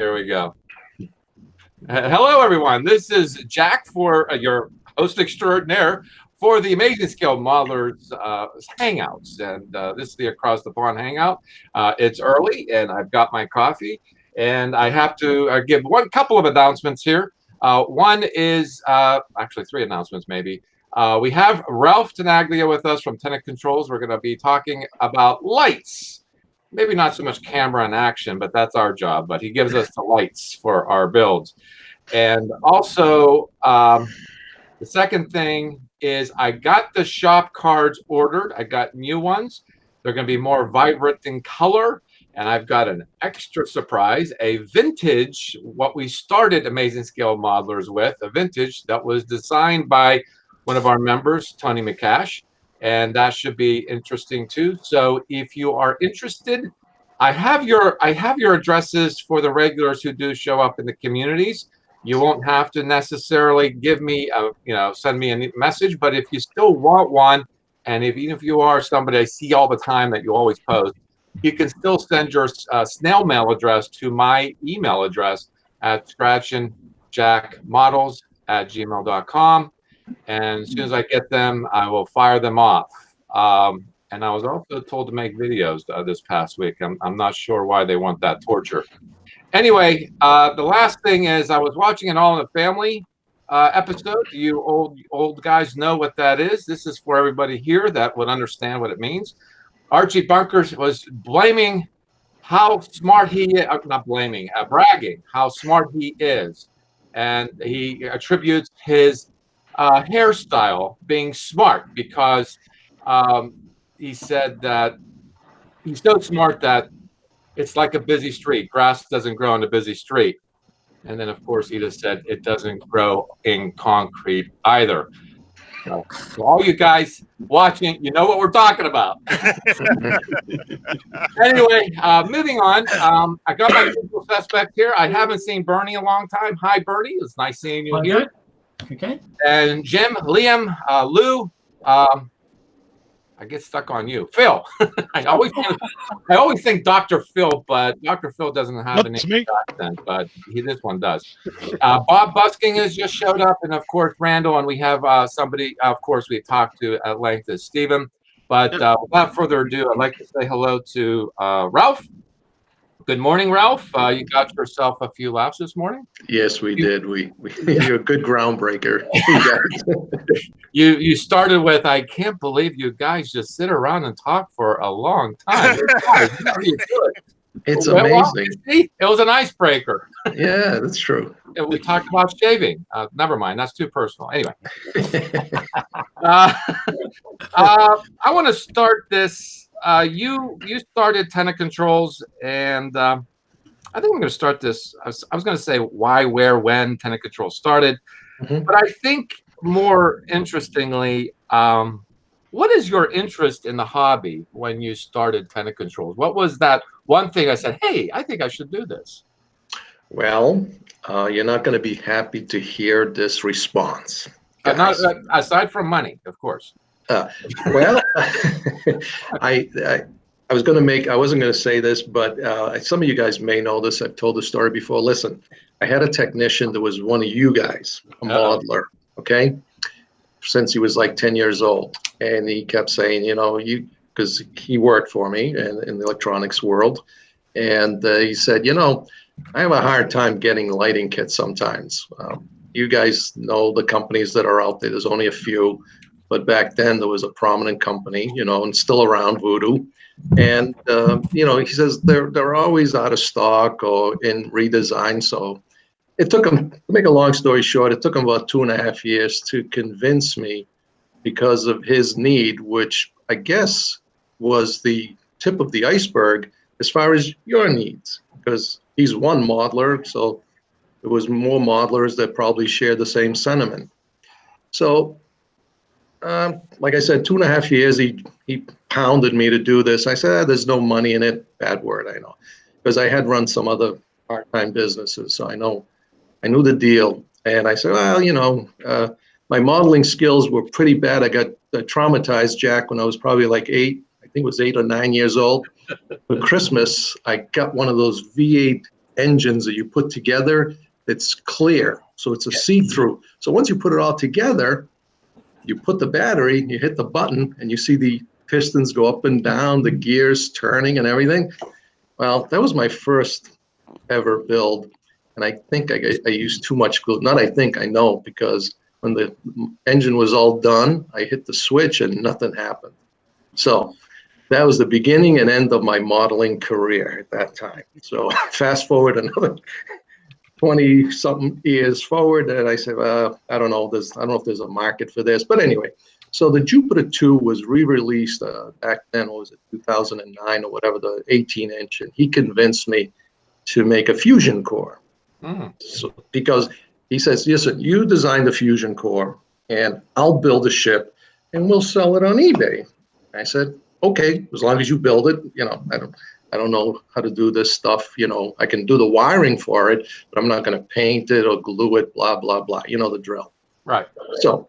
Here we go. Hello, everyone. This is Jack for your host extraordinaire for the Amazing Scale Modelers Hangouts. And this is the Across the Pond Hangout. It's early, and I've got my coffee. And I have to give couple of announcements here. One is actually three announcements, maybe. We have Ralph Tenaglia with us from Tenacontrols. We're going to be talking about lights. Maybe not so much camera and action, but that's our job. But he gives us the lights for our builds. And also, the second thing is I got the shop cards ordered. I got new ones. They're going to be more vibrant in color. And I've got an extra surprise, a vintage, what we started Amazing Scale Modelers with, a vintage that was designed by one of our members, Tony McCash. And that should be interesting too. So if you are interested, I have your addresses for the regulars who do show up in the communities. You won't have to necessarily give me send me a message, but if you still want one, and even if you are somebody I see all the time that you always post, you can still send your snail mail address to my email address at scratchandjackmodels@gmail.com. And as soon as I get them, I will fire them off. And I was also told to make videos this past week. I'm not sure why they want that torture. Anyway, the last thing is I was watching an All in the Family episode. You old guys know what that is. This is for everybody here that would understand what it means. Archie Bunkers was blaming how smart he is, not blaming, bragging how smart he is. And he attributes his hairstyle being smart because he said that he's so smart that it's like a busy street. Grass doesn't grow on a busy street. And then, of course, he just said it doesn't grow in concrete either. So all you guys watching, you know what we're talking about. Anyway, moving on. I got my usual suspect here. I haven't seen Bernie in a long time. Hi, Bernie. It's nice seeing you here. Okay. And Jim, Liam, Lou, I get stuck on you. Phil. I always think Dr. Phil, but Dr. Phil doesn't have an English accent, but this one does. Bob Busking has just showed up, and of course Randall, and we have somebody, of course, we talked to at length is Stephen. But without further ado, I'd like to say hello to Ralph. Good morning, Ralph. You got yourself a few laughs this morning? Yes, we did. You're a good groundbreaker. You started with, I can't believe you guys just sit around and talk for a long time. It's amazing. It was an icebreaker. Yeah, that's true. We talked about shaving. Never mind. That's too personal. Anyway. I want to start this. You started Tenacontrols, and I think I'm going to start this. I was going to say why, where, when Tenacontrols started, but I think more interestingly, what is your interest in the hobby when you started Tenacontrols? What was that one thing I said, hey, I think I should do this? Well, you're not going to be happy to hear this response. Not, aside from money, of course. Well, I wasn't going to say this, but some of you guys may know this. I've told the story before. Listen, I had a technician that was one of you guys, a modeler, okay, since he was like 10 years old. And he kept saying, because he worked for me in the electronics world. And he said, I have a hard time getting lighting kits sometimes. You guys know the companies that are out there. There's only a few. But back then there was a prominent company, and still around, Voodoo. And, he says they're always out of stock or in redesign. So it took him, to make a long story short, it took him about 2.5 years to convince me because of his need, which I guess was the tip of the iceberg as far as your needs, because he's one modeler. So there was more modelers that probably share the same sentiment. So, like I said, 2.5 years, he pounded me to do this. I said, there's no money in it. Bad word, I know, because I had run some other part-time businesses, so I knew the deal. And I said, well, my modeling skills were pretty bad. I got traumatized, Jack, when I was probably like 8. I think it was 8 or 9 years old. For Christmas, I got one of those V8 engines that you put together, it's clear. So it's a see-through. So once you put it all together, you put the battery, you hit the button, and you see the pistons go up and down, the gears turning and everything. Well, that was my first ever build. And I think I used too much glue. Not I think, I know, because when the engine was all done, I hit the switch and nothing happened. So that was the beginning and end of my modeling career at that time. So fast forward another 20 something years forward, and I said, I don't know, I don't know if there's a market for this, but anyway. So the Jupiter 2 was re-released back then, what was it, 2009 or whatever, the 18-inch, and he convinced me to make a fusion core. So, because he says, listen, you design the fusion core, and I'll build a ship, and we'll sell it on eBay. I said, okay, as long as you build it, I don't know how to do this stuff. I can do the wiring for it, but I'm not going to paint it or glue it, blah, blah, blah. You know the drill. Right. So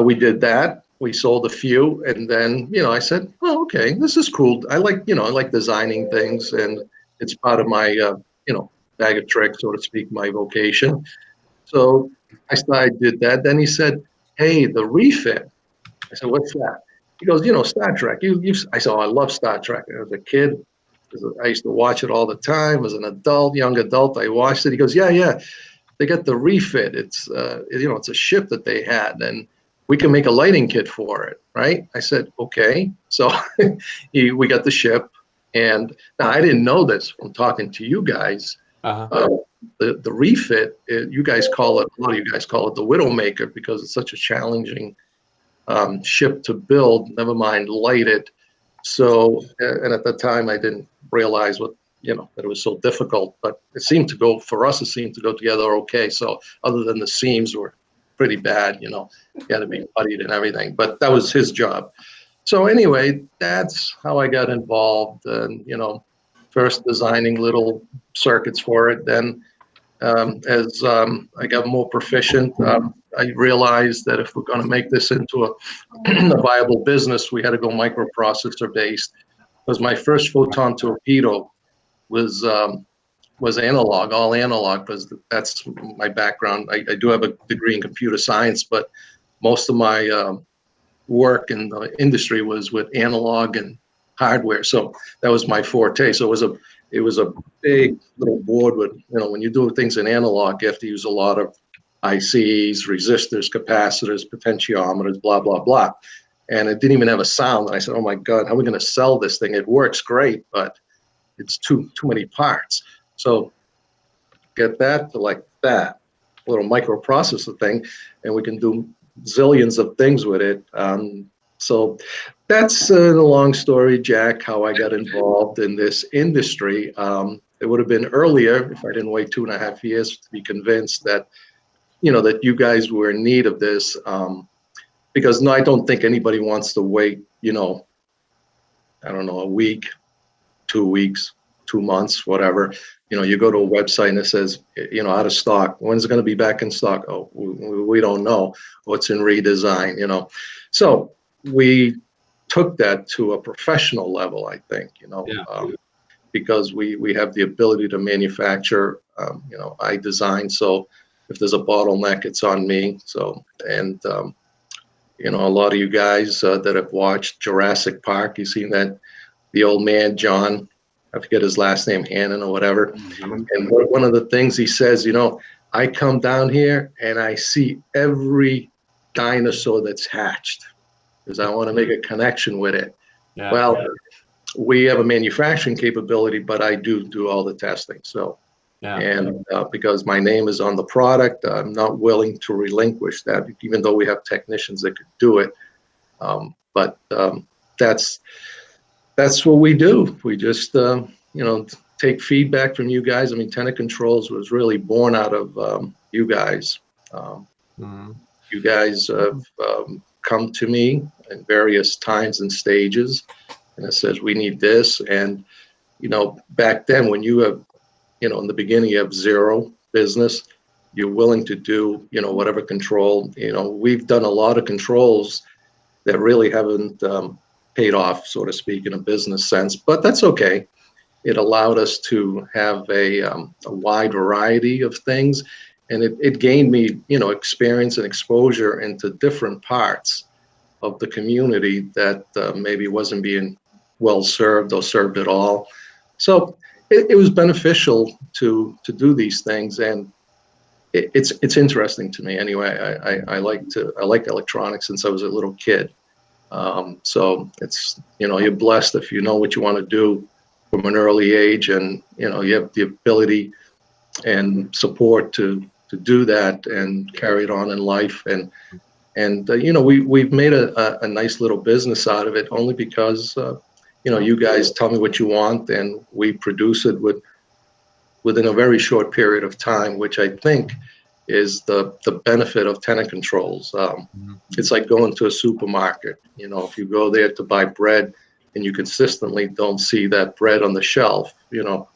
we did that. We sold a few. And then, I said, oh, okay, this is cool. I like designing things. And it's part of my, bag of tricks, so to speak, my vocation. So I did that. Then he said, hey, the refit. I said, what's that? He goes, Star Trek. I said, oh, I love Star Trek. As a kid, I used to watch it all the time. As an young adult, I watched it. He goes, yeah. They got the refit. It's, it's a ship that they had, and we can make a lighting kit for it, right? I said, okay. So we got the ship, and now I didn't know this from talking to you guys. The refit, a lot of you guys call it the Widowmaker, because it's such a challenging ship to build, never mind light it. So, and at the time I didn't realize that it was so difficult, but it seemed to go together okay. So other than the seams were pretty bad, you had to be puttied and everything, but that was his job. So anyway, that's how I got involved, and, first designing little circuits for it. Then as I got more proficient, I realized that if we're going to make this into a viable business, we had to go microprocessor based. Because my first photon torpedo was analog, all analog, because that's my background. I do have a degree in computer science, but most of my work in the industry was with analog and hardware. So that was my forte. So it was a big little board with, when you do things in analog, you have to use a lot of ICs, resistors, capacitors, potentiometers, blah, blah, blah. And it didn't even have a sound. And I said, oh my God, how are we going to sell this thing? It works great, but it's too many parts. So get that to like that little microprocessor thing, and we can do zillions of things with it. So that's a long story, Jack, how I got involved in this industry. It would have been earlier if I didn't wait 2.5 years to be convinced that, that you guys were in need of this. Because no, I don't think anybody wants to wait, I don't know, a week, 2 weeks, 2 months, whatever. You go to a website and it says, out of stock. When's it going to be back in stock? Oh, we don't know. What's in redesign, So we took that to a professional level, I think, because we have the ability to manufacture. I design, so if there's a bottleneck, it's on me. So, and a lot of you guys that have watched Jurassic Park, you've seen that the old man John, I forget his last name, Hannon or whatever. And one of the things he says, I come down here and I see every dinosaur that's hatched, because I want to make a connection with it. Yeah, well, we have a manufacturing capability, but I do all the testing. So, and because my name is on the product, I'm not willing to relinquish that, even though we have technicians that could do it. But that's what we do. We just, take feedback from you guys. I mean, Tenacontrols was really born out of you guys. You guys have come to me in various times and stages, and it says, we need this. And, back then when you have, in the beginning, you have zero business, you're willing to do, whatever control, we've done a lot of controls that really haven't paid off, so to speak, in a business sense, but that's okay. it allowed us to have a wide variety of things, and it gained me, experience and exposure into different parts of the community that maybe wasn't being well served or served at all. So it was beneficial to do these things, and it's interesting to me anyway. I like electronics since I was a little kid. So it's, you're blessed if you know what you want to do from an early age, and you have the ability and support to do that and carry it on in life. And we've made a nice little business out of it, only because you guys tell me what you want, and we produce it within a very short period of time, which I think is the benefit of Tenacontrols. It's like going to a supermarket. If you go there to buy bread and you consistently don't see that bread on the shelf, you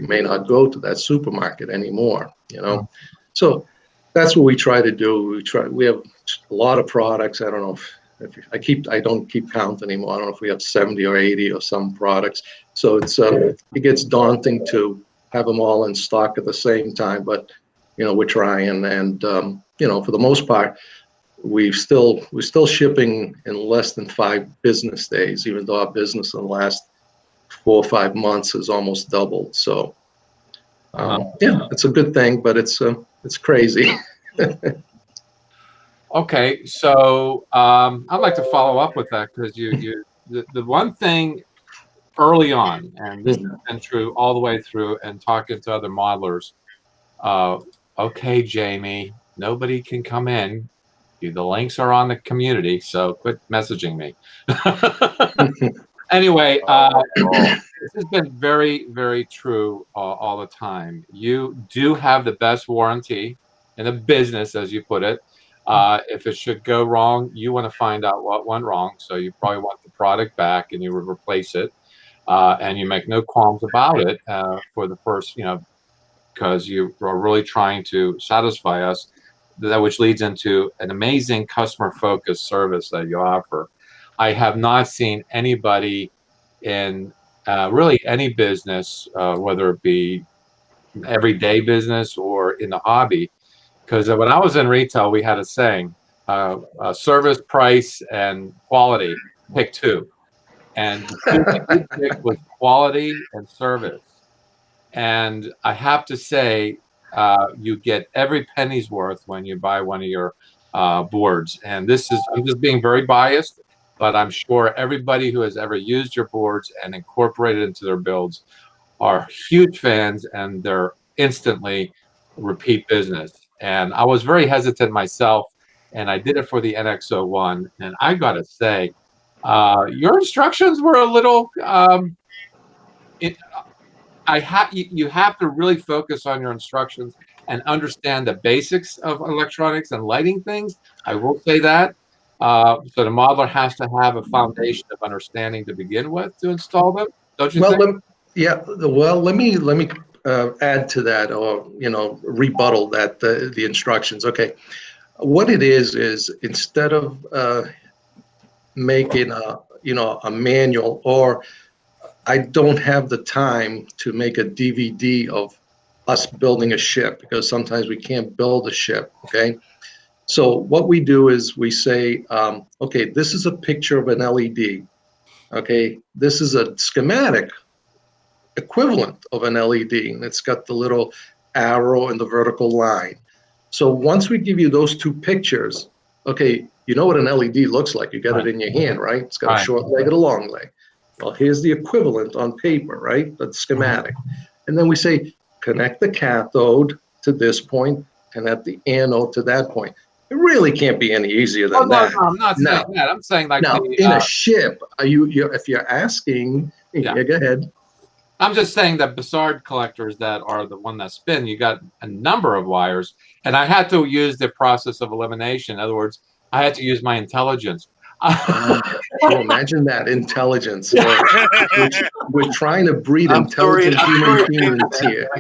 may not go to that supermarket anymore. So that's what we try to do. We have a lot of products. I don't know if I don't keep count anymore. I don't know if we have 70 or 80 or some products. So it gets daunting to have them all in stock at the same time, but we're trying, and for the most part, we're still shipping in less than 5 business days, even though our business in the last 4 or 5 months has almost doubled. So it's a good thing, but it's crazy. Okay, so I'd like to follow up with that, because the one thing early on, and this has been true all the way through, and talking to other modelers. Okay, Jamie, nobody can come in. The links are on the community, so quit messaging me. Anyway, this has been very, very true all the time. You do have the best warranty in the business, as you put it. If it should go wrong, you want to find out what went wrong, so you probably want the product back and you would replace it, and you make no qualms about it for the first, because you are really trying to satisfy us, which leads into an amazing customer-focused service that you offer. I have not seen anybody in really any business, whether it be everyday business or in the hobby, because when I was in retail, we had a saying, service, price, and quality, pick 2. And the 2 that you picked was quality and service. And I have to say, you get every penny's worth when you buy one of your boards. And I'm just being very biased, but I'm sure everybody who has ever used your boards and incorporated into their builds are huge fans, and they're instantly repeat business. And I was very hesitant myself, and I did it for the NX01. And I got to say, your instructions were a little, you have to really focus on your instructions and understand the basics of electronics and lighting things. I will say that. So the modeler has to have a foundation of understanding to begin with to install them. Don't you think? Let me add to that, or rebuttal that the instructions. Okay, what it is instead of making a manual, or I don't have the time to make a DVD of us building a ship, because sometimes we can't build a ship. Okay, so what we do is we say, okay, this is a picture of an LED. Okay, this is a schematic equivalent of an LED, and it's got the little arrow and the vertical line. So once we give you those 2 pictures, okay, you know what an LED looks like. You got it in your hand, right? It's got a short leg and a long leg. Well, here's the equivalent on paper, right? That's schematic. And then we say, connect the cathode to this point, and at the anode to that point. It really can't be any easier than that. No, I'm not saying that. I'm saying like now, in a ship, if you're asking, yeah, go ahead. I'm just saying that Bassard collectors that are the one that spin, you got a number of wires, and I had to use the process of elimination. In other words, I had to use my intelligence. Imagine that intelligence. We're trying to breed intelligent human beings here.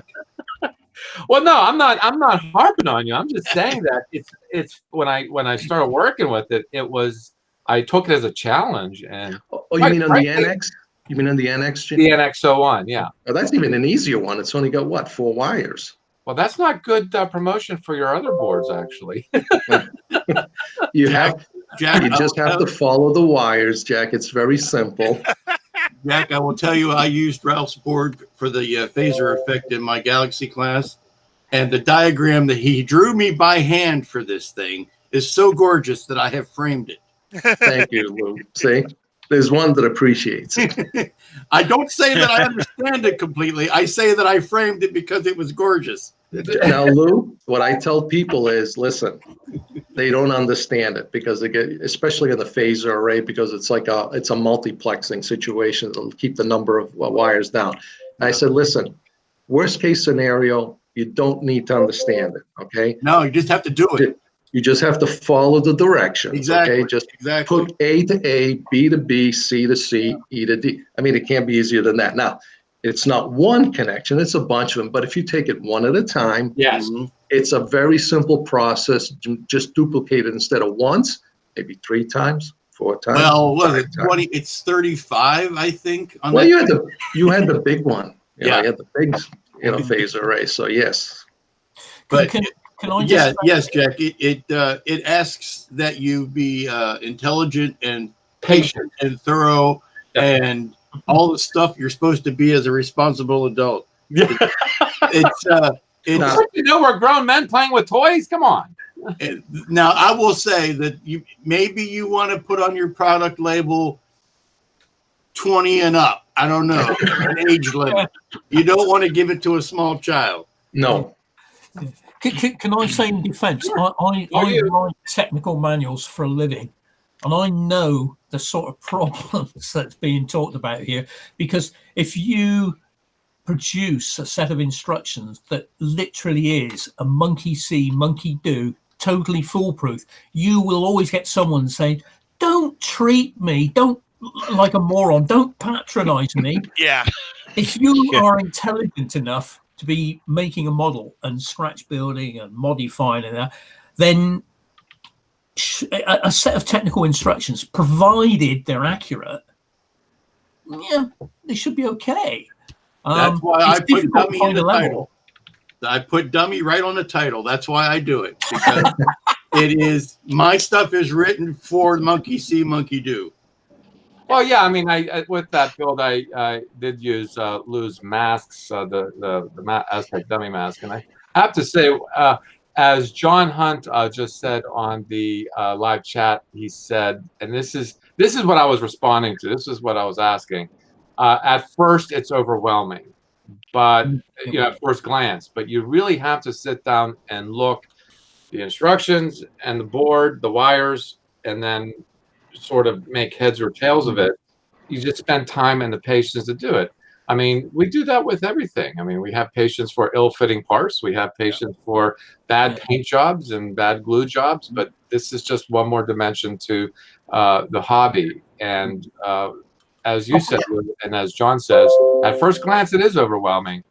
Well, no, I'm not harping on you. I'm just saying that it's when I started working with it, I took it as a challenge. And you mean on the NX? You mean in the NX? The NX01, yeah. Oh, that's even an easier one. It's only got what, 4 wires? Well, that's not good promotion for your other boards, actually. You Jack, just have to follow the wires, Jack. It's very simple. Jack, I will tell you, I used Ralph's board for the phaser effect in my Galaxy class, and the diagram that he drew me by hand for this thing is so gorgeous that I have framed it. Thank you, Lou. See, there's one that appreciates it. I don't say that I understand it completely. I say that I framed it because it was gorgeous. Now, Lou, what I tell people is, listen, they don't understand it because they get, especially in the phaser array, because it's a multiplexing situation. It'll keep the number of wires down. And I said, listen, worst case scenario, you don't need to understand it. Okay. No, you just have to do it. You just have to follow the directions. Exactly. Okay. Just put A to A, B to B, C to C, E to D. I mean, it can't be easier than that. Now, it's not one connection, it's a bunch of them, but if you take it one at a time, Yes. It's a very simple process. Just duplicate it instead of once, maybe 3 times, 4 times. Well, what is it, 20? It's 35, I think. Well, you had the big one. You Yeah. know, you had the big, phaser array. So yes. But Can I just yes, Jack. It asks that you be intelligent and patient and thorough and all the stuff you're supposed to be as a responsible adult. We're grown men playing with toys. Come on. Now, I will say that maybe you want to put on your product label 20 and up. I don't know, an age limit. You don't want to give it to a small child. No. Can I say in defense, I write technical manuals for a living, and I know the sort of problems that's being talked about here, because if you produce a set of instructions that literally is a monkey see, monkey do, totally foolproof, you will always get someone saying, don't treat me, don't like a moron, don't patronize me. Yeah. If you are intelligent enough to be making a model and scratch building and modifying and that, then a set of technical instructions, provided they're accurate, yeah, they should be okay. That's why I put dummy in the level. title. I put dummy right on the title. That's why I do it, because my stuff is written for monkey see, monkey do. Well, yeah, I mean, I with that build, I did use Lou's masks, the Aztec dummy mask, and I have to say, as John Hunt just said on the live chat, he said, and this is what I was responding to. This is what I was asking. At first, it's overwhelming, but at first glance, but you really have to sit down and look the instructions and the board, the wires, and then sort of make heads or tails of it. You just spend time and the patience to do it. I mean, we do that with everything. I mean, we have patience for ill-fitting parts. We have patience for bad paint jobs and bad glue jobs. But this is just one more dimension to the hobby. And as you said, and as John says, at first glance, it is overwhelming.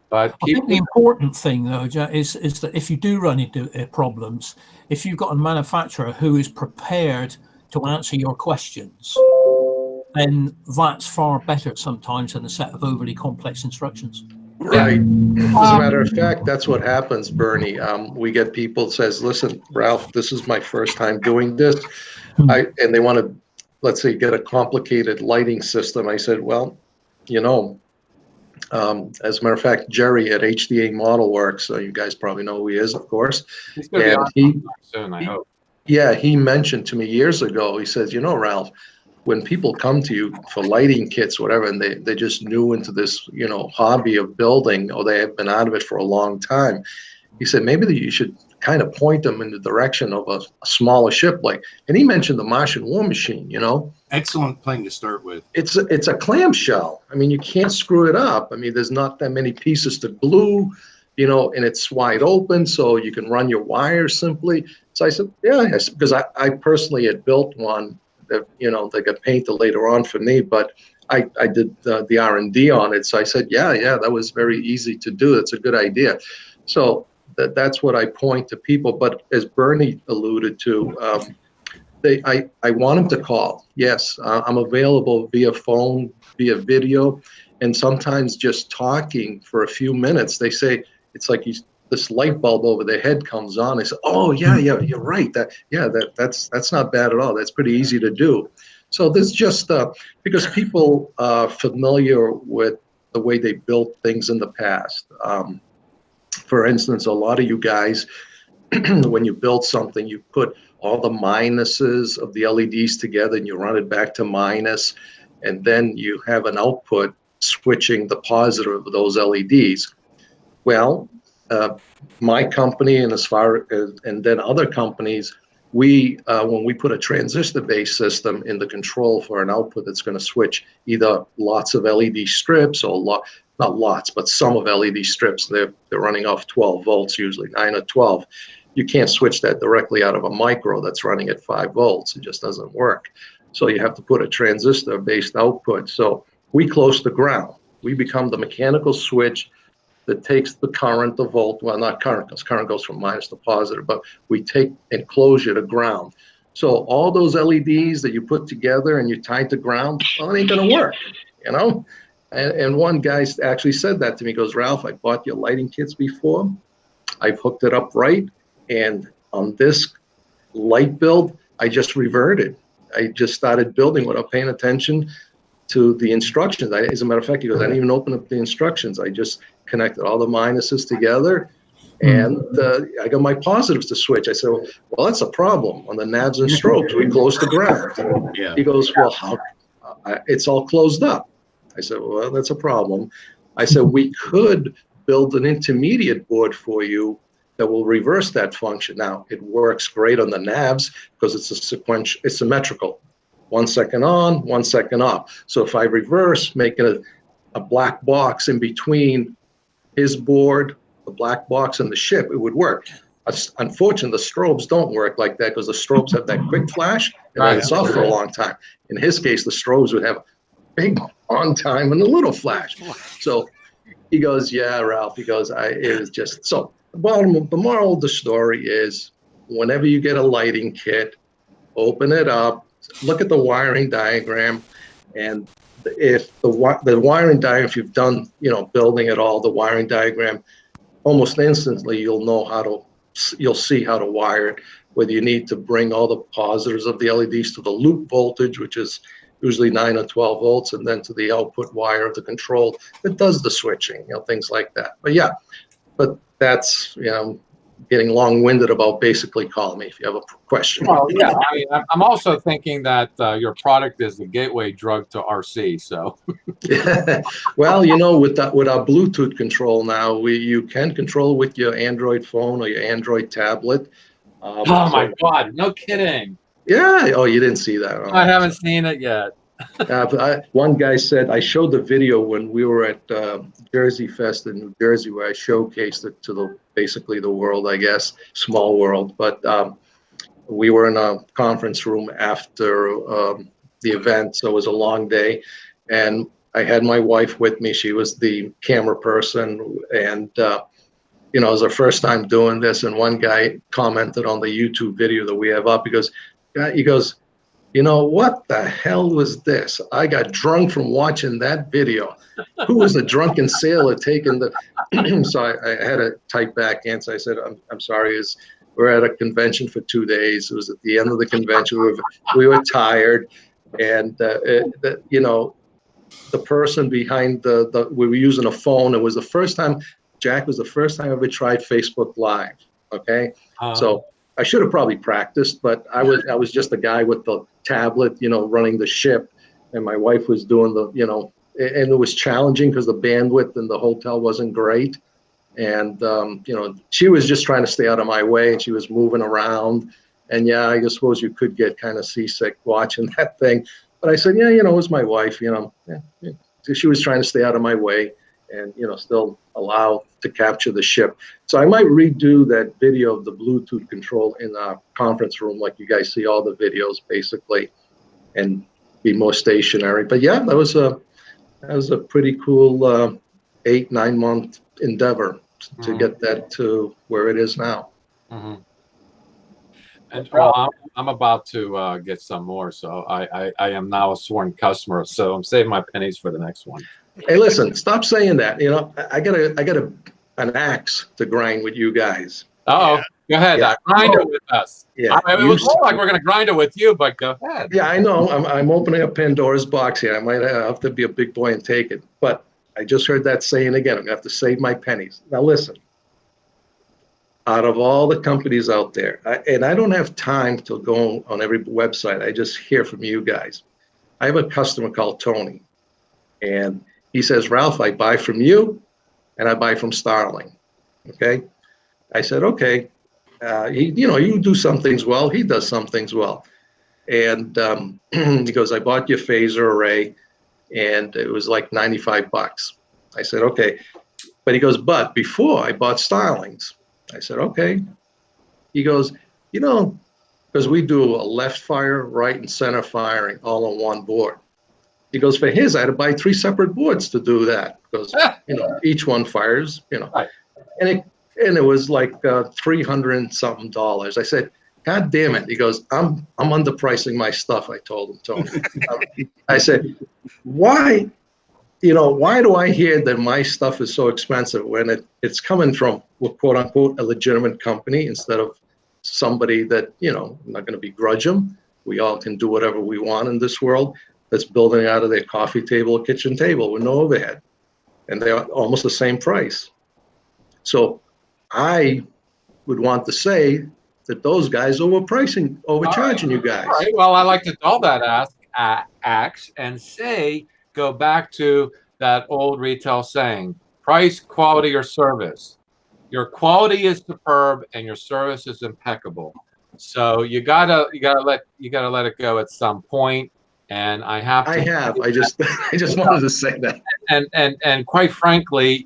But I think the important thing, though, Jack, is that if you do run into problems, if you've got a manufacturer who is prepared to answer your questions, then that's far better sometimes than a set of overly complex instructions. Right. As a matter of fact, that's what happens, Bernie. We get people says, listen, Ralph, this is my first time doing this. And they want to, let's say, get a complicated lighting system. I said, well, as a matter of fact, Jerry at HDA Model Works, you guys probably know who he is, of course. He's going to be on soon, I hope. Yeah, he mentioned to me years ago, he says, Ralph, when people come to you for lighting kits, whatever, and they're just new into this, hobby of building, or they have been out of it for a long time, he said, maybe you should kind of point them in the direction of a smaller ship. And he mentioned the Martian War Machine, Excellent plane to start with. It's a clamshell. I mean, you can't screw it up. I mean, there's not that many pieces to glue, and it's wide open, so you can run your wires simply. So I said, yeah, because I personally had built one that, that got painted later on for me, but I did the R&D on it. So I said, yeah, that was very easy to do. It's a good idea. So that's what I point to people. But as Bernie alluded to, I want them to call. Yes, I'm available via phone, via video, and sometimes just talking for a few minutes. They say it's like this light bulb over their head comes on. They say, "Oh yeah, you're right. That's not bad at all. That's pretty easy to do." So there's just because people are familiar with the way they built things in the past. For instance, a lot of you guys, when you build something, you put all the minuses of the LEDs together and you run it back to minus, and then you have an output switching the positive of those LEDs. Well, my company and and then other companies, when we put a transistor-based system in the control for an output that's going to switch either lots of LED strips or not lots, but some of LED strips, they're running off 12 volts, usually 9 or 12. You can't switch that directly out of a micro that's running at 5 volts. It just doesn't work. So you have to put a transistor-based output. So we close the ground. We become the mechanical switch that takes the current, the volt, well, not current, because current goes from minus to positive, but we take and close you to ground. So all those LEDs that you put together and you tie to ground, well, it ain't gonna work, you know? And one guy actually said that to me. He goes, "Ralph, I bought your lighting kits before. I've hooked it up right. And on this light build, I just reverted. I just started building without paying attention to the instructions. As a matter of fact," he goes, "I didn't even open up the instructions. I just connected all the minuses together, and I got my positives to switch." I said, "Well, that's a problem on the nabs and strobes. We close the ground." Yeah. He goes, "Well, how? It's all closed up." I said, "Well, that's a problem." I said, "We could build an intermediate board for you that will reverse that function." Now, it works great on the nabs because it's symmetrical. 1 second on, 1 second off. So if I reverse, making a black box in between his board, the black box, and the ship, it would work. Unfortunately, the strobes don't work like that because the strobes have that quick flash and then it's off for a long time. In his case, the strobes would have a big on time and a little flash. So he goes, "Yeah, Ralph," he goes, it was just, so the moral of the story is whenever you get a lighting kit, open it up, look at the wiring diagram, and if the wiring diagram, if you've done, building it all, the wiring diagram, almost instantly you'll see how to wire it, whether you need to bring all the positives of the LEDs to the loop voltage, which is usually 9 or 12 volts, and then to the output wire of the control that does the switching, things like that. But yeah, but that's, getting long-winded about basically call me if you have a question. Well, yeah, I mean, I'm also thinking that your product is the gateway drug to RC. So, well, with our Bluetooth control now, you can control with your Android phone or your Android tablet. oh my God, no kidding! Yeah. Oh, you didn't see that? Oh, I haven't seen it yet. One guy said, I showed the video when we were at Jersey Fest in New Jersey, where I showcased it to basically the world, I guess, small world. But we were in a conference room after the event, so it was a long day. And I had my wife with me. She was the camera person. And, it was our first time doing this. And one guy commented on the YouTube video that we have up. He goes, "What the hell was this? I got drunk from watching that video. Who was the drunken sailor taking the..." So I had to type back answer. I said, I'm sorry, we're at a convention for 2 days. It was at the end of the convention. We were tired. And, the person behind we were using a phone. It was the first time, Jack, was the first time I ever tried Facebook Live. Okay. So I should have probably practiced, but I was just a guy with the tablet, running the ship, and my wife was doing and it was challenging because the bandwidth in the hotel wasn't great. And, she was just trying to stay out of my way, and she was moving around. And yeah, I suppose you could get kind of seasick watching that thing. But I said, it was my wife, she was trying to stay out of my way and, still allow to capture the ship. So I might redo that video of the Bluetooth control in our conference room, like you guys see all the videos basically, and be more stationary. But yeah, that was a pretty cool 8-9 month endeavor to get that to where it is now. Mm-hmm. And well, I'm about to get some more, so I am now a sworn customer. So I'm saving my pennies for the next one. Hey, listen, stop saying that. You know, I got an axe to grind with you guys. Oh, go ahead. Yeah. Grind it with us. Yeah, It was more like we're going to grind it with you, but go ahead. Yeah, I know. I'm opening up Pandora's box here. I might have to be a big boy and take it. But I just heard that saying again. I'm going to have to save my pennies. Now, listen. Out of all the companies out there, and I don't have time to go on every website. I just hear from you guys. I have a customer called Tony, and he says, Ralph, I buy from you, and I buy from Starling. Okay. I said, okay. You do some things well. He does some things well. And he goes, I bought your phaser array, and it was like $95. I said, okay. But he goes, but before I bought Starling's. I said, okay. He goes, because we do a left fire, right, and center firing all on one board. He goes, for his, I had to buy 3 separate boards to do that because, each one fires, Right. And it was like $300 and something. I said, God damn it. He goes, I'm underpricing my stuff. I told him, Tony. I said, why do I hear that my stuff is so expensive when it's coming from, quote unquote, a legitimate company instead of somebody that, I'm not going to begrudge them. We all can do whatever we want in this world that's building out of their coffee table or kitchen table with no overhead. And they're almost the same price. So I would want to say that those guys are overcharging you guys. All right. Well, I like to dull that axe and say, go back to that old retail saying, price, quality, or service. Your quality is superb and your service is impeccable. So you gotta let it go at some point. And I just wanted to say that. And quite frankly,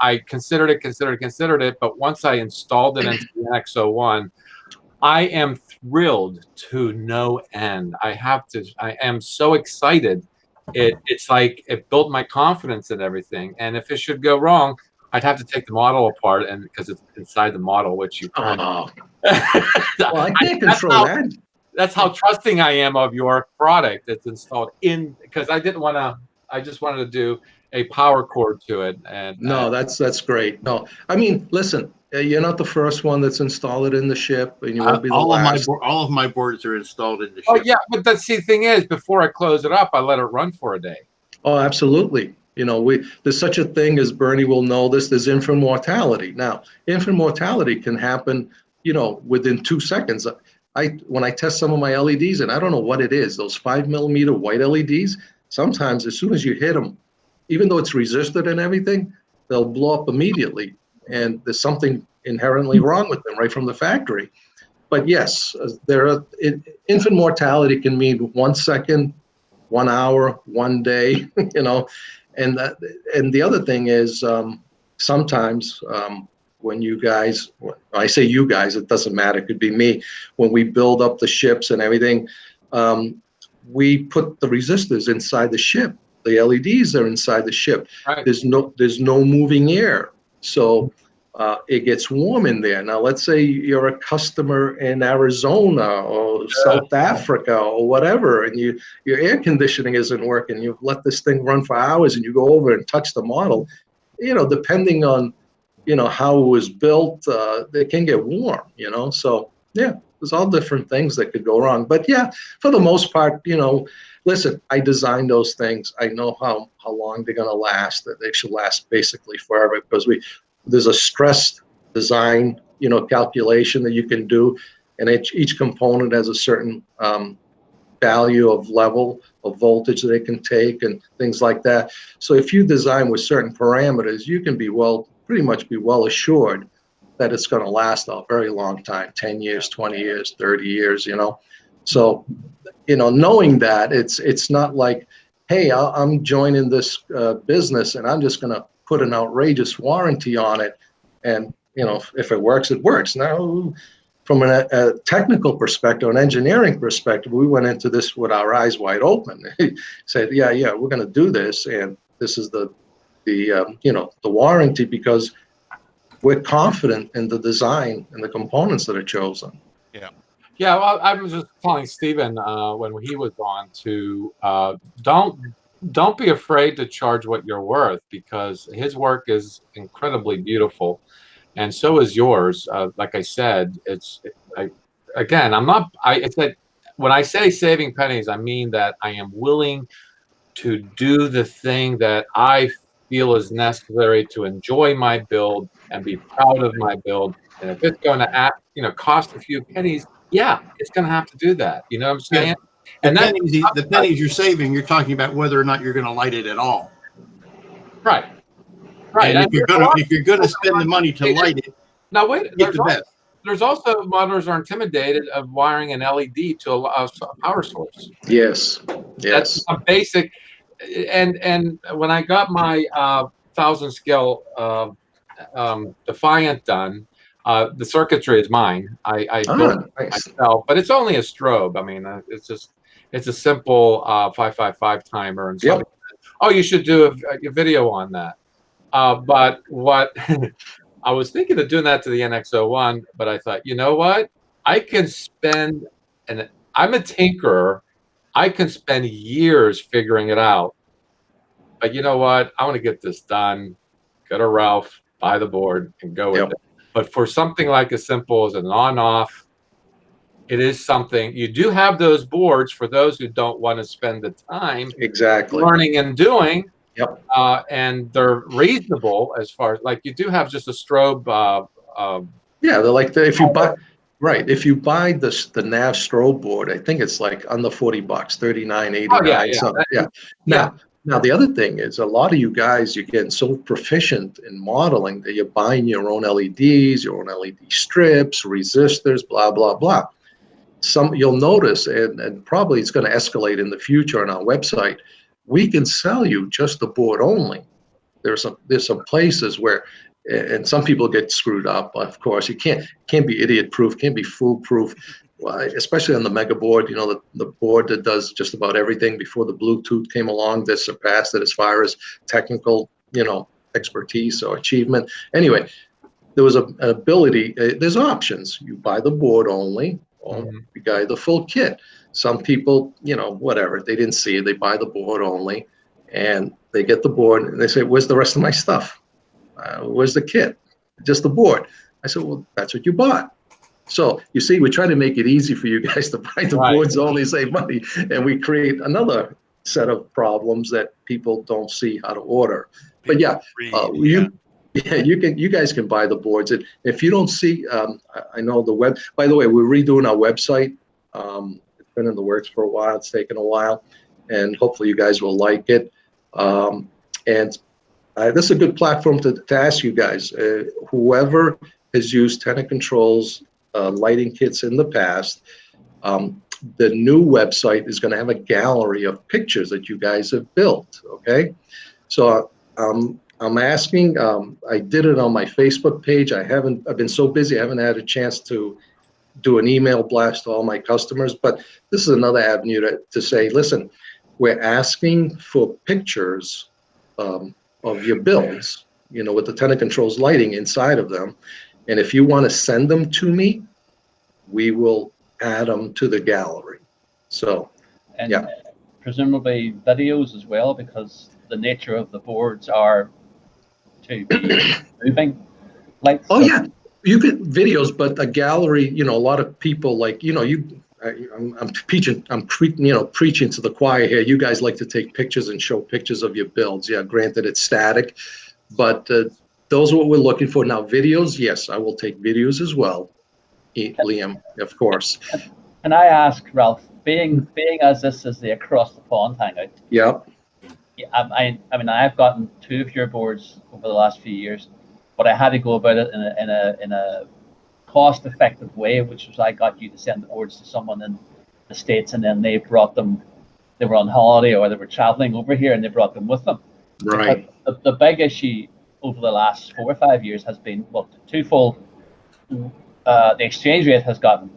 I considered it, but once I installed it into the NX01, I am thrilled to no end. I am so excited. It's like it built my confidence in everything. And if it should go wrong, I'd have to take the model apart, and because it's inside the model, which you kind of. Well, I can't control that. That's how trusting I am of your product that's installed in, because I just wanted to do a power cord to it. And no, that's great. No, I mean, listen, you're not the first one that's installed it in the ship, and you won't be the last. All of my boards are installed in the ship. Oh yeah, but the thing is, before I close it up, I let it run for a day. Oh, absolutely. There's such a thing as Bernie will know this. There's infant mortality. Now, infant mortality can happen, within 2 seconds. When I test some of my LEDs, and I don't know what it is, those 5mm white LEDs, sometimes as soon as you hit them, even though it's resisted and everything, they'll blow up immediately. And there's something inherently wrong with them right from the factory. But yes, infant mortality can mean 1 second, 1 hour, 1 day, and the other thing is sometimes when you guys, I say you guys, it doesn't matter, it could be me, when we build up the ships and everything, we put the resistors inside the ship. The LEDs are inside the ship. Right. There's no moving air. So it gets warm in there. Now, let's say you're a customer in Arizona or South Africa or whatever, and your air conditioning isn't working. You've let this thing run for hours, and you go over and touch the model. Depending on how it was built, they can get warm. So yeah, there's all different things that could go wrong. But yeah, for the most part, listen, I designed those things. I know how long they're going to last. That they should last basically forever because there's a stress design, calculation that you can do, and each component has a certain value of level of voltage that it can take and things like that. So if you design with certain parameters, you can pretty much be well assured that it's going to last a very long time, 10 years, 20 years, 30 years, So, knowing that, it's not like, hey, I'm joining this business and I'm just going to put an outrageous warranty on it. And, if it works, it works. Now, from a technical perspective, an engineering perspective, we went into this with our eyes wide open. He said, yeah, we're going to do this. And this is the warranty because we're confident in the design and the components that are chosen. Yeah. Yeah, well, I was just telling Stephen when he was on to don't be afraid to charge what you're worth, because his work is incredibly beautiful, and so is yours. Like I said, again, I'm not. It's that when I say saving pennies, I mean that I am willing to do the thing that I feel is necessary to enjoy my build and be proud of my build. And if it's going to cost a few pennies, yeah, it's going to have to do that. You know what I'm Yeah. saying? And that's The pennies you're saving, you're talking about whether or not you're going to light it at all. right, right. And And there's a lot if you're gonna spend the money to light it, now wait, get the best. there's also modelers are intimidated of wiring an LED to a power source. Yes, That's yes. a basic. And when I got my 1,000 scale Defiant done, the circuitry is mine. I built it Nice. myself, but it's only a strobe. I mean, it's a simple 555 timer, and somebody said, "Oh, you should do a video on that." But what I was thinking of doing that to the NX01, but I thought, you know what? I can spend, and I'm a tinkerer. I can spend years figuring it out. But you know what? I want to get this done. Go to Ralph, buy the board, and go with it. But for something like as simple as an on-off, it is something. You do have those boards for those who don't want to spend the time Exactly. learning and doing. Yep. And they're reasonable as far as, like, you do have just a strobe. Yeah, they're like if you buy if you buy the nav strobe board, I think it's like under $40, $39.89. Oh, yeah, yeah. Something. Yeah. Now the other thing is a lot of you guys, you're getting so proficient in modeling that you're buying your own LEDs, your own LED strips, resistors, blah blah blah. You'll notice, and probably it's going to escalate in the future on our website. We can sell you just the board only. There's some places where, and some people get screwed up. Of course, you can't be idiot proof, can't be foolproof. Well, especially on the mega board, you know, the board that does just about everything before the Bluetooth came along that surpassed it as far as technical, you know, expertise or achievement. Anyway, there was an ability. There's options. You buy the board only, or you buy the full kit. Some people, you know, whatever, they didn't see it. They buy the board only, and they get the board, and they say, "Where's the rest of my stuff? Where's the kit? Just the board." I said, "Well, that's what you bought." So you see, we try to make it easy for you guys to buy the boards only, save money, and we create another set of problems that people don't see how to order. But yeah, you guys can buy the boards. And if you don't see, I know the web. By the way, we're redoing our website. It's been in the works for a while. It's taken a while, and hopefully you guys will like it. And this is a good platform to ask you guys. Whoever has used Tenacontrols lighting kits in the past, the new website is going to have a gallery of pictures that you guys have built. Okay, so I'm asking. I did it on my Facebook page. I've been so busy. I haven't had a chance to do an email blast to all my customers. But this is another avenue to say, listen, we're asking for pictures of your builds, you know, with the Tenacontrols lighting inside of them. And if you want to send them to me, we will add them to the gallery. So, and presumably videos as well, because the nature of the boards are to be moving. Like, oh yeah, you get videos, but a gallery, you know, a lot of people like, you know, I'm preaching to the choir here. You guys like to take pictures and show pictures of your builds. Yeah, granted it's static, but those are what we're looking for. Now videos, yes, I will take videos as well. Liam, of course. Can I ask, Ralph, being as this is the across the pond hangout? Yep. I mean, I've gotten 2 of your boards over the last few years, but I had to go about it in a cost-effective way, which was I got you to send the boards to someone in the States, and then they brought them. They were on holiday or they were traveling over here, and they brought them with them. Right. But the big issue over the last 4 or 5 years has been, well, twofold. The exchange rate has gotten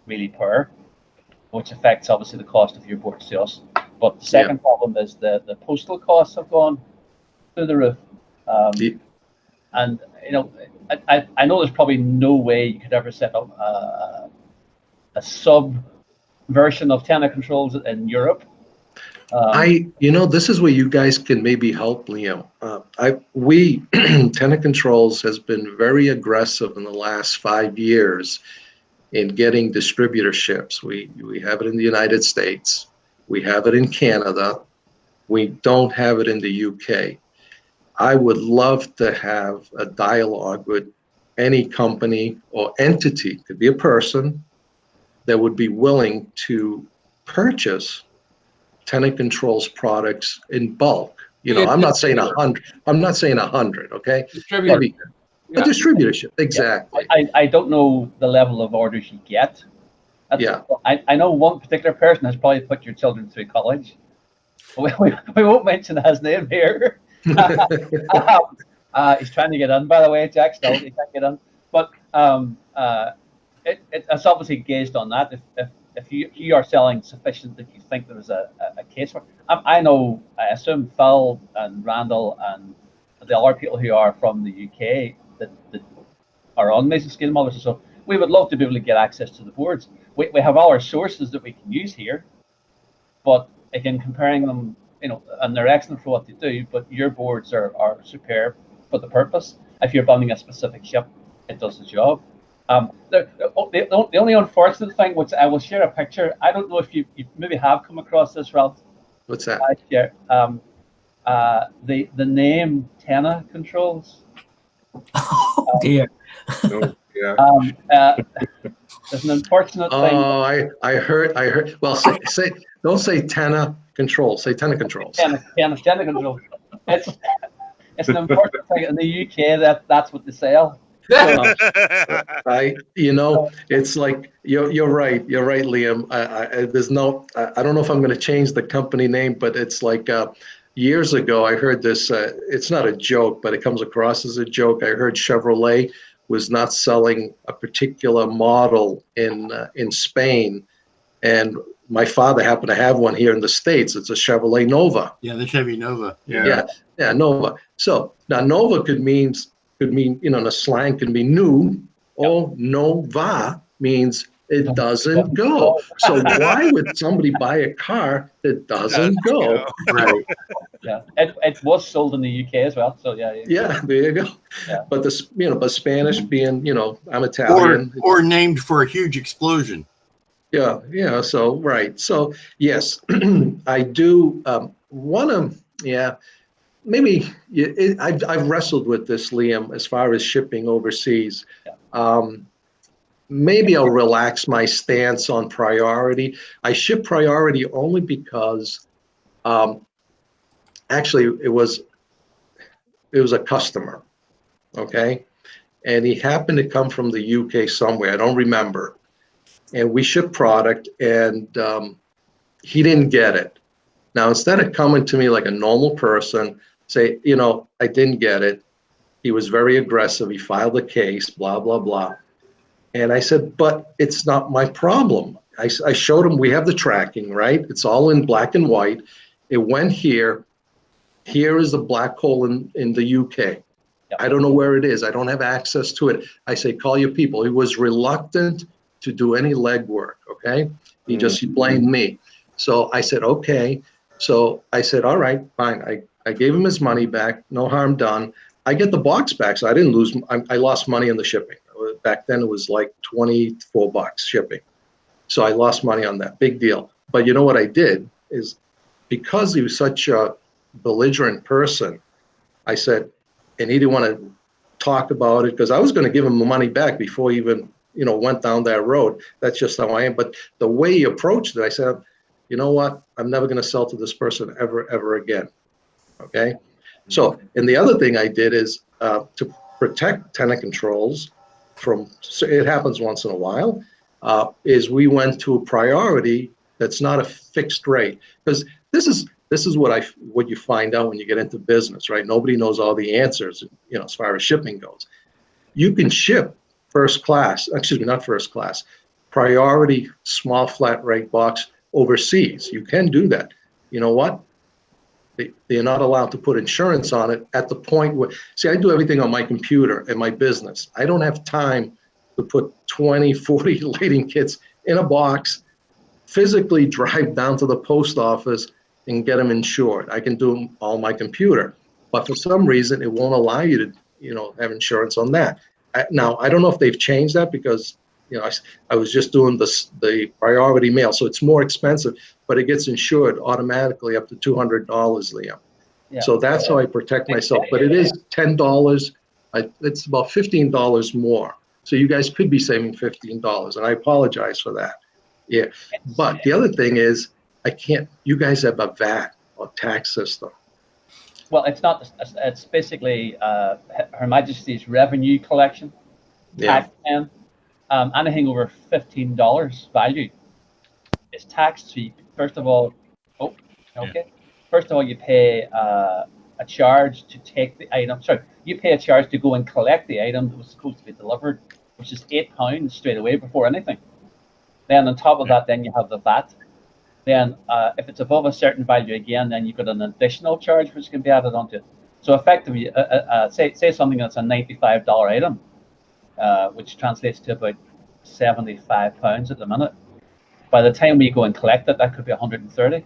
really poor, which affects obviously the cost of your boards to us. But the second problem is the postal costs have gone through the roof. And you know, I know there's probably no way you could ever set up a sub version of Tenacontrols in Europe. This is where you guys can maybe help, Liam. Tenacontrols has been very aggressive in the last 5 years in getting distributorships. We have it in the United States. We have it in Canada. We don't have it in the UK. I would love to have a dialogue with any company or entity, could be a person, that would be willing to purchase Tenacontrols products in bulk. I'm not saying 100. I'm not saying 100. Okay, Distributor. maybe a distributorship. Exactly. I don't know the level of orders you get. I know one particular person has probably put your children through college. We won't mention his name here. He's trying to get in, by the way, Jack. Still, he can't get in. But it's obviously gauged on that. If you are selling sufficient that you think there is a case for, I assume Phil and Randall and the other people who are from the UK that are on Mason Scale Models, so we would love to be able to get access to the boards. We have all our sources that we can use here, but again, comparing them, and they're excellent for what they do, but your boards are superb for the purpose. If you're bundling a specific chip, it does the job. The only unfortunate thing, which I will share a picture, I don't know if you maybe have come across this, Ralph. What's that? The name Tenacontrols. Oh dear. There's an unfortunate thing. Oh, I heard. Well, say don't say Tenacontrols. Say Tenacontrols. Tenacontrols. It's an important thing in the UK that's what they sell. It's like you're right. You're right, Liam. I don't know if I'm going to change the company name, but it's like years ago I heard this. It's not a joke, but it comes across as a joke. I heard Chevrolet was not selling a particular model in Spain, and my father happened to have one here in the States. It's a Chevrolet Nova. Yeah, the Chevy Nova. Yeah, Nova. So now Nova could mean, in the slang can be new, or Nova means it doesn't go. So why would somebody buy a car that doesn't go? Right. Yeah, it was sold in the UK as well. So yeah. Yeah, there you go. Yeah. But but Spanish being, I'm Italian. Or named for a huge explosion. Yeah. So right. So yes, I do want to. Yeah. Maybe I've wrestled with this, Liam, as far as shipping overseas. Maybe I'll relax my stance on priority. I ship priority only because, actually, it was a customer, okay, and he happened to come from the UK somewhere. I don't remember, and we shipped product, and he didn't get it. Now, instead of coming to me like a normal person, say, I didn't get it. He was very aggressive. He filed a case, blah, blah, blah. And I said, but it's not my problem. I showed him, we have the tracking, right? It's all in black and white. It went here. Here is the black hole in the UK. Yep. I don't know where it is. I don't have access to it. I say, call your people. He was reluctant to do any legwork, okay? He blamed me. So I said, okay. So I said, all right, fine. I gave him his money back, no harm done. I get the box back, so I didn't lose. I lost money on the shipping. Back then, it was like $24 shipping. So I lost money on that, big deal. But you know what I did is, because he was such a belligerent person, I said, and he didn't want to talk about it, because I was going to give him the money back before he even, went down that road. That's just how I am. But the way he approached it, I said, you know what? I'm never going to sell to this person ever again. Okay. So, and the other thing I did is to protect Tenacontrols from, so it happens once in a while, is we went to a priority that's not a fixed rate, because this is what you find out when you get into business, right? Nobody knows all the answers, as far as shipping goes. You can ship not first class, priority small flat rate box overseas. You can do that. You know what? They're not allowed to put insurance on it at the point where, see, I do everything on my computer in my business. I don't have time to put 20, 40 lighting kits in a box, physically drive down to the post office and get them insured. I can do them on my computer, but for some reason it won't allow you to, have insurance on that. Now, I don't know if they've changed that because, I was just doing the priority mail, so it's more expensive, but it gets insured automatically up to $200, Liam. Yeah. So that's how I protect myself. But it is $10. It's about $15 more. So you guys could be saving $15, and I apologize for that. Yeah. But the other thing is, you guys have a VAT or tax system. Well, it's not. It's basically Her Majesty's revenue collection. Yeah. Tax. Anything over $15 value is taxed. So first of all, First of all, you pay a charge to take the item. Sorry, you pay a charge to go and collect the item that was supposed to be delivered, which is £8 straight away before anything. Then on top of that, then you have the VAT. Then if it's above a certain value again, then you've got an additional charge which can be added onto it. So effectively, say something that's a $95 item, which translates to about £75 at the minute. By the time we go and collect it, that could be 130.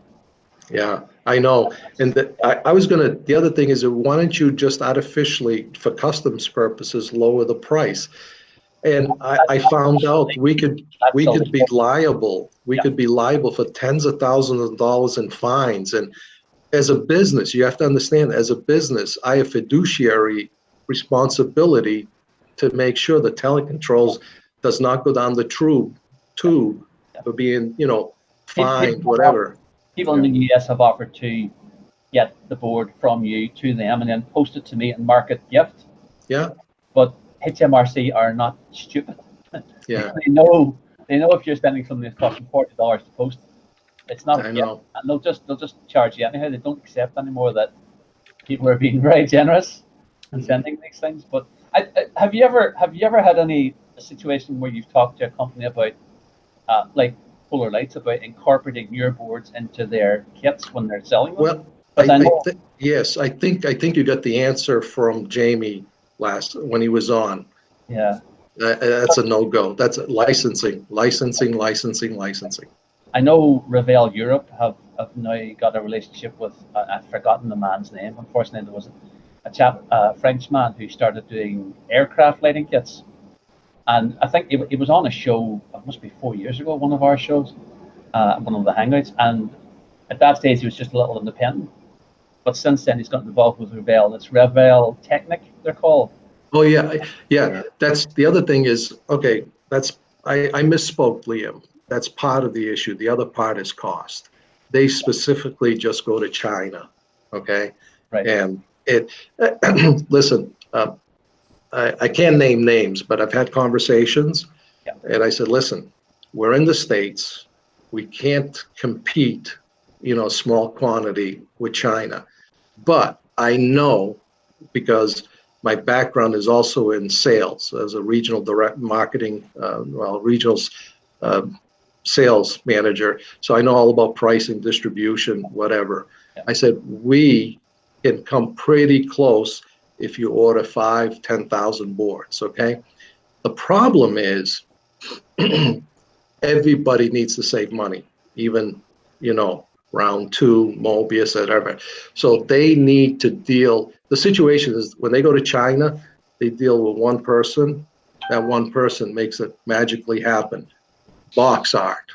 Yeah, I know. And I was going to, the other thing is, why don't you just artificially, for customs purposes, lower the price? And I found out we could be liable. We could be liable for tens of thousands of dollars in fines. And as a business, you have to understand, as a business, I have fiduciary responsibility to make sure the Tenacontrols does not go down the tube for being, fined, whatever. People in the US have offered to get the board from you to them and then post it to me and mark it gift. Yeah. But HMRC are not stupid. Yeah. They know if you're spending something that's costing $40 to post, it's not a gift. And they'll just charge you anyhow. They don't accept anymore that people are being very generous and sending these things. But have you ever had any situation where you've talked to a company about like Polar Lights, about incorporating your boards into their kits when they're selling them? Well, yes, I think you got the answer from Jamie when he was on. Yeah. That's a no-go. That's licensing. I know Revell Europe have now got a relationship with, I've forgotten the man's name. Unfortunately, there was a Frenchman who started doing aircraft lighting kits. And I think it was on a show, it must be 4 years ago, one of our shows, one of the Hangouts. And at that stage, he was just a little independent. But since then, he's gotten involved with Revell. It's Revell Technic, they're called. Oh, yeah. That's the other thing is, okay, I misspoke, Liam. That's part of the issue. The other part is cost. They specifically just go to China, okay? Right. And listen, I can't name names, but I've had conversations, and I said, listen, we're in the States. We can't compete, small quantity with China. But I know, because my background is also in sales as a regional direct marketing, regional sales manager. So I know all about pricing, distribution, whatever. Yeah. I said, we can come pretty close if you order 5,000, 10,000 boards, okay? The problem is everybody needs to save money, even, round two, Mobius, whatever. So they need to deal, the situation is when they go to China, they deal with one person. That one person makes it magically happen. Box art,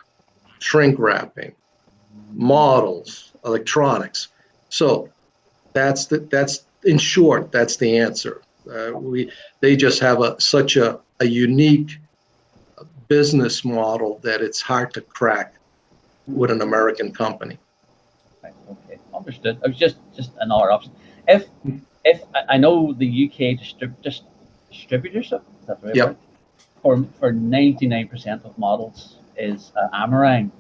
shrink wrapping, models, electronics. So that's in short, that's the answer. They just have such a unique business model that it's hard to crack with an American company. Right, okay, understood. It was just another option. If I know the UK distributorship, is that right? Yep. For 99% of models is Amarang.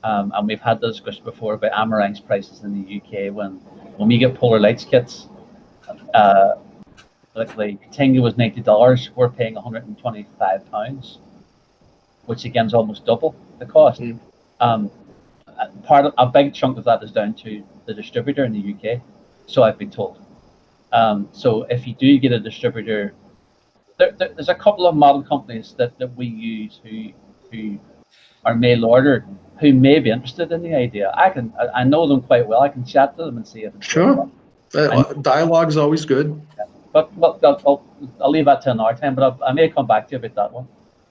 And we've had this discussion before about Amarang's prices in the UK. When we get Polar Lights kits, like the Tenaglia was $90, we're paying £125, which again is almost double the cost. A big chunk of that is down to the distributor in the UK, so I've been told. So if you do get a distributor, there's a couple of model companies that we use who or mail order who may be interested in the idea. I know them quite well. I can chat to them and see if it's Sure. Dialogue's always good. But I'll leave that to another time. But I may come back to you about that one.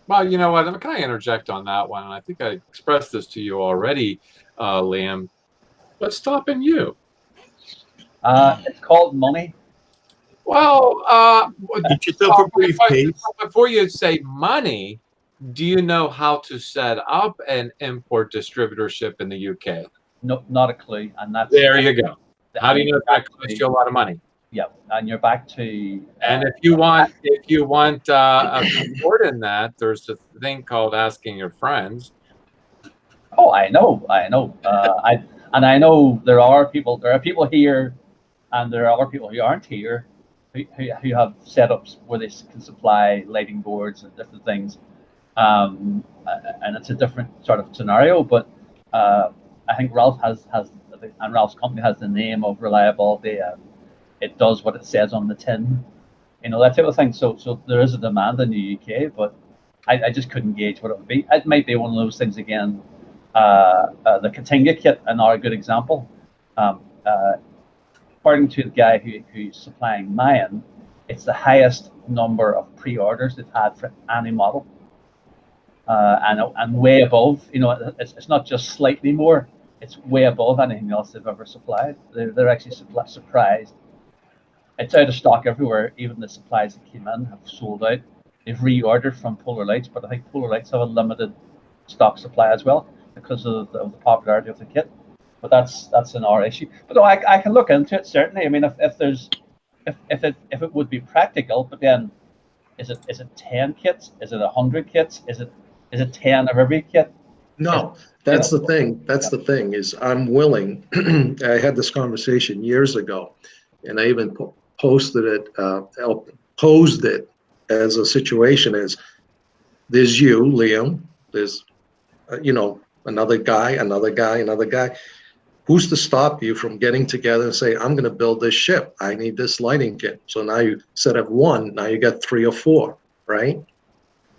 Well, you know what? Can I interject on that one? And I think I expressed this to you already, Liam. What's stopping you? It's called money. Well, Get yourself a briefcase. before you say money, do you know how to set up an import distributorship in the UK? No, not a clue. And that's There you go. How do you know that costs you a lot of money? Yeah, and you're back to. And if you want a support in that, there's a thing called asking your friends. Oh, I know. I know there are people here, and there are people who aren't here, who have setups where they can supply lighting boards and different things, and it's a different sort of scenario. But I think Ralph has and Ralph's company has the name of reliability. It does what it says on the tin, that type of thing. So there is a demand in the UK, but I just couldn't gauge what it would be. It might be one of those things again. The Tenaglia kit, another good example. According to the guy who's supplying mine, it's the highest number of pre-orders they've had for any model, and way above. It's not just slightly more; it's way above anything else they've ever supplied. They're actually surprised. It's out of stock everywhere. Even the supplies that came in have sold out. They've reordered from Polar Lights, but I think Polar Lights have a limited stock supply as well because of the popularity of the kit. But that's another issue. But no, I can look into it certainly. I mean, if it would be practical, but then is it 10 kits? Is it 100 kits? Is it 10 of every kit? No, that's the thing. That's the thing is I'm willing. I had this conversation years ago, and I even posted it, posed it as a situation as there's you, Liam, there's, another guy. Who's to stop you from getting together and say, I'm going to build this ship. I need this lighting kit. So now you instead of one, now you got 3 or 4, right?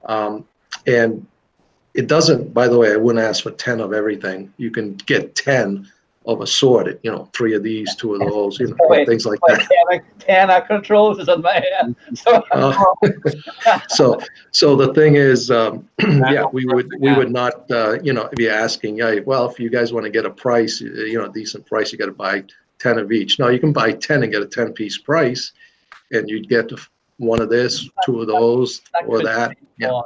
And it doesn't, by the way, I wouldn't ask for 10 of everything. You can get 10 of assorted, 3 of these, 2 of those, things like that. Tenacontrols is on my hand. So the thing is, yeah, we would not, be asking, well, if you guys want to get a price, a decent price, you got to buy 10 of each. No, you can buy 10 and get a 10-piece price, and you'd get 1 of this, 2 of those, or that. Yeah.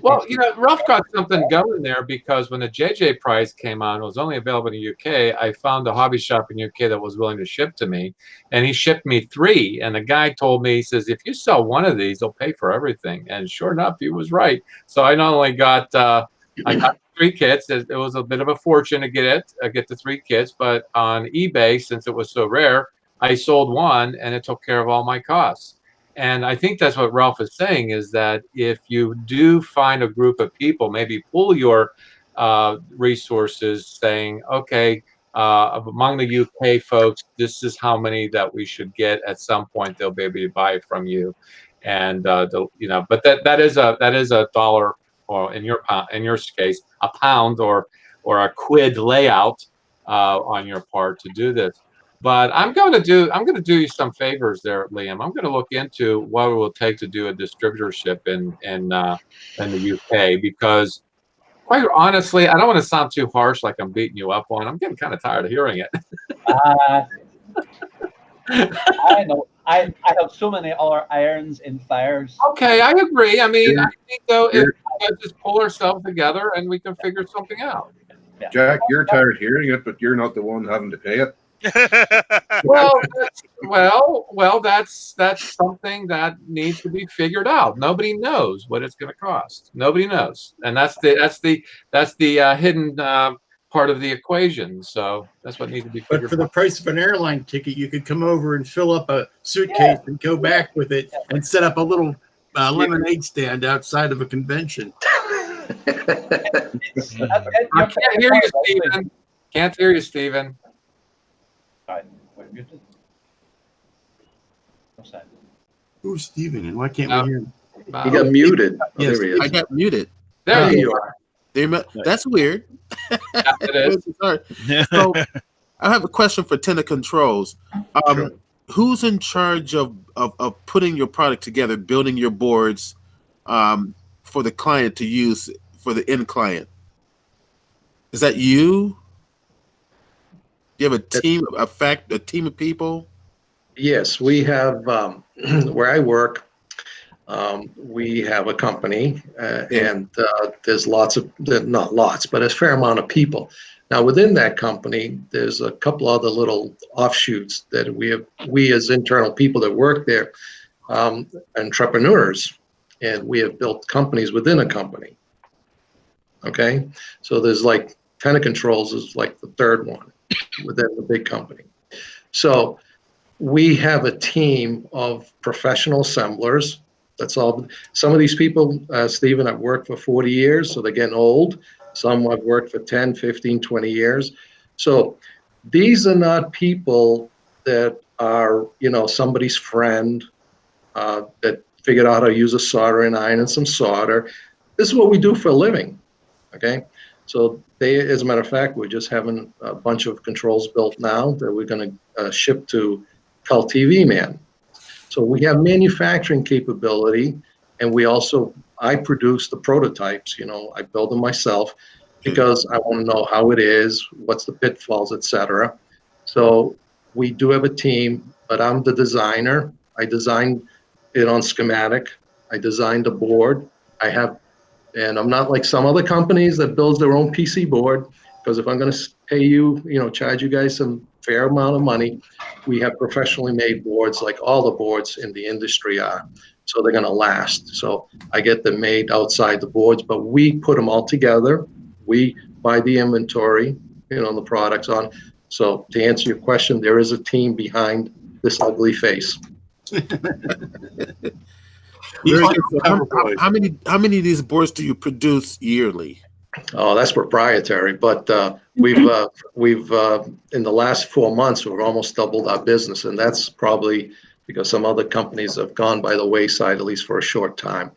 Well, Ralph got something going there because when the JJ prize came on, it was only available in the UK. I found a hobby shop in the UK that was willing to ship to me, and he shipped me 3. And the guy told me, he says, if you sell 1 of these, they'll pay for everything. And sure enough, he was right. So I not only got I got 3 kits. It was a bit of a fortune to get the 3 kits, but on eBay, since it was so rare, I sold 1, and it took care of all my costs. And I think that's what Ralph is saying, is that if you do find a group of people, maybe pull your resources saying, okay, among the UK folks, this is how many that we should get. At some point, they'll be able to buy from you. And, but that is a dollar, or in your case, a pound or a quid layout on your part to do this. But I'm going to do you some favors there, Liam. I'm going to look into what it will take to do a distributorship in the UK, because quite honestly, I don't want to sound too harsh, like I'm beating you up on. I'm getting kind of tired of hearing it. I know. I have so many other irons in fires. Okay, I agree. I mean, I think though, if we just pull ourselves together and we can figure something out. Yeah. Jack, you're tired of hearing it, but you're not the one having to pay it. Well, that's something that needs to be figured out. Nobody knows what it's going to cost. Nobody knows, and that's the hidden part of the equation. So that's what needs to be figured out. But for the price of an airline ticket, you could come over and fill up a suitcase and go back with it and set up a little lemonade stand outside of a convention. I can't hear you, Stephen. Can't hear you, Stephen. Who's Steven, and why can't we hear him? He got muted. Oh, Yes, there he is. I got muted. There you are. That's weird. Yeah, it is. Sorry. So I have a question for Tenacontrols. Sure. Who's in charge of putting your product together, building your boards for the client to use for the end client? Is that you? Do you have a team of people? Yes, we have, where I work, we have a company, and there's not lots, but a fair amount of people. Now, within that company, there's a couple other little offshoots that we as internal people that work there, entrepreneurs, and we have built companies within a company. Okay, so there's like Tenacontrols is like the third one within the big company. So we have a team of professional assemblers. That's all. Some of these people, Stephen, I've worked for 40 years, so they're getting old. Some I've worked for 10, 15, 20 years. So these are not people that are, somebody's friend that figured out how to use a soldering iron and some solder. This is what we do for a living, okay? So they, as a matter of fact, we're just having a bunch of controls built now that we're going to ship to Cult TV Man. So we have manufacturing capability, and I produce the prototypes. I build them myself because I want to know how it is, what's the pitfalls, etc. So we do have a team, but I'm the designer. I designed it on schematic. I designed the board. And I'm not like some other companies that builds their own PC board, because if I'm going to pay you, charge you guys some fair amount of money, we have professionally made boards like all the boards in the industry are. So they're going to last. So I get them made outside the boards, but we put them all together. We buy the inventory, the products on. So to answer your question, there is a team behind this ugly face. How many of these boards do you produce yearly? Oh, that's proprietary. But we've in the last 4 months, we've almost doubled our business, and that's probably because some other companies have gone by the wayside, at least for a short time.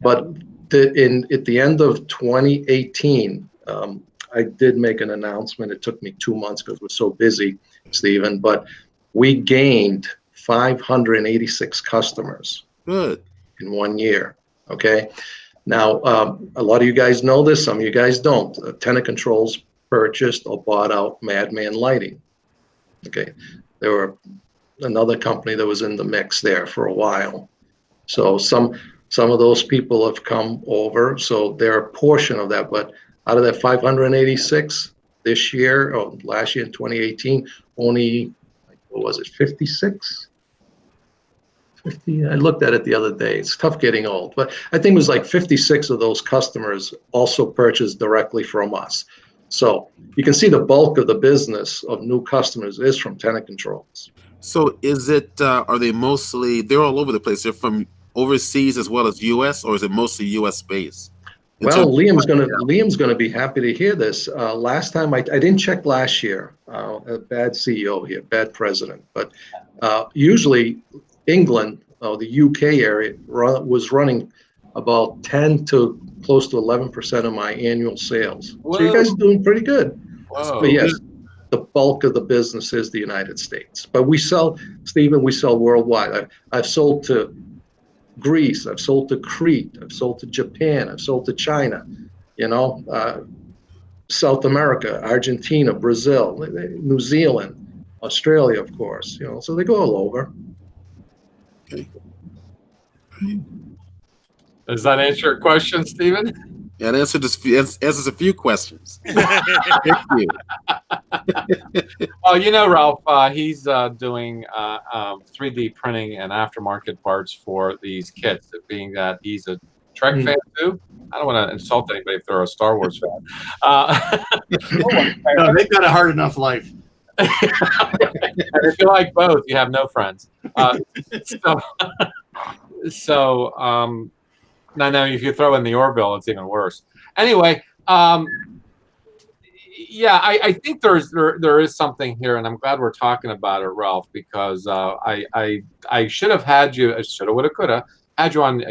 But at the end of 2018, I did make an announcement. It took me 2 months because we're so busy, Stephen. But we gained 586 customers. Good. In 1 year. Okay. Now, a lot of you guys know this. Some of you guys don't. Tenacontrols purchased or bought out Madman Lighting. Okay. There were another company that was in the mix there for a while. So some of those people have come over. So they're a portion of that. But out of that 586 this year, or last year in 2018, only, what was it, 56? 50, I looked at it the other day. It's tough getting old, but I think it was like 56 of those customers also purchased directly from us. So you can see the bulk of the business of new customers is from Tenacontrols. So is it, are they mostly, they're all over the place. They're from overseas as well as US, or is it mostly US based? Well, Liam's gonna be happy to hear this. Last time I didn't check last year. A bad CEO here, bad president, but usually England, the UK area, was running about 10 to close to 11% of my annual sales. Whoa. So you guys are doing pretty good. Whoa. But yes, the bulk of the business is the United States. But we sell, Stephen, we sell worldwide. I've sold to Greece, I've sold to Crete, I've sold to Japan, I've sold to China, South America, Argentina, Brazil, New Zealand, Australia, of course, so they go all over. Okay. Does that answer your question, Stephen? Yeah, it answers a few questions. Thank you. Well, Ralph, he's doing 3D printing and aftermarket parts for these kits, being that he's a Trek fan too. I don't want to insult anybody if they're a Star Wars fan. No, they've got a hard enough life. And if you like both, you have no friends. So now if you throw in the Orville, it's even worse. Anyway, yeah, I think there is something here, and I'm glad we're talking about it, Ralph, because I should have had you, shoulda, woulda, coulda, had you on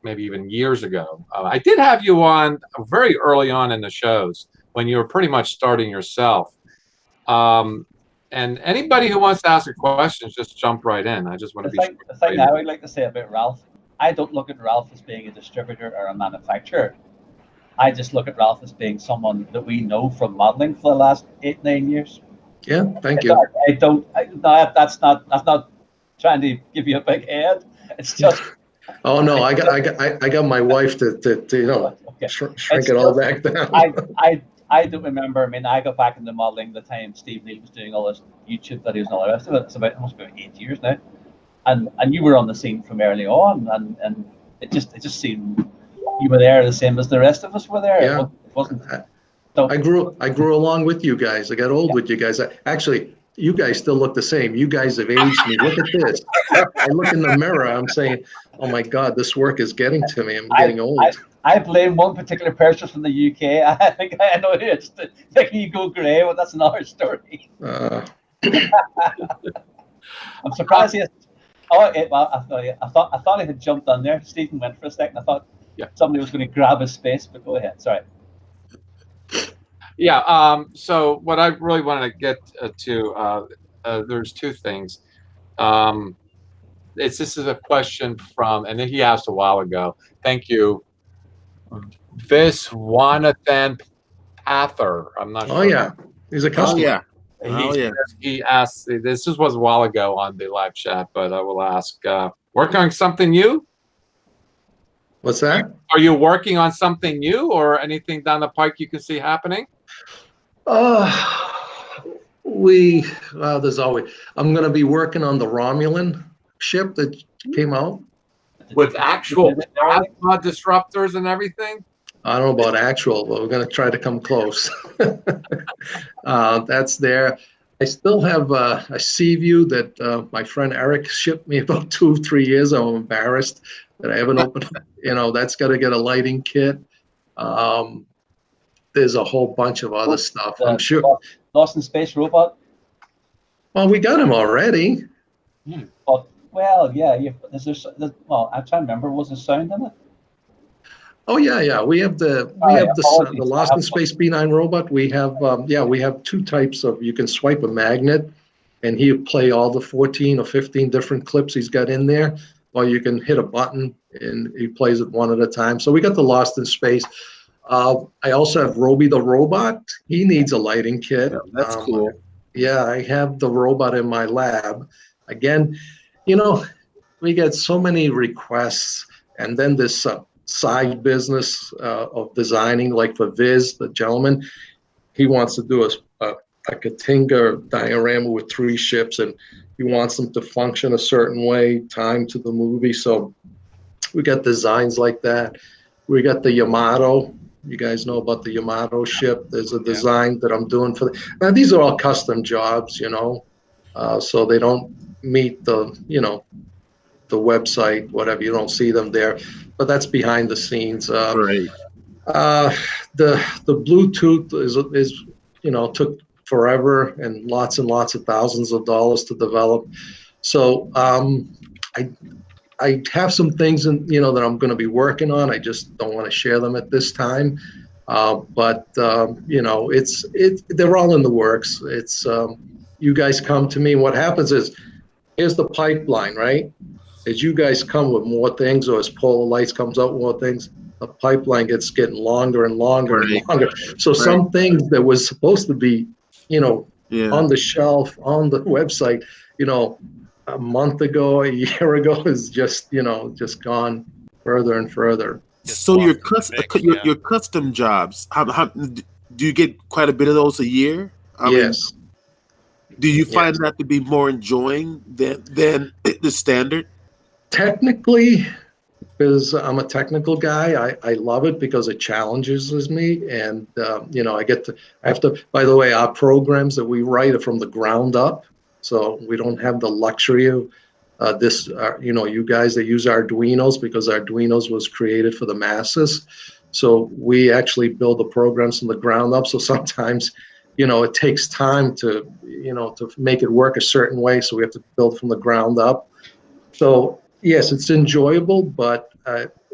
maybe even years ago. I did have you on very early on in the shows when you were pretty much starting yourself. And anybody who wants to ask a question, just jump right in. I just want to be sure. The thing I would like to say about Ralph, I don't look at Ralph as being a distributor or a manufacturer. I just look at Ralph as being someone that we know from modeling for the last 8-9 years. Yeah, thank you. That's not trying to give you a big head. It's just. Oh no, I got my wife to you know, Okay. shrink it all back down. I don't remember. I mean, I got back into modeling the time Steve Neal was doing all this YouTube videos and all the rest of it. It's almost about 8 years now, and you were on the scene from early on, and it just seemed you were there the same as the rest of us were there. Yeah. It wasn't. I grew along with you guys. I got old with you guys. Actually, you guys still look the same. You guys have aged me. Look at this. I look in the mirror. I'm saying, oh my God, this work is getting to me. I'm getting old. I blame one particular person from the UK. I think I know it's making you go grey, but that's another story. I'm surprised he has. Oh, I thought he had jumped on there. Stephen went for a second. I thought somebody was going to grab his space, but go ahead. Sorry. Yeah. So what I really wanted to get to, there's two things. This is a question from, and he asked a while ago. Thank you, Viswanathan Pather. I'm not sure. Oh yeah, he's a customer. He asked. This was a while ago on the live chat, but I will ask. Working on something new? What's that? Are you working on something new or anything down the pike you can see happening? There's always. I'm going to be working on the Romulan ship that came out with actual plasma disruptors and everything. I don't know about actual, but we're going to try to come close. That's there. I still have a Sea View that my friend Eric shipped me about 2-3 years. I'm embarrassed that I haven't opened. You know, that's got to get a lighting kit. There's a whole bunch of other stuff. I'm sure. Lost in Space robot. Well, we got him already. Well, yeah. Well, I'm trying to remember. Was there sound in it? Oh yeah. We have the Lost in Space B9 robot. We have we have two types of. You can swipe a magnet, and he'll play all the 14 or 15 different clips he's got in there, or you can hit a button and he plays it one at a time. So we got the Lost in Space. I also have Roby the robot. He needs a lighting kit. Yeah, that's cool. Yeah, I have the robot in my lab. Again, you know, we get so many requests, and then this side business of designing, like for Viz, the gentleman, he wants to do a Katinga diorama with 3 ships, and he wants them to function a certain way, time to the movie. So we got designs like that. We got the Yamato. You guys know about the Yamato ship. There's a design that I'm doing for now. These are all custom jobs, you know, so they don't meet the, you know, the website, whatever. You don't see them there, but that's behind the scenes. Right. The Bluetooth is you know, took forever and lots of thousands of dollars to develop. So I have some things that I'm going to be working on. I just don't want to share them at this time. But you know, they're all in the works. It's you guys come to me. What happens is, here's the pipeline, right? As you guys come with more things, or as Polar Lights comes out with more things, the pipeline gets getting longer and longer and longer. So some things that was supposed to be, you know, on the shelf, on the website, you know, a month ago, a year ago, is just gone further and further. So your custom jobs, how do you get quite a bit of those a year? Yes. Do you find that to be more enjoying than the standard? Technically, because I'm a technical guy, I love it because it challenges me, and you know, I have to. By the way, our programs that we write are from the ground up, so we don't have the luxury of you know, you guys that use Arduinos, because Arduinos was created for the masses. So we actually build the programs from the ground up. So sometimes, you know, it takes time to, you know, to make it work a certain way. So we have to build from the ground up. So yes, it's enjoyable, but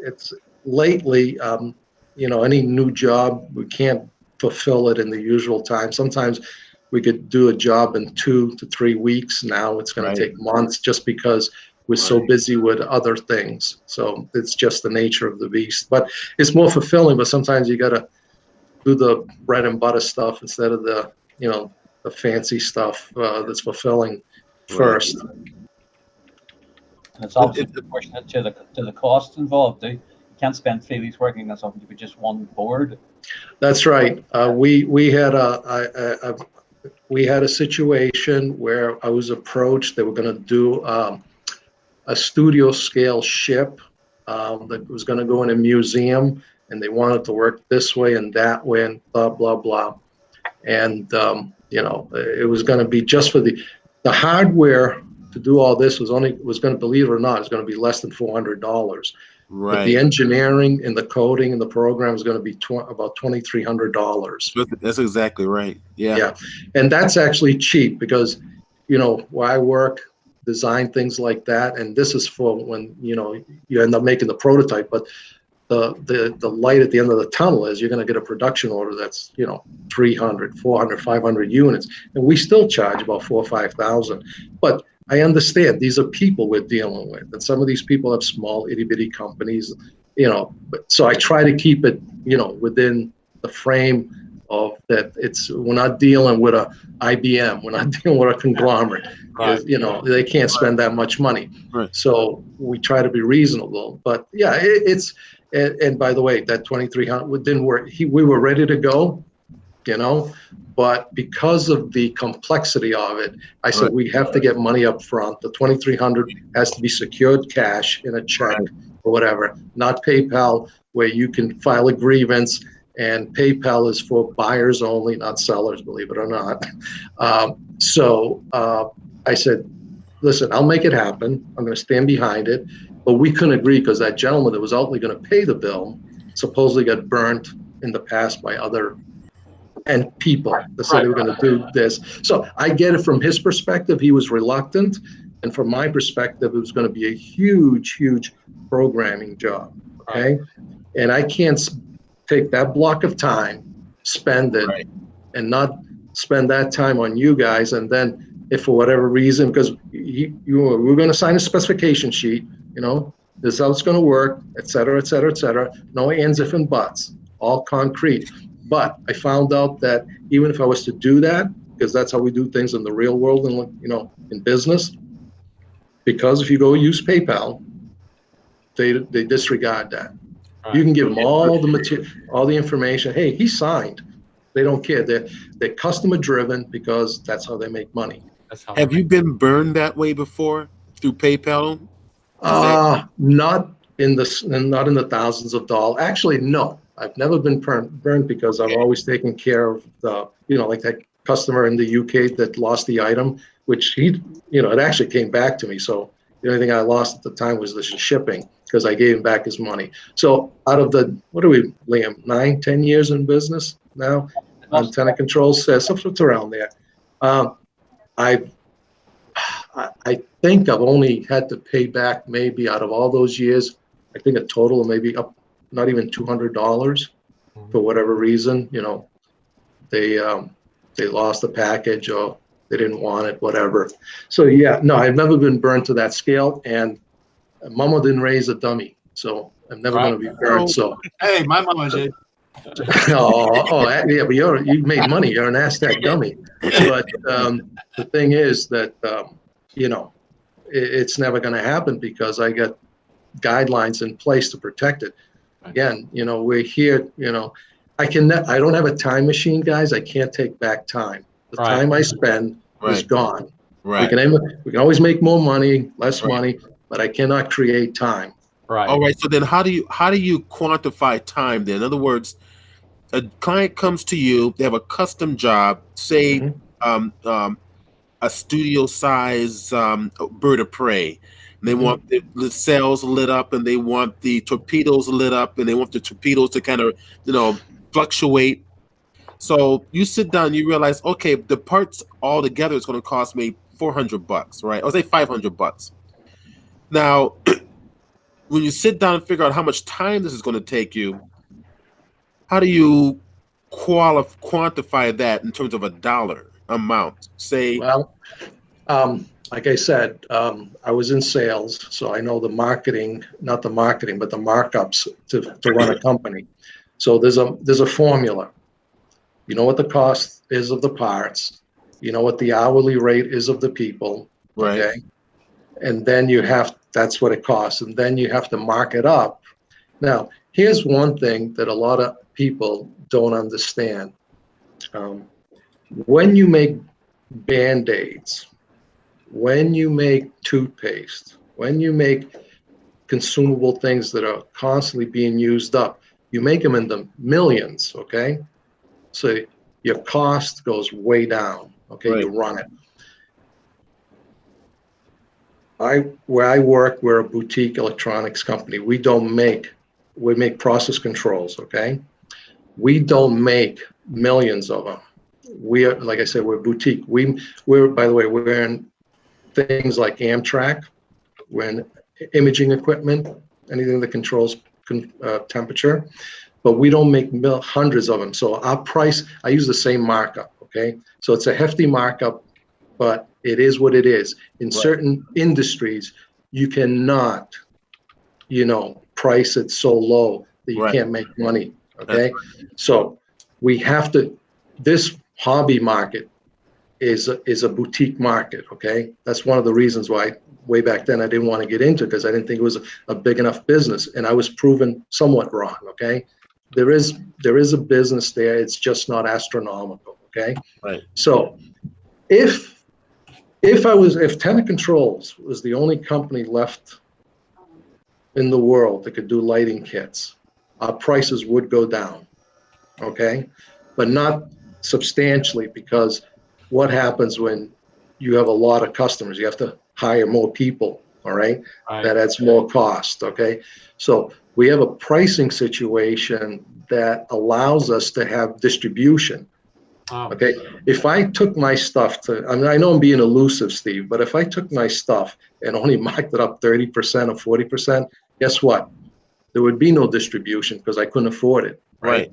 it's lately, any new job, we can't fulfill it in the usual time. Sometimes we could do a job in 2 to 3 weeks. Now it's going to take months just because we're so busy with other things. So it's just the nature of the beast. But it's more fulfilling. But sometimes you got to do the bread and butter stuff instead of the fancy stuff that's fulfilling first. And it's obviously proportionate to the costs involved. You can't spend 3 weeks working on something with just one board. That's right. We had a situation where I was approached. They were going to do a studio scale ship that was going to go in a museum, and they wanted to work this way and that way and blah blah blah. And it was going to be just for the hardware to do all this was going to, believe it or not, is going to be less than $400. Right. But the engineering and the coding and the program is going to be about $2,300. That's exactly right. Yeah. Yeah, and that's actually cheap because, where I work, design things like that, and this is for when you end up making the prototype. But the light at the end of the tunnel is you're going to get a production order that's 300, 400, 500 units, and we still charge about 4,000 or 5,000. But I understand these are people we're dealing with, and some of these people have small itty bitty companies, so I try to keep it, within the frame of that. We're not dealing with a IBM, we're not dealing with a conglomerate. Right. They can't spend that much money. Right. So we try to be reasonable. But yeah, and by the way, that 2,300 didn't work. We were ready to go, but because of the complexity of it, I said we have to get money up front. The 2,300 has to be secured cash in a check or whatever, not PayPal, where you can file a grievance, and PayPal is for buyers only, not sellers, believe it or not. So I said, listen, I'll make it happen. I'm going to stand behind it. But we couldn't agree because that gentleman that was ultimately going to pay the bill supposedly got burnt in the past by other people that said they were going to do this. So I get it from his perspective. He was reluctant. And from my perspective, it was going to be a huge, huge programming job. Okay. And I can't take that block of time, spend it, and not spend that time on you guys. And then if for whatever reason, because we're going to sign a specification sheet, this is how it's going to work, et cetera, et cetera, et cetera. No ands, if, and buts, all concrete. But I found out that even if I was to do that, because that's how we do things in the real world and in business, because if you go use PayPal, they disregard that. You can give them all the material, all the information. Hey, he signed. They don't care. They're customer driven because that's how they make money. Have you been burned that way before through PayPal? Not in the thousands of dollars. Actually, no. I've never been burned because I've always taken care of the, like that customer in the UK that lost the item, which it actually came back to me. So the only thing I lost at the time was the shipping because I gave him back his money. So out of the, what are we, Liam, 9-10 years in business now on Tenacontrols, something around there. I think I've only had to pay back maybe out of all those years, I think a total of maybe up not even $200 for whatever reason. They lost the package or they didn't want it, whatever. So yeah, no, I've never been burned to that scale, and Mama didn't raise a dummy, so I'm never going to be burned. So hey, my mama did. Yeah, but you made money. You're an Aztec dummy. But the thing is that it's never going to happen because I got guidelines in place to protect it. Again, we're here. I don't have a time machine, guys. I can't take back time. The time I spend is gone. Right. We can always make more money, less money, but I cannot create time. Right. All right. So then, how do you quantify time? Then, in other words, a client comes to you. They have a custom job, say, a studio size bird of prey. And they want the sails lit up, and they want the torpedoes lit up, and they want the torpedoes to kind of fluctuate. So you sit down, you realize, okay, the parts all together is going to cost me $400, right? Or say $500. Now, when you sit down and figure out how much time this is going to take you, how do you quantify that in terms of a dollar amount? Say, Well, like I said, I was in sales, so I know the marketing, not the marketing, but the markups to run a company. So there's a formula. You know what the cost is of the parts. You know what the hourly rate is of the people. right, Okay. And then that's what it costs. And then you have to mark it up. Now, here's one thing that a lot of people don't understand. When you make Band-Aids, when you make toothpaste, when you make consumable things that are constantly being used up, you make them in the millions, okay? So your cost goes way down, okay? Right. You run it. Where I work, we're a boutique electronics company. We make process controls, okay? We don't make millions of them. We are, like I said, we're boutique. We're, by the way, we're in things like Amtrak, we're in imaging equipment, anything that controls temperature, but we don't make hundreds of them. So our price, I use the same markup, okay? So it's a hefty markup, but it is what it is. In certain industries, you cannot, price it so low that you can't make money, okay? So we have to, this hobby market is a boutique market, okay? That's one of the reasons why way back then I didn't want to get into it, because I didn't think it was a big enough business, and I was proven somewhat wrong, okay? There is a business there, it's just not astronomical, okay? Right. So if Tenacontrols was the only company left in the world that could do lighting kits, our prices would go down, okay? But not substantially, because what happens when you have a lot of customers? You have to hire more people, all right? That adds more cost, okay? So we have a pricing situation that allows us to have distribution. Okay, if I took my stuff I know I'm being elusive, Steve, but if I took my stuff and only marked it up 30% or 40%, guess what? There would be no distribution because I couldn't afford it. right.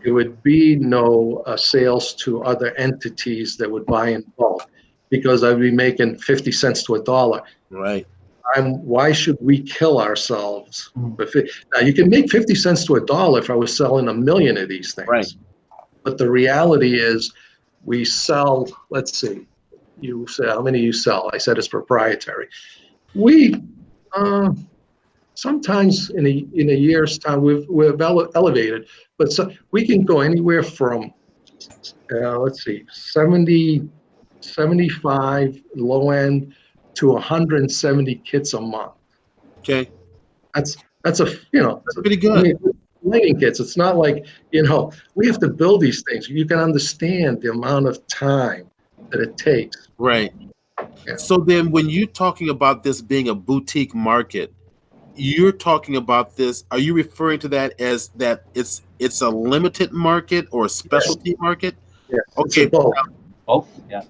There would be no sales to other entities that would buy in bulk, because I'd be making 50 cents to $1. Right. Why should we kill ourselves? Now, you can make 50 cents to $1 if I was selling 1 million of these things. Right. But the reality is we sell, let's see, you say, how many you sell? I said it's proprietary. We, sometimes in a year's time, we've elevated, but we can go anywhere from, let's see, 70, 75 low end to 170 kits a month. Okay. That's pretty good. I mean, lighting kits. It's not like, we have to build these things. You can understand the amount of time that it takes. Right. Yeah. So then when you're talking about this being a boutique market, you're talking about this, are you referring to that as that it's a limited market or a specialty market? Yes. Okay. Both, yeah.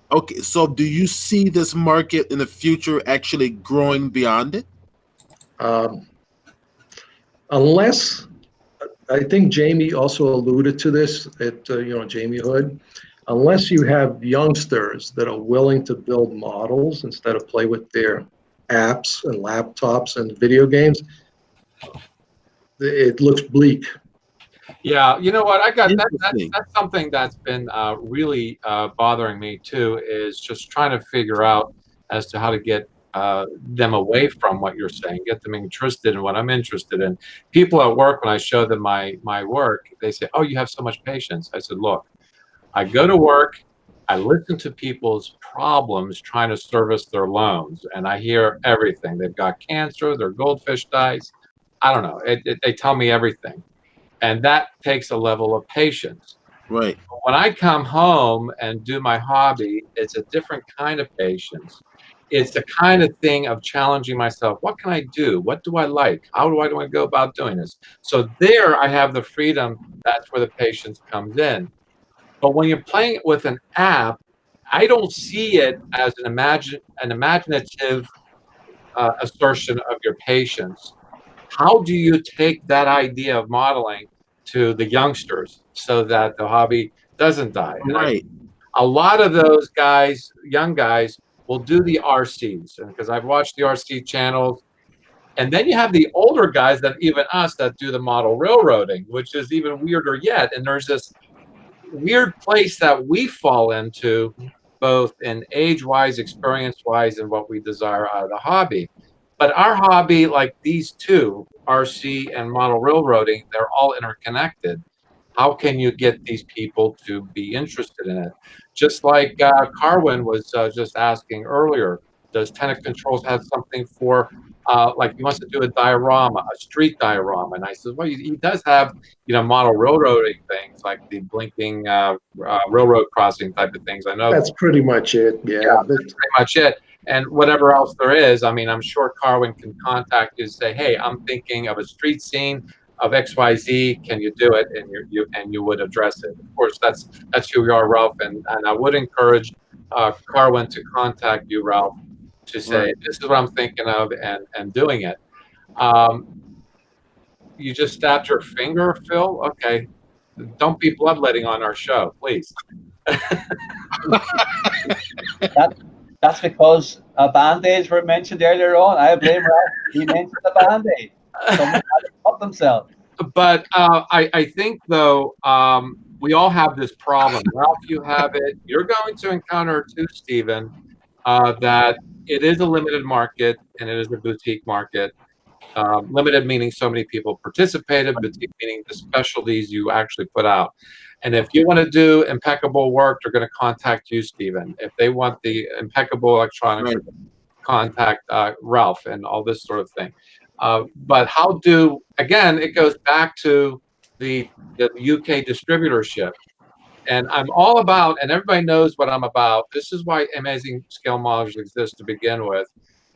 Okay. So do you see this market in the future actually growing beyond it? Unless, I think Jamie also alluded to this Jamie Hood, unless you have youngsters that are willing to build models instead of play with their apps and laptops and video games, it looks bleak. Yeah, you know what? I got that's something that's been really bothering me too, is just trying to figure out as to how to get them away from what you're saying, get them interested in what I'm interested in. People at work, when I show them my work, they say, "Oh, you have so much patience." I said, "Look, I go to work, I listen to people's problems trying to service their loans, and I hear everything. They've got cancer, their goldfish dies. I don't know. They tell me everything. And that takes a level of patience. Right. When I come home and do my hobby, it's a different kind of patience. It's the kind of thing of challenging myself. What can I do? What do I like? How do I go about doing this? So there I have the freedom. That's where the patience comes in. But when you're playing it with an app, I don't see it as an imaginative assertion of your patients. How do you take that idea of modeling to the youngsters so that the hobby doesn't die? And Right. a lot of those guys, young guys, will do the RCs, and because I've watched the RC channels. And then you have the older guys that even us that do the model railroading, which is even weirder yet. And there's this weird place that we fall into, both in age-wise, experience-wise, and what we desire out of the hobby. But our hobby, like these two, RC and model railroading, they're all interconnected. How can you get these people to be interested in it? Just like Carwin was just asking earlier, does Tenacontrols have something for, like he wants to do a diorama, a street diorama? And I said, well, he does have, model railroading things like the blinking railroad crossing type of things. I know That's pretty much it. Yeah. that's pretty much it. And whatever else there is, I mean, I'm sure Carwin can contact you and say, hey, I'm thinking of a street scene of XYZ. Can you do it? And you would address it. Of course, that's who we are, Ralph. And I would encourage Carwin to contact you, Ralph, to say, Right. this is what I'm thinking of and doing it. You just stabbed your finger, Phil? Okay. Don't be bloodletting on our show, please. That's because band-aids were mentioned earlier on. I blame Ralph. He mentioned the band-aid. Someone had to cut themselves. But I think, though, we all have this problem. Ralph, you have it. You're going to encounter too, Stephen, that it is a limited market and it is a boutique market. Limited meaning so many people participated, boutique meaning the specialties you actually put out. And if you want to do impeccable work, they're going to contact you, Stephen. If they want the impeccable electronics, Right. contact Ralph and all this sort of thing. But again, it goes back to the UK distributorship. And I'm all about, and everybody knows what I'm about. This is why Amazing Scale Models exist to begin with,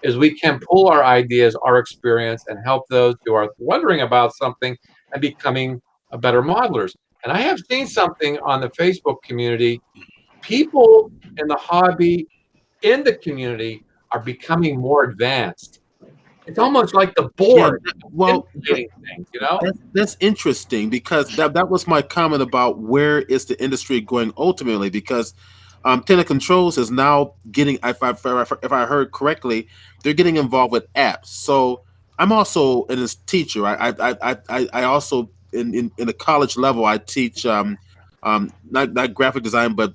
is we can pull our ideas, our experience, and help those who are wondering about something and becoming better modelers. And I have seen something on the Facebook community. People in the hobby, in the community, are becoming more advanced. It's almost like the board. Yeah, well, things, that's interesting because that was my comment about where is the industry going ultimately, because Tenacontrols is now getting, if I heard correctly, they're getting involved with apps. So I'm also a teacher. I also in the college level I teach not graphic design but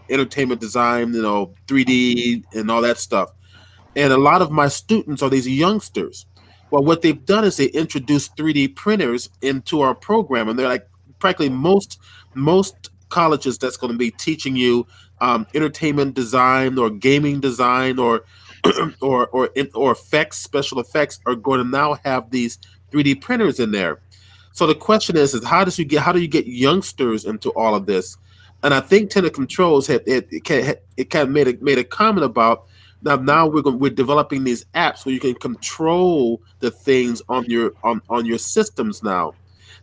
entertainment design, 3D and all that stuff. And a lot of my students are these youngsters. Well, what they've done is they introduced 3D printers into our program, and they're like practically most colleges that's going to be teaching you entertainment design or gaming design or effects, special effects are going to now have these 3D printers in there. So the question is how do you get youngsters into all of this? And I think Tenacontrols it kind of made a comment about now we're developing these apps where you can control the things on your systems now.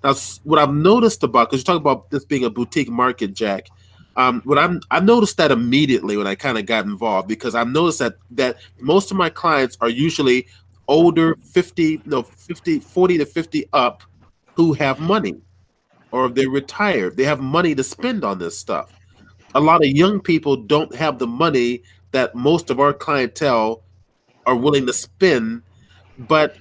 Now, what I've noticed about, because you talk about this being a boutique market, Jack, I noticed that immediately when I kind of got involved, because I've noticed that most of my clients are usually older, 40 to 50 up, who have money, or they're retired. They have money to spend on this stuff. A lot of young people don't have the money that most of our clientele are willing to spend. But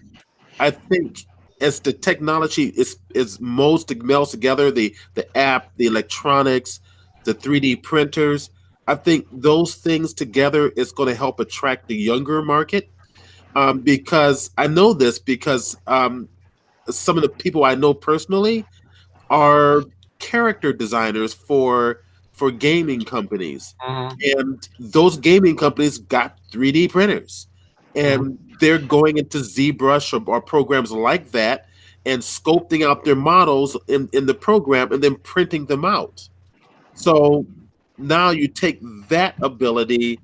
I think as the technology is most melds together, the app, the electronics, the 3D printers, I think those things together is going to help attract the younger market. Because I know this because some of the people I know personally are character designers for gaming companies. And those gaming companies got 3D printers, and they're going into ZBrush or programs like that and sculpting out their models in the program and then printing them out. So now you take that ability,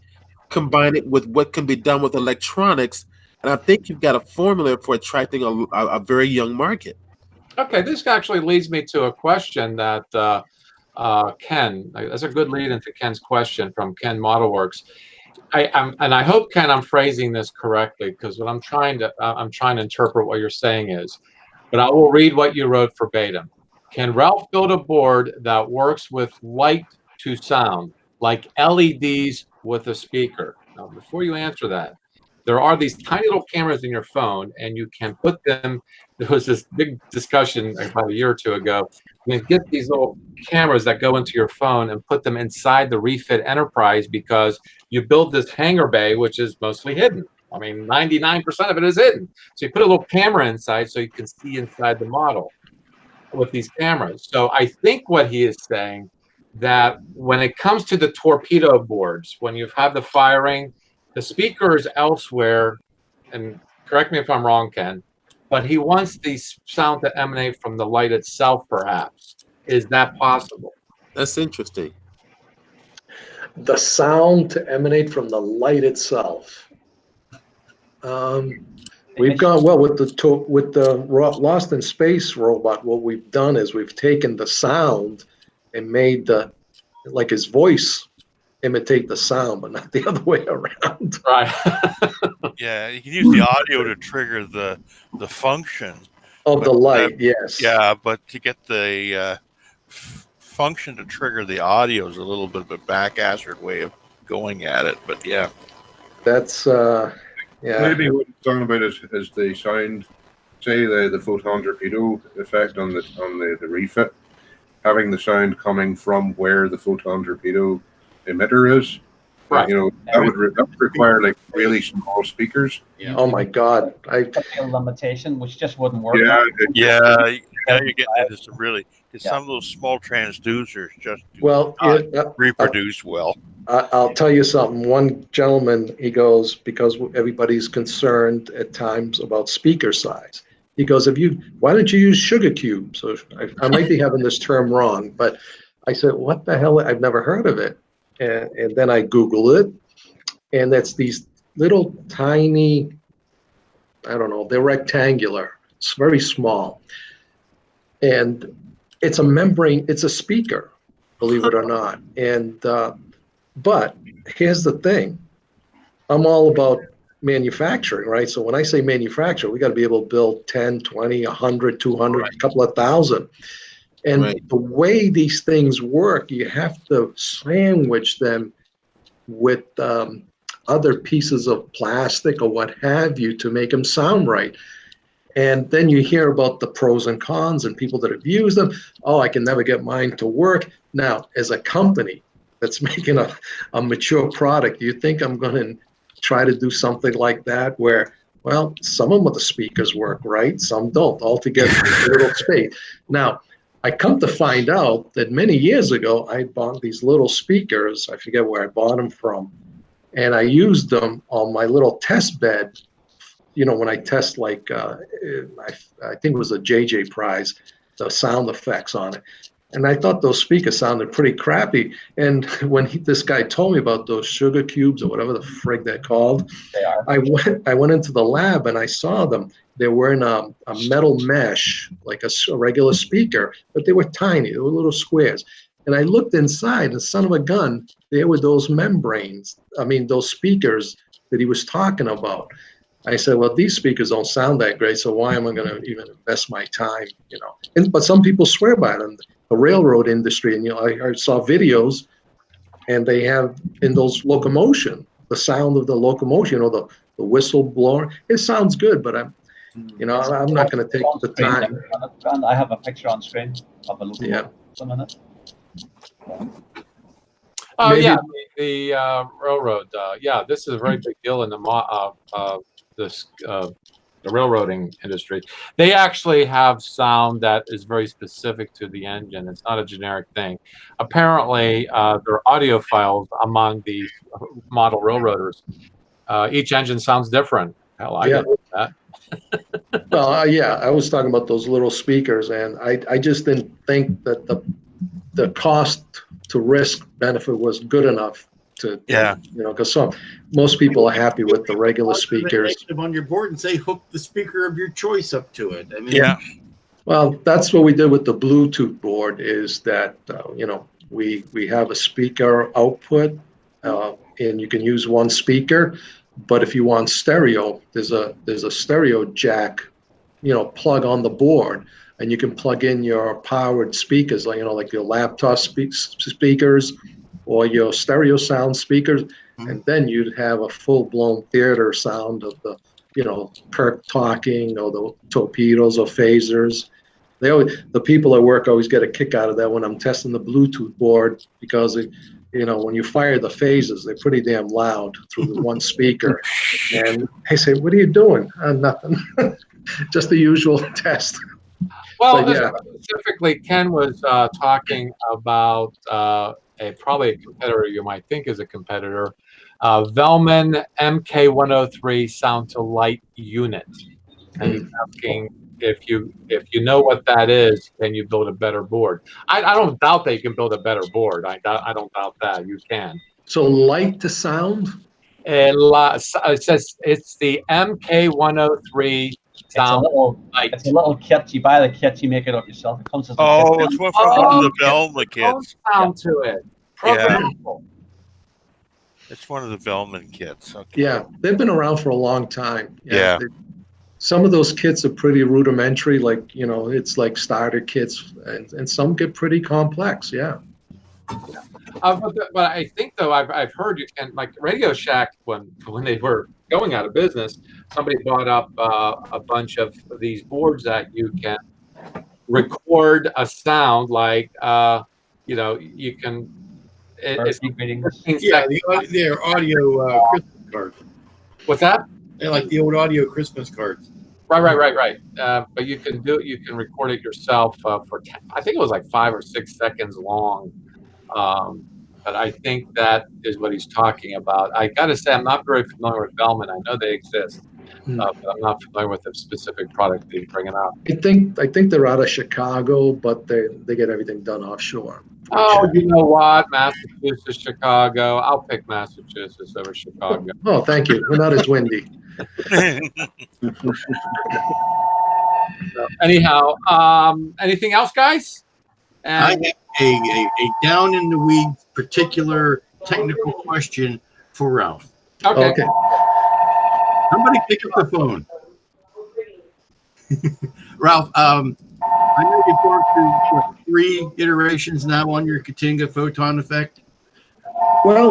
combine it with what can be done with electronics, and I think you've got a formula for attracting a very young market. Okay, this actually leads me to a question that Ken, that's a good lead into Ken's question from Ken Modelworks. and I hope, Ken, I'm phrasing this correctly, because what I'm trying to interpret what you're saying is, but I will read what you wrote verbatim. Can Ralph build a board that works with light to sound, like LEDs with a speaker? Now, before you answer that, there are these tiny little cameras in your phone, and you can put them. There was this big discussion about a year or two ago. You can get these little cameras that go into your phone and put them inside the Refit Enterprise, because you build this hangar bay, which is mostly hidden. I mean, 99% of it is hidden. So you put a little camera inside so you can see inside the model with these cameras. So I think what he is saying, that when it comes to the torpedo boards, when you have the firing, the speaker is elsewhere, and correct me if I'm wrong, Ken, but he wants the sound to emanate from the light itself, perhaps. Is that possible? That's interesting. The sound to emanate from the light itself. We've gone well with the Lost in Space robot. What we've done is we've taken the sound and made like his voice imitate the sound, but not the other way around. Right. Yeah, you can use the audio to trigger the function Of the light, yes. Yeah, but to get the function to trigger the audio is a little bit of a back-assed way of going at it. But yeah, That's yeah. Maybe what he's talking about is the sound, say the photon torpedo effect on the refit, having the sound coming from where the photon torpedo emitter is. Right. You know, that would require like really small speakers. Yeah. Oh my God! A limitation, which just wouldn't work. Yeah. yeah, now you're getting into some really. Some of those small transducers just do Well, not reproduce well. I'll tell you something. One gentleman, he goes, because everybody's concerned at times about speaker size. He goes, why don't you use sugar cubes? So I might be having this term wrong, but I said, what the hell? I've never heard of it. And then I Googled it, and that's these little tiny, I don't know, they're rectangular. It's very small. And it's a membrane, it's a speaker, believe it or not. And, but here's the thing. I'm all about manufacturing, right? So when I say manufacture, we got to be able to build 10, 20, 100, 200, a couple of thousand. And the way these things work, you have to sandwich them with other pieces of plastic or what have you to make them sound right. And then you hear about the pros and cons and people that have used them. Oh, I can never get mine to work. Now, as a company that's making a mature product, you think I'm going to try to do something like that where, well, some of the speakers work right, some don't, altogether a little space. Now, I come to find out that many years ago, I bought these little speakers. I forget where I bought them from. And I used them on my little test bed. You know, when I test, like, I think it was a JJ prize, the sound effects on it. And I thought those speakers sounded pretty crappy. And when this guy told me about those sugar cubes or whatever the frig they're called, I went into the lab and I saw them. They were in a metal mesh, like a regular speaker, but they were tiny. They were little squares. And I looked inside, and son of a gun, there were those membranes. I mean, those speakers that he was talking about. I said, well, these speakers don't sound that great, so why am I going to even invest my time, you know? But some people swear by them. The railroad industry, and, you know, I saw videos, and they have in those locomotion, the sound of the locomotion, you know, the whistle blower. It sounds good, but I'm not going to take the time. I have a picture on screen of a locomotive. Yeah. A minute. Oh, Maybe- yeah, the railroad. Yeah, this is a very big deal in the railroading industry. They actually have sound that is very specific to the engine. It's not a generic thing. Apparently, there are audiophiles among the model railroaders. Each engine sounds different. Hell, I get that. Well, yeah, I was talking about those little speakers, and I just didn't think that the cost to risk benefit was good enough to, you know, because most people are happy with the regular speakers. On your board and say hook the speaker of your choice up to it. I mean, Well, that's what we did with the Bluetooth board. Is that you know, we have a speaker output and you can use one speaker. But if you want stereo, there's a stereo jack, plug on the board, and you can plug in your powered speakers, like your laptop speakers or your stereo sound speakers, and then you'd have a full-blown theater sound of the, Kirk talking or the torpedoes or phasers. The people at work always get a kick out of that when I'm testing the Bluetooth board, because when you fire the phasers, they're pretty damn loud through the one speaker. And I say, "What are you doing?" Nothing. Just the usual test. Well, But, yeah. specifically, Ken was talking about probably a competitor you might think is a competitor, Velman MK103 sound to light unit. And he's asking if you know what that is, can you build a better board? I don't doubt that you can build a better board. I don't doubt that you can. So light to sound? It says it's the MK103 sound. It's a little kit. You buy the kit, you make it up yourself. It comes as a kit. It's one from the Velma kits. Sound to it. Programmable. It's one of the Velman kits. Okay. Yeah, they've been around for a long time. Yeah. Some of those kits are pretty rudimentary, like, it's like starter kits, and some get pretty complex. Yeah. But I think, though, I've heard you can, like Radio Shack, when they were going out of business, somebody bought up a bunch of these boards that you can record a sound like, you can. It's 15 seconds. They're audio Christmas cards. What's that? They're like the old audio Christmas cards. Right. But you can record it yourself for I think it was like 5 or 6 seconds long. But I think that is what he's talking about. I got to say, I'm not very familiar with Velman. I know they exist, but I'm not familiar with the specific product that he's bringing out. I think they're out of Chicago, but they get everything done offshore. Oh, you know what? Massachusetts, Chicago. I'll pick Massachusetts over Chicago. Oh, thank you. We're not as windy. Anyhow, anything else, guys? I have a down in the weeds particular technical question for Ralph. Okay. Somebody pick up the phone. Ralph, I know you've gone through 3 iterations now on your Katinga photon effect. Well,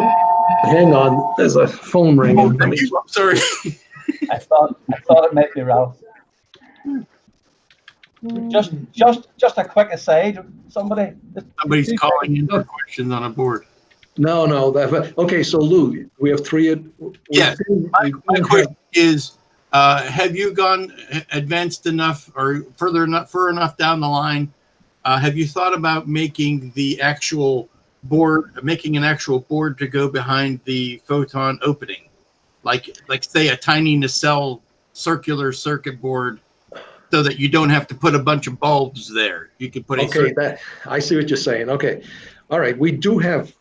hang on. There's a phone ringing. I'm sorry. I thought it might be Ralph. Just a quick aside. Somebody's calling in for questions on a board. No. Okay, so Lou, we have 3. Yes. My question is, have you gone advanced enough or further enough down the line? Have you thought about making an actual board to go behind the photon opening, like say a tiny nacelle circular circuit board, so that you don't have to put a bunch of bulbs there? You can put I see what you're saying. Okay, all right. We do have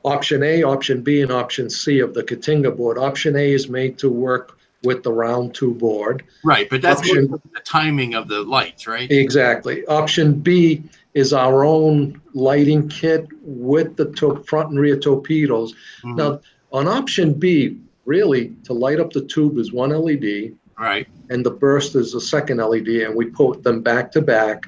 option A, option B, and option C of the Katinga board. Option A is made to work with the round 2 board. Right, but that's the timing of the lights, right? Exactly. Option B is our own lighting kit with the front and rear torpedoes. Mm-hmm. Now, on option B, really, to light up the tube is 1 LED. Right. And the burst is a second LED, and we put them back to back.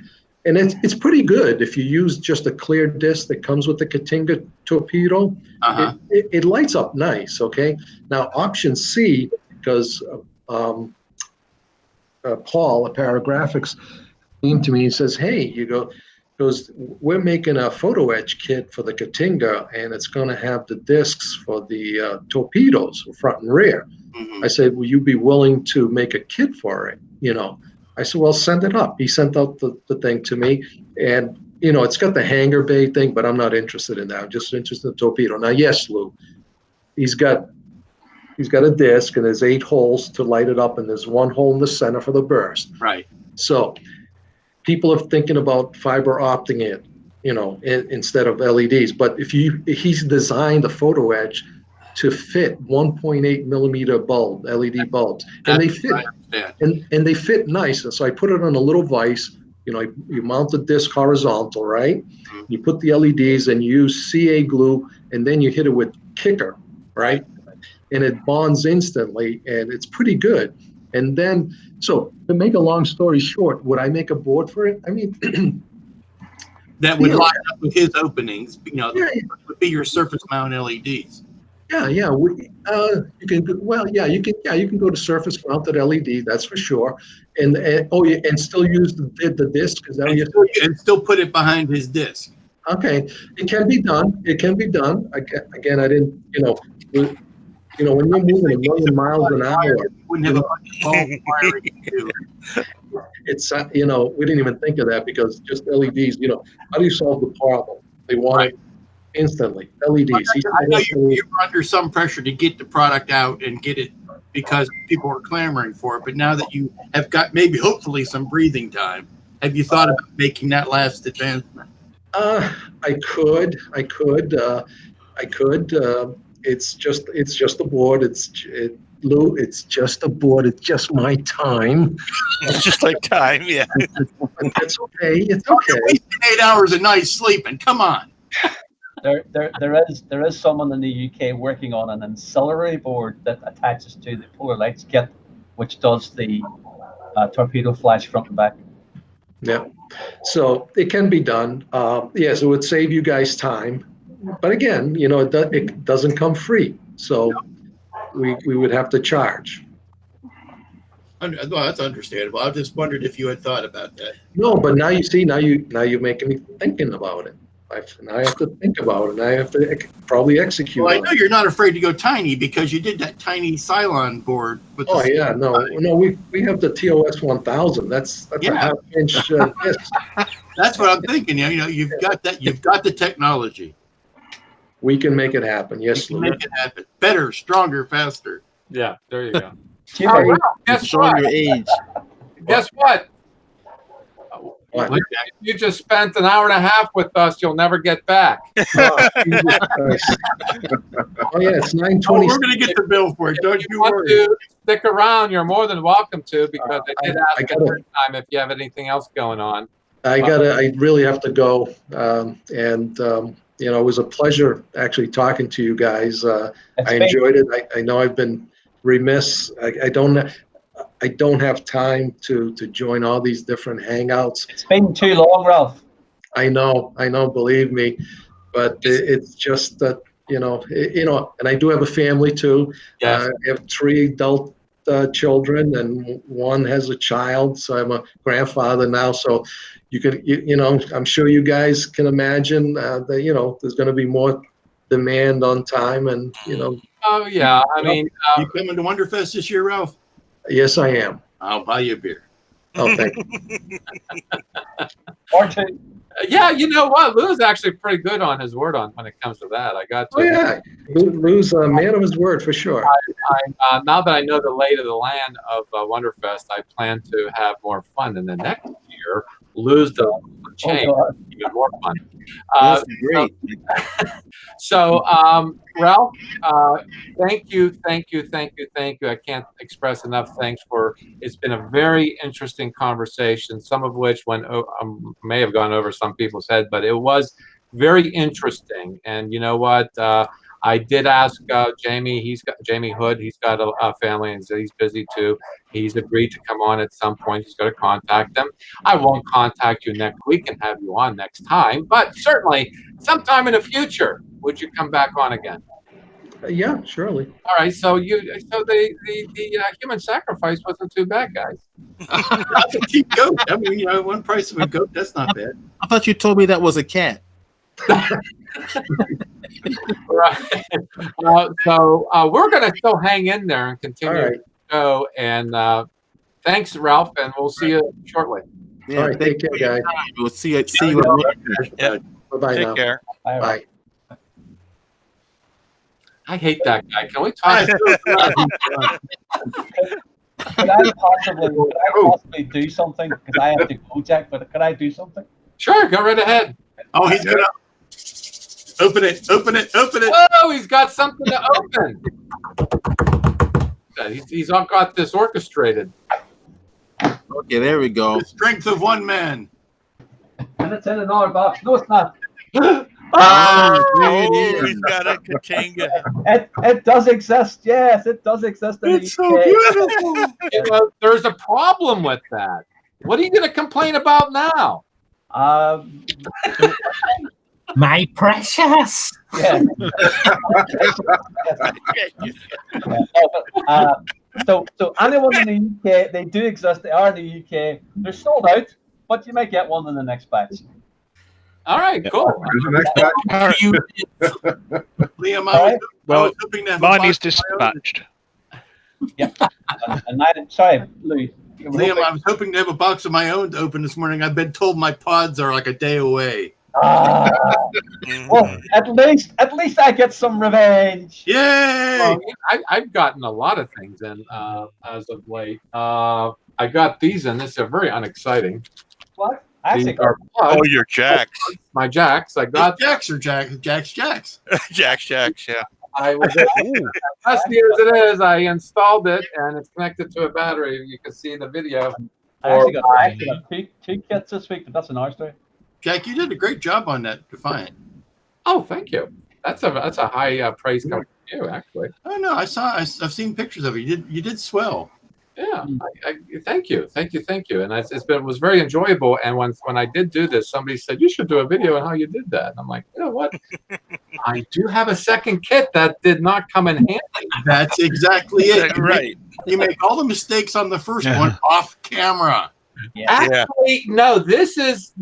And it's pretty good if you use just a clear disc that comes with the Katinga torpedo. Uh-huh. It lights up nice, okay? Now, option C, because Paul at Paragraphics came to me and says, hey, we're making a photo etch kit for the Katinga, and it's going to have the discs for the torpedoes, front and rear. Mm-hmm. I said, will you be willing to make a kit for it? I said, well, send it up. He sent out the thing to me, and it's got the hanger bay thing, but I'm not interested in that. I'm just interested in the torpedo. Now, yes, Lou, he's got a disc, and there's 8 holes to light it up, and there's 1 hole in the center for the burst. Right. So people are thinking about fiber opting it, instead of LEDs. But he's designed the photo etch to fit 1.8 millimeter bulb, LED bulbs, and they fit, and they fit nice. And so I put it on a little vise. You mount the disc horizontal, right? Mm-hmm. You put the LEDs and you use CA glue, and then you hit it with kicker, right? And it bonds instantly, and it's pretty good. And then, so to make a long story short, would I make a board for it? I mean, That would line up with his openings. You know, yeah, would be your surface mount LEDs. yeah. You can go, well, yeah, you can go to surface mounted LED, that's for sure. And and still use the disc, is that what you're saying? And still put it behind his disc. Okay, it can be done. It can be done. Again, I didn't, when you're moving 1,000,000 miles an hour, Wouldn't have a bunch of bulb wiring to do. it's we didn't even think of that, because just LEDs. How do you solve the problem? They want it instantly. LEDs. I know you're under some pressure to get the product out and get it because people are clamoring for it. But now that you have got maybe hopefully some breathing time, have you thought about making that last advancement? I could. It's just a board. Lou, it's just a board. It's just my time. It's just like time, yeah. It's okay. It's okay. Wasting 8 hours a night sleeping. Come on. There is someone in the UK working on an ancillary board that attaches to the polar lights kit, which does the torpedo flash front and back. Yeah. So it can be done. Yes, it would save you guys time. But again, it doesn't come free. So we would have to charge. Well, that's understandable. I just wondered if you had thought about that. No, but now you see, now you're making me thinking about it. Now I have to think about it, and I have to probably execute. Well, I know you're not afraid to go tiny because you did that tiny Cylon board. With Oh yeah, no, we have the TOS 1000. That's a half-inch disc. That's what I'm thinking. You've got that. You've got the technology. We can make it happen. Yes, You can Lou. make it happen. Better, stronger, faster. Yeah, there you go. Jimmy, Well, guess Showing what? your age. Guess what? What? You just spent an hour and a half with us. You'll never get back. Oh, Jesus Christ. Oh yeah, it's Oh, 9:20. we're going to get the bill for it. Don't If you you want worry. to stick around, you're more than welcome to, because I did I ask gotta- every time if you have anything else going on. I really have to go. It was a pleasure actually talking to you guys. I enjoyed it. I know I've been remiss. I don't have time to join all these different hangouts. it's been too long, Ralph. I know, believe me, but it's just that, and I do have a family too. Yes. I have 3 adult children, and 1 has a child, so I'm a grandfather now. So I'm sure you guys can imagine that, there's going to be more demand on time, and, Oh yeah, I mean, You coming to Wonderfest this year, Ralph? yes, I am. I'll buy you a beer. Oh, thank you. Or two. yeah, you know what? Lou's actually pretty good on his word when it comes to that. I got to. Oh yeah, Lou's a man of his word for sure. Now that I know the lay of the land of Wonderfest, I plan to have more fun. And the next year, lose the change, God. even more fun. That's great. So, Ralph, thank you. I can't express enough thanks for. It's been a very interesting conversation. Some of which may have gone over some people's head, but it was very interesting. And you know what? I did ask Jamie. Jamie Hood. He's got a family, and so he's busy too. He's agreed to come on at some point. He's going to contact them. I won't contact you next week and have you on next time, but certainly sometime in the future, would you come back on again? Yeah, surely. All right. So the human sacrifice wasn't too bad, guys. That's a cheap goat. I mean, one price of a goat, that's not bad. I thought you told me that was a cat. Right. So we're going to still hang in there and continue All right. to go. And thanks, Ralph, and we'll see you shortly. All right, take care, guys. We'll see you. See you. Bye-bye Take now. care. Bye. I hate that guy. Can we talk? Could I possibly do something? Because I have to go, Jack, but could I do something? Sure, go right ahead. Oh, he's going to open it. Oh, he's got something to open. He's all got this orchestrated. Okay, there we go. The strength of one man. And it's in another box. No, it's not. Oh, he's got a Katinga. It does exist. Yes, it does exist in It's the so UK. beautiful. You know, there's a problem with that. What are you going to complain about now? My precious. Yeah. So anyone in the UK, they do exist. They are in the UK. They're sold out, but you might get one in the next batch. All right, cool. Where's the next batch? Liam, Sorry? I Well, was hoping to have a Mine box is of my own. dispatched. And neither, sorry, Louis. you were Liam, hoping- I was hoping to have a box of my own to open this morning. I've been told my pods are like a day away. Well, at least I get some revenge. Yay! Well, I've gotten a lot of things in as of late. I got these in. This is very unexciting. What? I actually These are Oh, plugs, your jacks. my jacks. I got. Jacks or Jacks? Jacks, yeah. I was as near as it is. I installed it and it's connected to a battery. You can see the video. I actually got two kits this week, but that's another story. Jack, you did a great job on that Defiant. Oh, thank you. That's a high praise coming from you, actually. Oh no, I've seen pictures of it. You did swell. Yeah, thank you. And it was very enjoyable. And when I did do this, somebody said you should do a video on how you did that. And I'm like, you know what? I do have a second kit that did not come in handy. That's exactly it. Right. You make all the mistakes on the first one off camera. Yeah. Actually, no. This is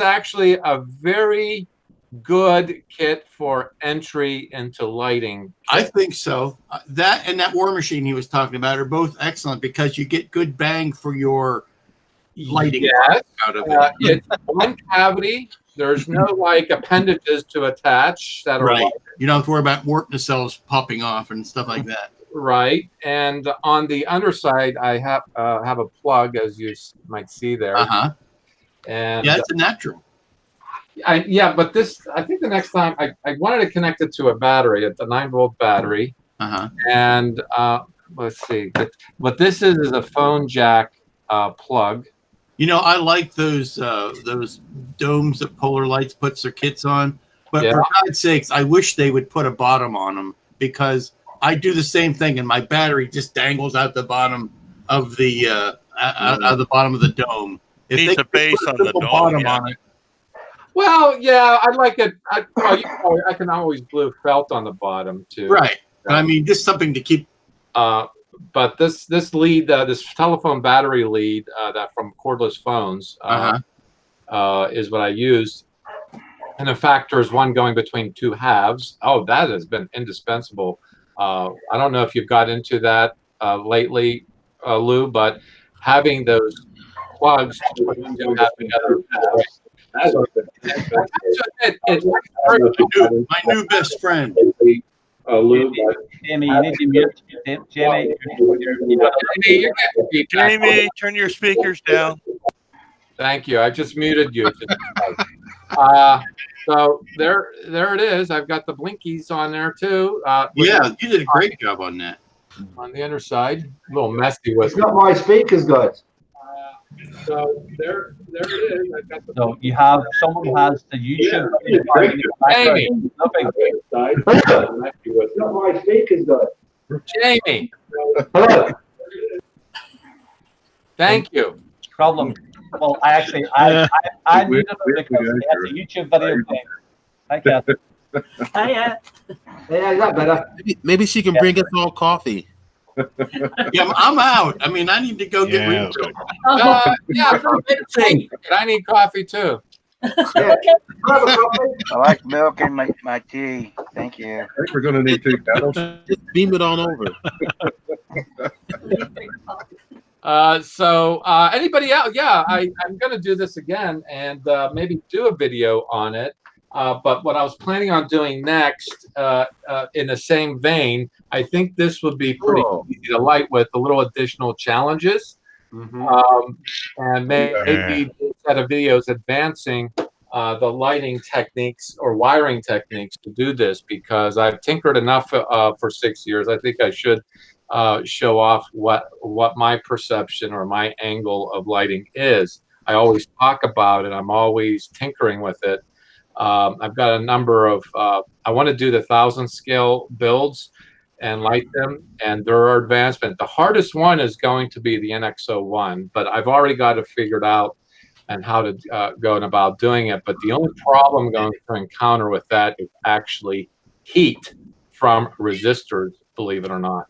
actually a very good kit for entry into lighting. I think so. That and that War Machine he was talking about are both excellent because you get good bang for your lighting Yes. out of it. It's one cavity. There's no like appendages to attach that are Right. like, You don't have to worry about warp nacelles popping off and stuff like that. right. And on the underside, I have a plug, as you might see there. Uh-huh. And Yeah, it's a natural. but this, I think the next time I wanted to connect it to a battery, a 9-volt battery. Uh-huh. And let's see. What this is a phone jack plug. You know, I like those domes that Polar Lights puts their kits on. But Yeah. for God's sakes, I wish they would put a bottom on them because I do the same thing and my battery just dangles out the bottom of the out of the bottom of the dome. If Needs they a could base put a on the simple dome, bottom yeah. on it. Well, yeah, I like it. I can always glue felt on the bottom too. Right. But I mean, just something to keep. But this lead, this telephone battery lead that from cordless phones is what I used. And in fact, there's one going between two halves. Oh, that has been indispensable. I don't know if you've got into that lately, Lou, but having those plugs to put into having other halves. My new best friend. Jamie, you need to mute. Jamie, Jamie, turn your speakers down. Thank you. I just muted you. So there it is. I've got the blinkies on there too. Yeah, you did a great job on that. On the underside, a little messy with. It's got my speakers, guys. So there it is. I've got the so you have someone who has the YouTube. Jamie. It's got my speakers, guys. Jamie. Hello. Thank you. Problem. Well, I muted him because he has a YouTube video playing. Hi, Kathy. Yeah, is that better? Maybe she can bring us all coffee. Yeah, I'm out. I mean, I need to go get Yeah, refilled. Yeah, I need coffee too. Yeah. Have a coffee? I like milk in my tea. Thank you. I think we're going to need 2 kettles. Just beam it on over. So anybody else? Yeah, I'm going to do this again and maybe do a video on it. But what I was planning on doing next, in the same vein, I think this would be pretty easy to light with a little additional challenges. And maybe a set of videos advancing the lighting techniques or wiring techniques to do this, because I've tinkered enough for 6 years. I think I should show off what my perception or my angle of lighting is. I always talk about it. I'm always tinkering with it. I've got a number of, I want to do the 1,000 scale builds and light them, and there are advancements. The hardest one is going to be the NX01, but I've already got it figured out and how to go about doing it. But the only problem I'm going to encounter with that is actually heat from resistors, believe it or not.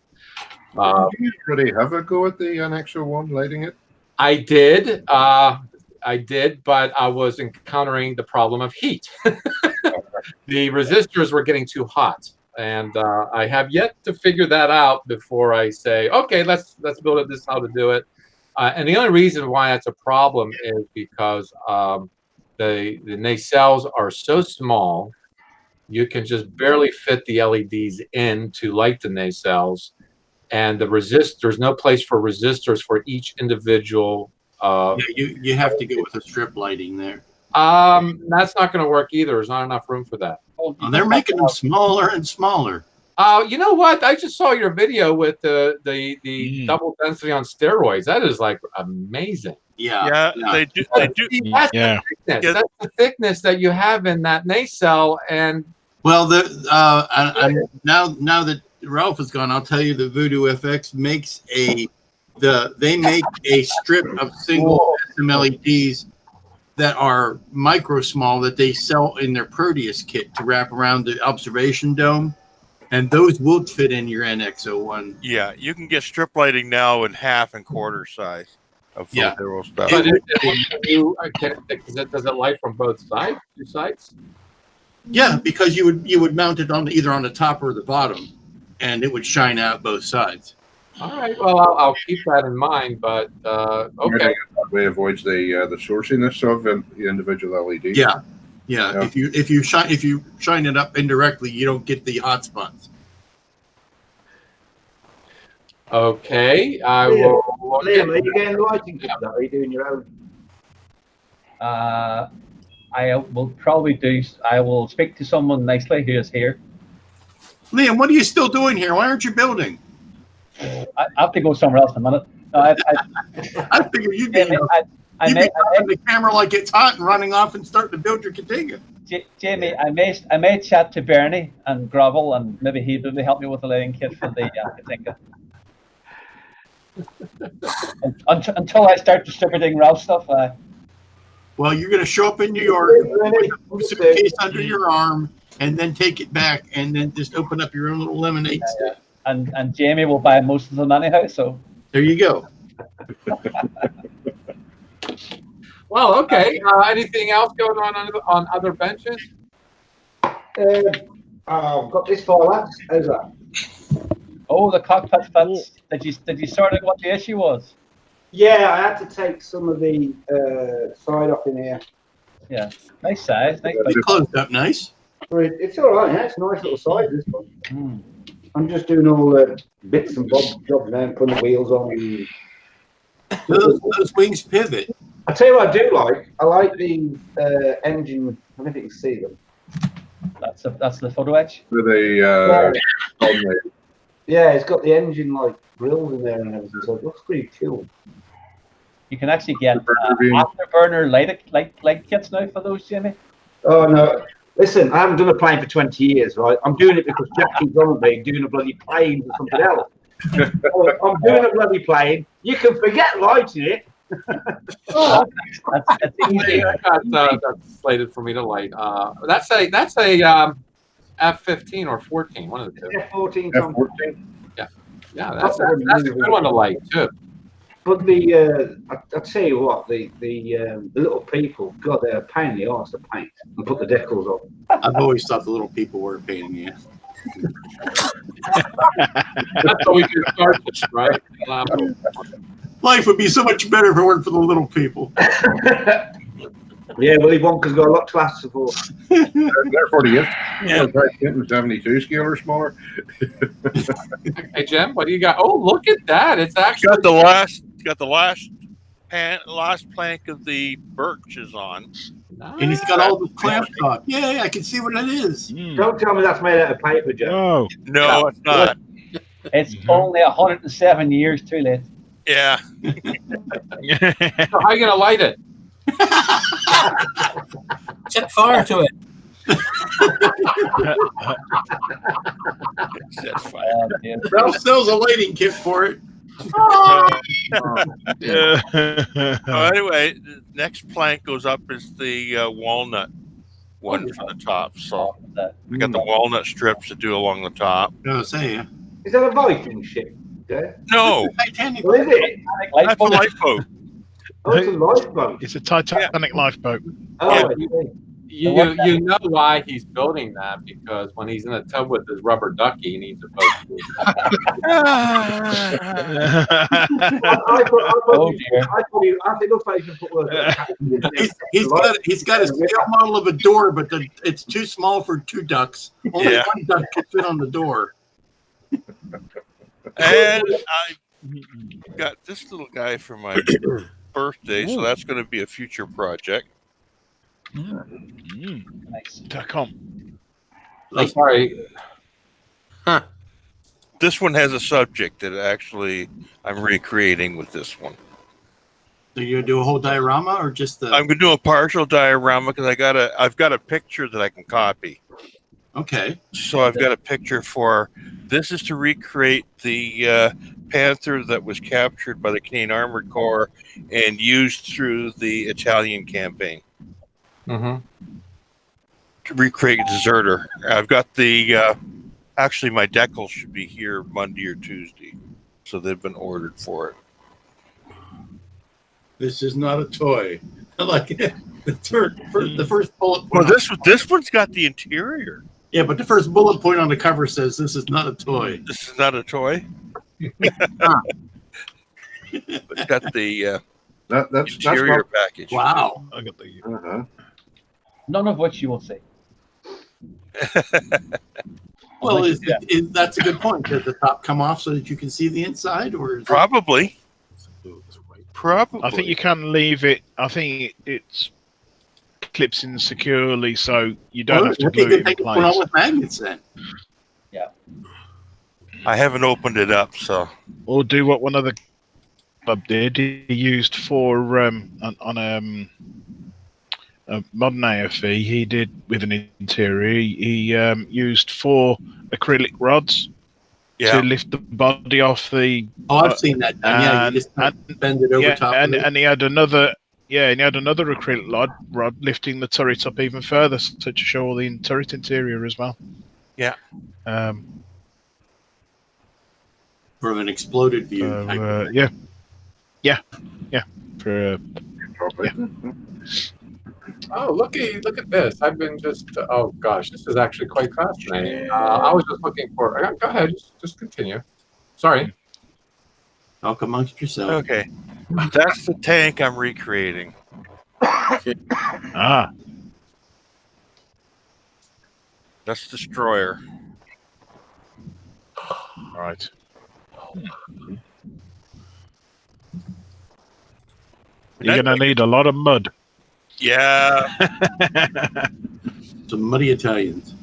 Did you already have a go at the NX01 lighting it? I did, but I was encountering the problem of heat. The resistors were getting too hot, and I have yet to figure that out before I say, okay, let's build it. This is how to do it. And the only reason why that's a problem is because the nacelles are so small, you can just barely fit the LEDs in to light the nacelles, and there's no place for resistors for each individual. You have to go with a strip lighting there. That's not going to work either. There's not enough room for that. Well, they're making them smaller and smaller. You know what? I just saw your video with the double density on steroids. That is like amazing. Yeah. They do. They do. That's the thickness. Yeah. That's the thickness that you have in that nacelle. And Well, now that Ralph is gone, I'll tell you the Voodoo FX makes they make a strip of single SM LEDs that are micro small that they sell in their Proteus kit to wrap around the observation dome, and those will fit in your NX01. Yeah, you can get strip lighting now in half and quarter size of full zero stuff. but does it light from both sides? Two sides? Yeah, because you would mount it on either on the top or the bottom, and it would shine out both sides. All right. Well, I'll keep that in mind. But okay. That way avoids the sourciness of the individual LEDs. Yeah. Yeah. If you shine it up indirectly, you don't get the hot spots. Okay. I will. Look Liam, are at you getting lighting for that? Are you doing your own? I will probably do. I will speak to someone nicely who is here. Liam, what are you still doing here? Why aren't you building? I have to go somewhere else in a minute. No, I figured you'd be on the camera like it's hot and running off and starting to build your container. Jamie, I may chat to Bernie and Grovel, and maybe he will help me with the lighting kit for the container. Until I start distributing Ralph stuff. Well, you're going to show up in New York with a suitcase under your arm, and then take it back, and then just open up your own little lemonade stand. And Jamie will buy most of them anyhow. So there you go. Well, okay. Anything else going on other benches? I've got this far, lads. How's that? Oh, the cockpit fits. Did you sort out what the issue was? Yeah, I had to take some of the side off in here. Yeah, nice size. Nice. It closed up nice. It's all right. Yeah, it's a nice little size. This one. I'm just doing all the bits and bobs jobs now, and putting the wheels on. Those wings pivot. I tell you what I do like. I like the engine. I don't know if you can see them. That's the photo edge. With a yeah, it's got the engine like grills in there and everything, so it looks pretty cool. You can actually get afterburner light kits now for those, Jimmy. Oh no! Listen, I haven't done a plane for 20 years, right? I'm doing it because Jack keeps on me doing a bloody plane or something else. I'm doing a bloody plane. You can forget lighting it. That's easy. That's slated for me to light. That's a F-15 or 14, one of the two. F-14. F-14. Yeah, that's a good one to light too. But I tell you what, the little people, God, they're a pain in the arse to paint and put the decals on. I've always thought the little people were a pain in the ass. That's how we do starfish, right? Life would be so much better if it weren't for the little people. Yeah, Willy Wonka's got a lot to ask for. They're 48. Yeah, 72 scale or smaller. Hey Jim, what do you got? Oh, look at that! It's actually got the last plank of the birches on. And he's got all the clamps on. Yeah, I can see what it is. Don't tell me that's made out of paper, Jim. Oh. No, it's not. It's only 107 years too late. Yeah. So how are you gonna light it? Set fire to it. That's fine. Dear. Ralph sells a lighting kit for it. So anyway, the next plank goes up is the walnut one for the top. So we got the walnut strips to do along the top. No, say yeah. Is that a Viking ship? Yeah. No, Titanic. What is it? that's a lifeboat. Oh, it's a lifeboat. It's a Titanic lifeboat. Oh, Yeah. I see. You know why he's building that, because when he's in a tub with his rubber ducky and he's supposed to. Oh dear. It looks like you can put one of those. He's got a scale model of a door, but it's too small for 2 ducks. Only Yeah. 1 duck can fit on the door. And I got this little guy for my birthday, so that's going to be a future project. Nice. Tacom. I'm sorry. This one has a subject that actually I'm recreating with this one. So you do a whole diorama or just the? I'm going to do a partial diorama because I've got a picture that I can copy. Okay. So I've got a picture for this is to recreate the Panther that was captured by the Canadian Armored Corps and used through the Italian campaign. Mm-hmm. To recreate Deserter. I've got the actually my decals should be here Monday or Tuesday, so they've been ordered for it. This is not a toy. I like it. The first bullet point. Well, this one's got the interior. Yeah, but the first bullet point on the cover says this is not a toy. This is not a toy. It's got the That's interior not, package. Wow. I got the. None of which you will see. Well, that's a good point. Does the top come off so that you can see the inside, or is Probably. Probably. I think you can leave it. I think it's clips in securely, so you don't have to I think glue it they in take one out place. with magnets then. I haven't opened it up, so Or do what one of the club did. He used for on a modern AFE. He did with an interior. He used 4 acrylic rods to lift the body off the. Oh, I've seen that. Yeah, you just bend it over top. and, of it. and he had another. Yeah, and he had another acrylic rod lifting the turret up even further to show all the turret interior as well. Yeah. From an exploded view. type of thing. Yeah. For Oh, look at this. I've been just. Oh gosh, this is actually quite fascinating. I was just looking for. Go ahead, just continue. Sorry. Talk amongst yourselves. okay. That's the tank I'm recreating. That's Destroyer. right. You're gonna need a lot of mud. Yeah. Some muddy Italians.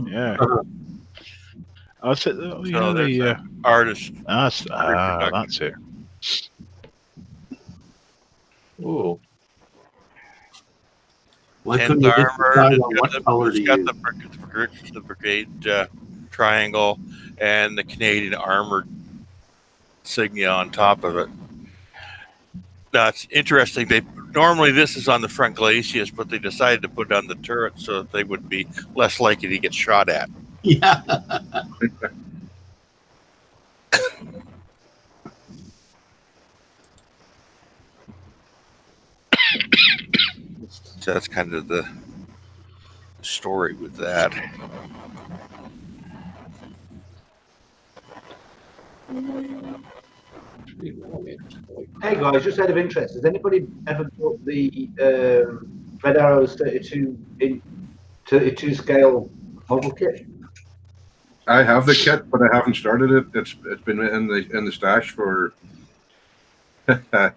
Yeah. I said, oh, So yeah, there's the an artist. that's it. Ooh. Why And couldn't you just armor. decide It's on got what color to use? the brigade triangle and the Canadian armored insignia on top of it. That's interesting. Normally this is on the front glacis, but they decided to put it on the turret so that they would be less likely to get shot at. Yeah. So that's kind of the story with that. Hey guys, just out of interest, has anybody ever bought the Red Arrows 32 scale model kit? I have the kit, but I haven't started it. It's been in the stash for well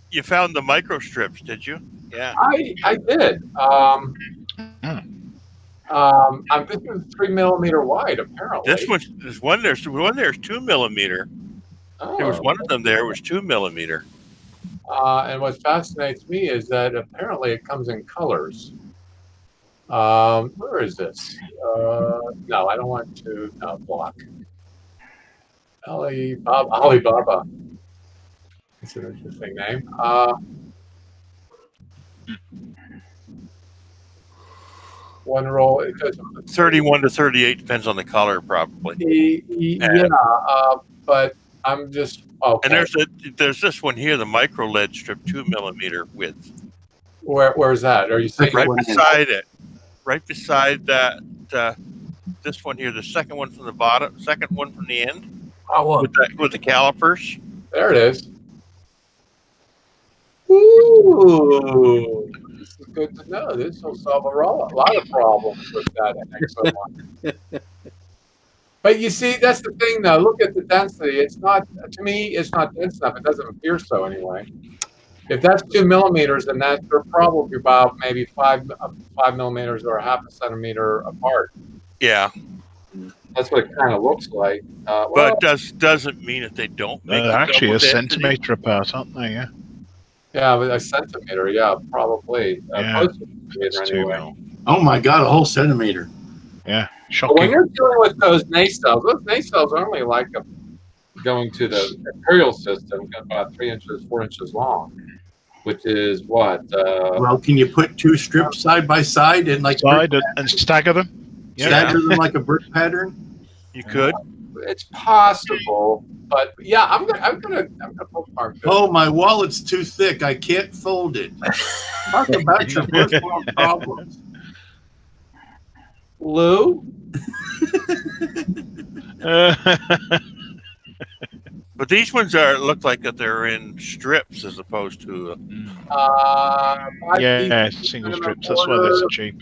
You found the micro strips, did you? Yeah. I did. This is 3mm wide, apparently. This one, there's one there's 2mm. Oh. There was one of them there was 2mm. And what fascinates me is that apparently it comes in colors. Where is this? No, I don't want to block. Alibaba. It's an interesting name. One roll. It goes 31 to 38 depends on the color, probably. Yeah, but I'm just okay. And there's this one here, the micro lead strip, 2 millimeter width. Where's that? Are you saying Right beside it? Right beside that. This one here, the second one from the bottom, second one from the end. Oh, with the calipers. There it is. Ooh, this is good to know. This will solve a lot of problems with that XO1. But you see, that's the thing, though. Look at the density. It's not, to me, it's not dense enough. It doesn't appear so anyway. If that's 2 millimeters, then that's they're probably about maybe 5 millimeters or a half a centimeter apart. Yeah. That's what it kind of looks like. But doesn't mean that they don't make They're actually double a density. centimeter apart, aren't they? Yeah. Yeah, with a centimeter. Yeah, probably. Yeah. Close to a centimeter It's 2 anyway. mil. Oh my God, a whole centimeter. Yeah. But when Shocking. you're dealing with those nacelles, those nacelles are only like going to the imperial system, about 3 inches, 4 inches long, which is what? Well, can you put 2 strips side by side and like Side and stagger them? stagger them like a brick pattern? You could. It's possible, but yeah, I'm gonna bookmark this. Oh, my wallet's too thick. I can't fold it. Talk about your first world problems. Lou? But these ones look like that they're in strips as opposed to. Yeah, single strips. That's why they're so cheap.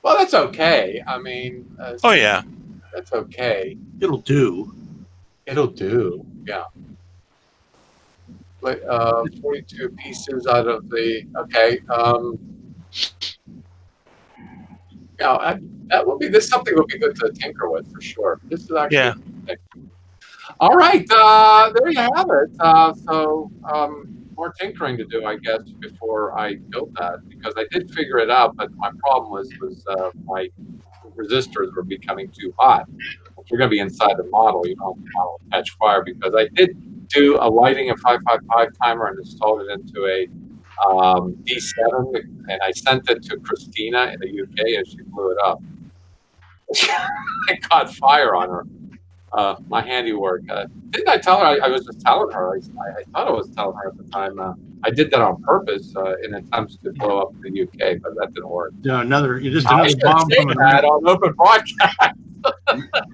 Well, that's okay. I mean, Oh yeah. that's okay. It'll do. It'll do. Yeah. But 42 pieces out of the okay. Yeah, that will be this something will be good to tinker with for sure. This is actually Yeah. All right, there you have it. So more tinkering to do, I guess, before I built that because I did figure it out, but my problem was my resistors were becoming too hot. If you're going to be inside the model, you don't want the model to catch fire because I did do a lighting of 555 timer and installed it into a D7, and I sent it to Christina in the UK, and she blew it up. I caught fire on her. My handiwork. Didn't I tell her? I was just telling her. I thought I was telling her at the time. I did that on purpose in attempts to blow up the UK, but that didn't work. No, another I should bomb say from that on open broadcast.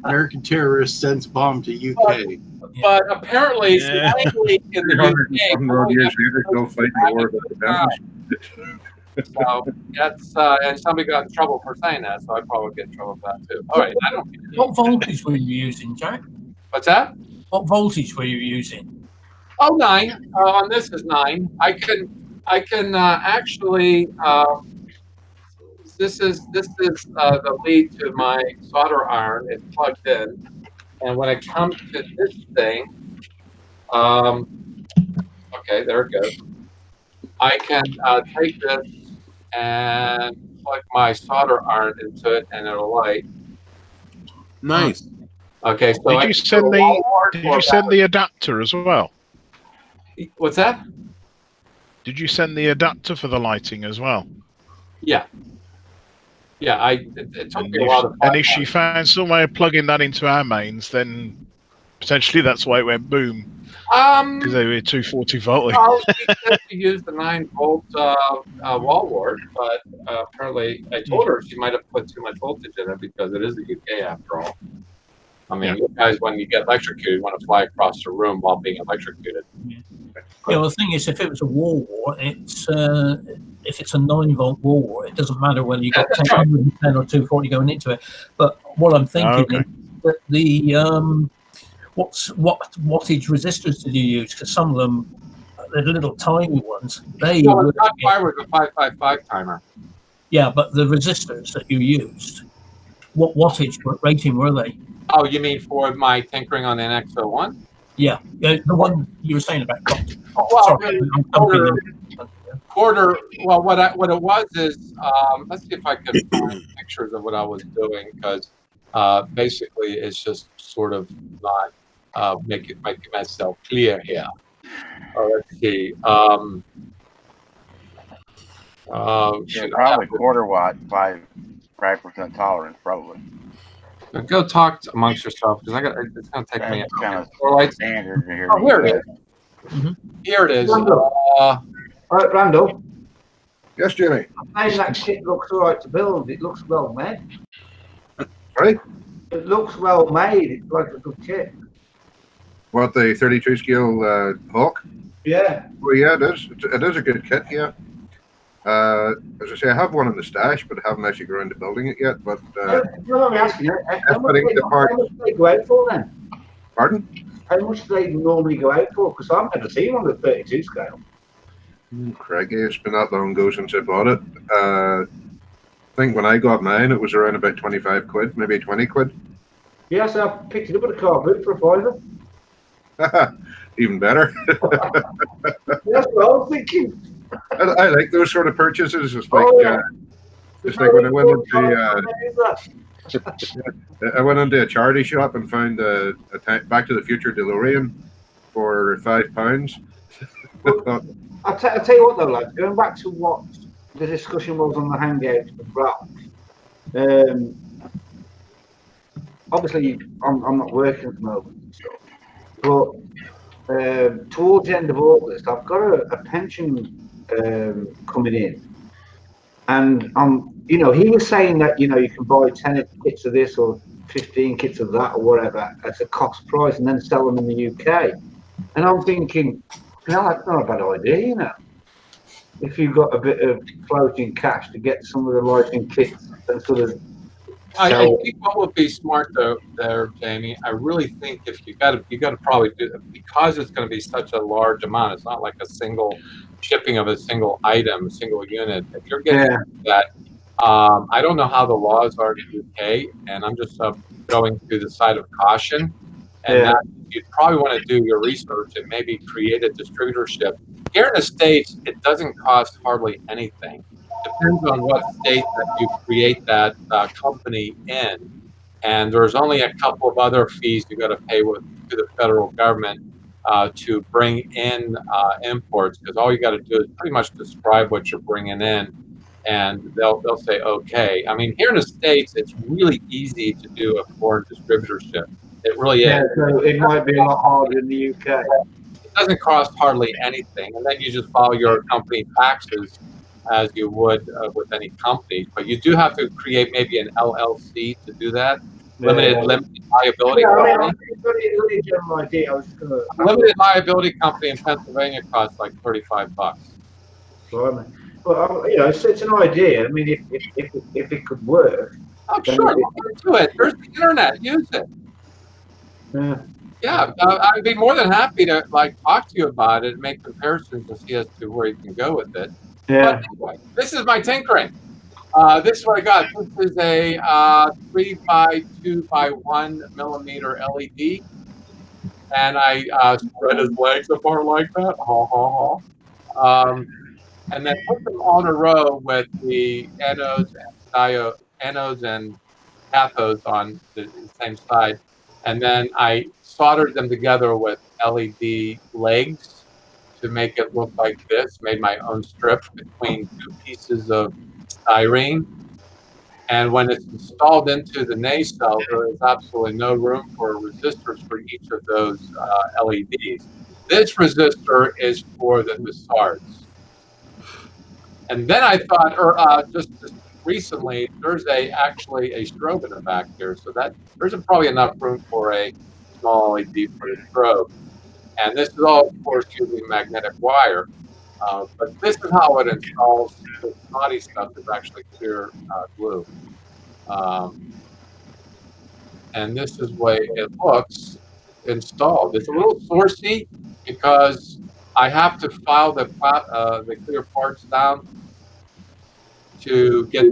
American terrorist sends bomb to UK. But apparently, slightly in the 200 years later, UK, go fight the war of independence. so that's and somebody got in trouble for saying that, so I probably get in trouble for that too. All right, I don't. What voltage were you using, Jack? What's that? What voltage were you using? Oh, 9. On this is 9. I can actually. This is the lead to my solder iron. It's plugged in, and when it comes to this thing, okay, there it goes. I can take this and plug my solder iron into it, and it'll light. Nice. Okay, so Did you send the adapter as well? What's that? Did you send the adapter for the lighting as well? Yeah. Yeah, it took me a while to find and if she found some way of plugging that into our mains, then potentially that's why it went boom. Because they were 240 volt. Well, she said she used the 9-volt wall wart, but apparently I told her she might have put too much voltage in it because it is the UK after all. I mean, you guys, when you get electrocuted, you want to fly across the room while being electrocuted. Yeah, well, the thing is, if it was a wall wart, it's if it's a 9-volt wall wart, it doesn't matter whether you got 10 or 240 going into it. But what I'm thinking is that the what wattage resistors did you use? Because some of them, the little tiny ones, they No, were, it's not fire with a 555 timer. yeah, but the resistors that you used, what wattage rating were they? Oh, you mean for my tinkering on an XO1? Yeah, the one you were saying about cost. Well, Sorry, I'm quarter, jumping quarter. Well, what it was is, let's see if I can find pictures of what I was doing, because basically it's just sort of not making myself clear here. Let's see. Yeah, Should I probably have to quarter watt, 5% tolerance, probably. go talk amongst yourself, because it's going to take me. That's kind of All right. standard here. Oh, here it is. Here it is. All right, Randall. Yes, Jimmy. I'm saying that kit looks all right to build. It looks well made. Right? It looks well made. It's like a good kit. What, the 32 scale Hawk? Yeah. Well, yeah, it is. It is a good kit, yeah. As I say, I have one in the stash, but I haven't actually got around to building it yet. But No, I'm asking you, how much putting the part. do they go out for then? Pardon? How much do they normally go out for? Because I've never seen one at 32 scale. Craigie, it's been that long ago since I bought it. I think when I got mine, it was around about 25 quid, maybe 20 quid. Yeah, so I picked it up at a car boot for a fiver. Even better. That's what I was thinking. I like those sort of purchases. It's like, Oh, yeah. it's like when I went into I went into a charity shop and found a Back to the Future DeLorean for £5. I'll tell you what though, lads, going back to what the discussion was on the Hangout with Ralph, obviously I'm not working at the moment, but towards the end of August I've got a pension coming in, and you know, he was saying that, you know, you can buy 10 kits of this or 15 kits of that or whatever at a cost price and then sell them in the UK. And I'm thinking, you know, that's not a bad idea, you know. If you've got a bit of floating cash to get some of the lighting kits and sort of I think what would be smart though there, Jamie, I really think if you got to probably do, because it's going to be such a large amount, it's not like a single shipping of a single item, a single unit. If you're getting that, I don't know how the laws are in the UK, and I'm just going through the side of caution. And that you'd probably want to do your research and maybe create a distributorship. Here in the States, it doesn't cost hardly anything. Depends on what state that you create that company in, and there's only a couple of other fees you got to pay to the federal government to bring in imports, because all you got to do is pretty much describe what you're bringing in, and they'll say okay. I mean, here in the States, it's really easy to do a foreign distributorship. It really is. So it might be a lot harder in the UK. It doesn't cost hardly anything, and then you just file your company taxes as you would with any company. But you do have to create maybe an LLC to do that. Limited liability company. General idea. I was just gonna. Limited liability company in Pennsylvania costs like $35. Blimey. Well, you know, it's an idea. I mean, if it could work. Oh, sure, look into it. There's the internet. Use it. Yeah, I'd be more than happy to talk to you about it and make comparisons and see as to where you can go with it. Yeah. But anyway, this is my tinkering. This is what I got. This is a 3 by 2 by 1 millimeter LED, and I spread his legs apart like that. Ha ha ha. And then put them on a row with the anodes and cathodes on the same side. And then I soldered them together with LED legs to make it look like this. Made my own strip between two pieces of styrene. And when it's installed into the nacelle, there is absolutely no room for resistors for each of those LEDs. This resistor is for the Hussards. And then I thought, just recently, there's actually a strobe in the back here, so that there's probably enough room for a small LED for the strobe. And this is all, of course, using magnetic wire. But this is how it installs. The body stuff is actually clear glue. And this is the way it looks installed. It's a little sourcey because I have to file the clear parts down to get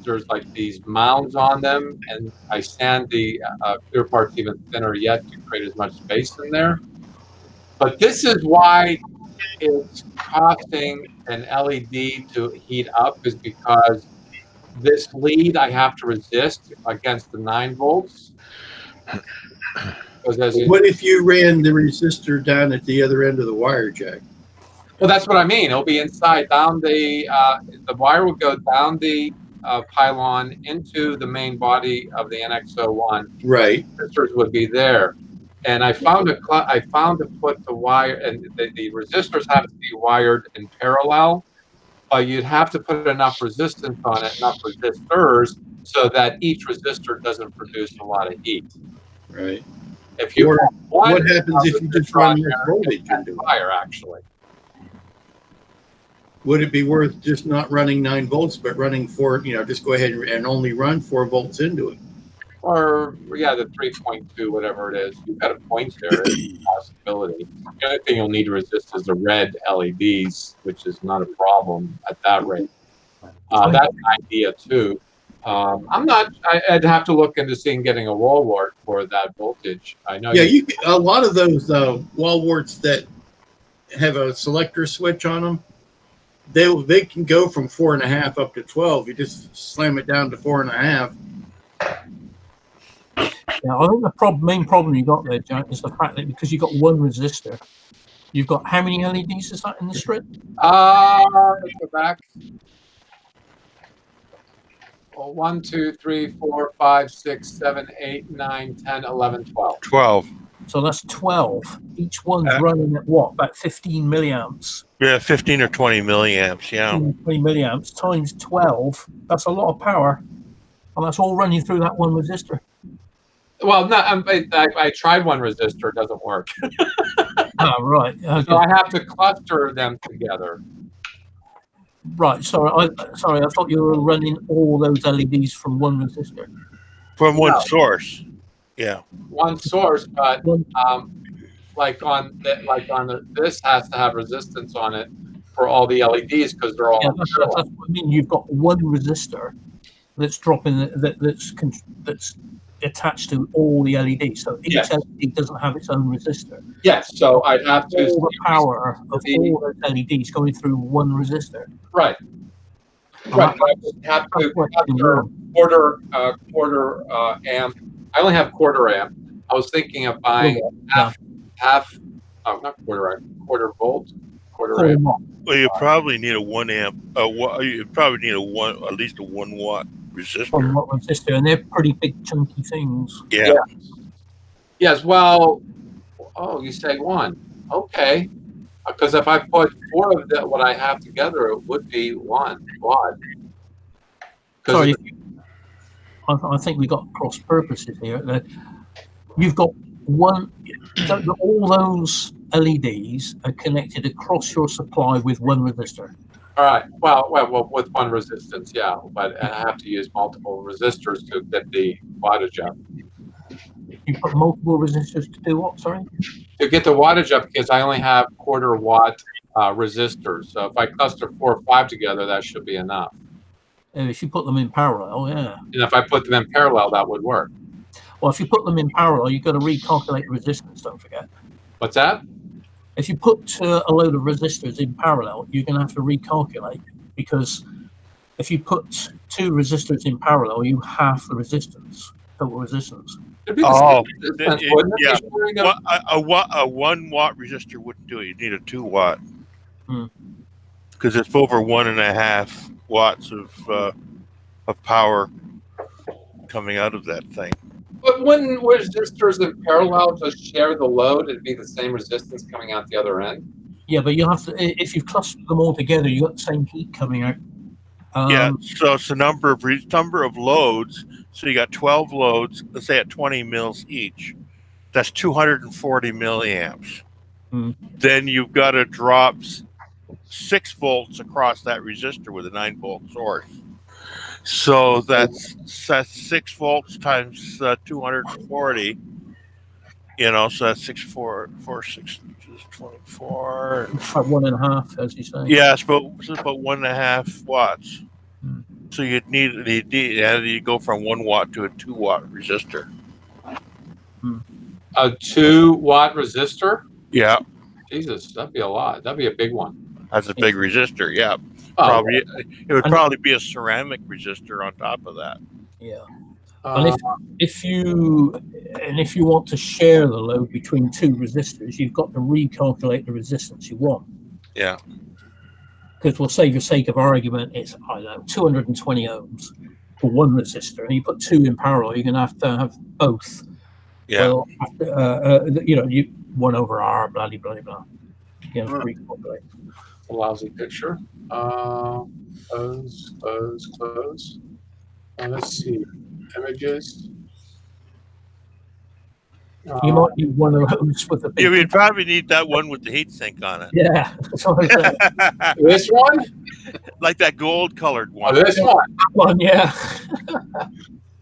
there's like these mounds on them, and I sand the clear parts even thinner yet to create as much space in there. But this is why it's costing an LED to heat up, is because this lead I have to resist against the 9 volts. What if you ran the resistor down at the other end of the wire, Jack? Well, that's what I mean. It'll be inside, down the wire will go down the pylon into the main body of the NX01. Right. Resistors would be there. And I found to put the wire, and the resistors have to be wired in parallel, but you'd have to put enough resistance on it, enough resistors, so that each resistor doesn't produce a lot of heat. Right. If you what happens if you just run this voltage into fire, actually? Would it be worth just not running 9 volts, but running 4, just go ahead and only run 4 volts into it? Or, yeah, the 3.2, whatever it is. You've got a point there. It's a possibility. The only thing you'll need to resist is the red LEDs, which is not a problem at that rate. That's an idea, too. I'd have to look into seeing getting a wall wart for that voltage. I know. Yeah, a lot of those wall warts that have a selector switch on them, they can go from 4.5 up to 12. You just slam it down to 4.5. Yeah, I think the main problem you got there, Jack, is the fact that because you've got one resistor, you've got how many LEDs is that in the strip? Let's go back. 1, 2, 3, 4, 5, 6, 7, 8, 9, 10, 11, 12. 12. So that's 12. Each one's running at what? About 15 milliamps. Yeah, 15 or 20 milliamps. Yeah. 20 milliamps times 12. That's a lot of power. And that's all running through that one resistor. Well, no, I tried one resistor. It doesn't work. Right. Okay. So I have to cluster them together. Right. Sorry, I thought you were running all those LEDs from one resistor. From one source. Yeah. One source, but this has to have resistance on it for all the LEDs because they're all. Yeah, that's what I mean. You've got one resistor that's dropping that's attached to all the LEDs. So each LED doesn't have its own resistor. Yes. So I'd have to all the power of all those LEDs going through one resistor. Right. Right. I would have to quarter amp. I only have quarter amp. I was thinking of buying half. Not quarter amp. Quarter volt. Quarter amp. Well, you probably need a 1 amp. You probably need at least a 1 watt resistor. 1 watt resistor, and they're pretty big, chunky things. Yeah. Yes. Well. Oh, you say 1. Okay. Because if I put 4 of what I have together, it would be 1 watt. Sorry, I think we got cross purposes here. You've got one. All those LEDs are connected across your supply with one resistor. All right. Well, with one resistance, yeah. But I have to use multiple resistors to get the wattage up. You put multiple resistors to do what? Sorry. To get the wattage up, because I only have quarter watt resistors. So if I cluster 4 or 5 together, that should be enough. And if you put them in parallel, yeah. And if I put them in parallel, that would work. Well, if you put them in parallel, you've got to recalculate the resistance. Don't forget. What's that? If you put a load of resistors in parallel, you're going to have to recalculate, because if you put 2 resistors in parallel, you half the resistance, total resistance. Oh, yeah. A 1 watt resistor wouldn't do it. You need a 2 watt because it's over 1.5 watts of power coming out of that thing. But wouldn't resistors in parallel just share the load? It'd be the same resistance coming out the other end. Yeah, but you have to. If you cluster them all together, you got the same heat coming out. Yeah, so it's the number of loads. So you got 12 loads, let's say at 20 mils each. That's 240 milliamps. Then you've got to drop 6 volts across that resistor with a 9 volt source. So that's 6 volts times 240. So that's 6, 4, 6, 24. It's about 1.5, as you say. Yeah, it's about 1.5 watts. So you go from 1 watt to a 2 watt resistor. A 2 watt resistor? Yeah. Jesus, that'd be a lot. That'd be a big one. That's a big resistor. Yeah, Oh, probably. It would probably be a ceramic resistor on top of that. Yeah. And if you want to share the load between two resistors, you've got to recalculate the resistance you want. Yeah. Because we'll say, for sake of argument, it's, I don't know, 220 ohms for one resistor, and you put two in parallel, you're going to have both. Yeah. Well, you 1 over R, blah blah blah blah. You know, recalculate. A lousy picture. Close. Let's see. Images. You might need one of those with a big. You would probably need that one with the heat sink on it. Yeah, that's what I said. This one? Like that gold-colored one. Oh, this one. That one, yeah.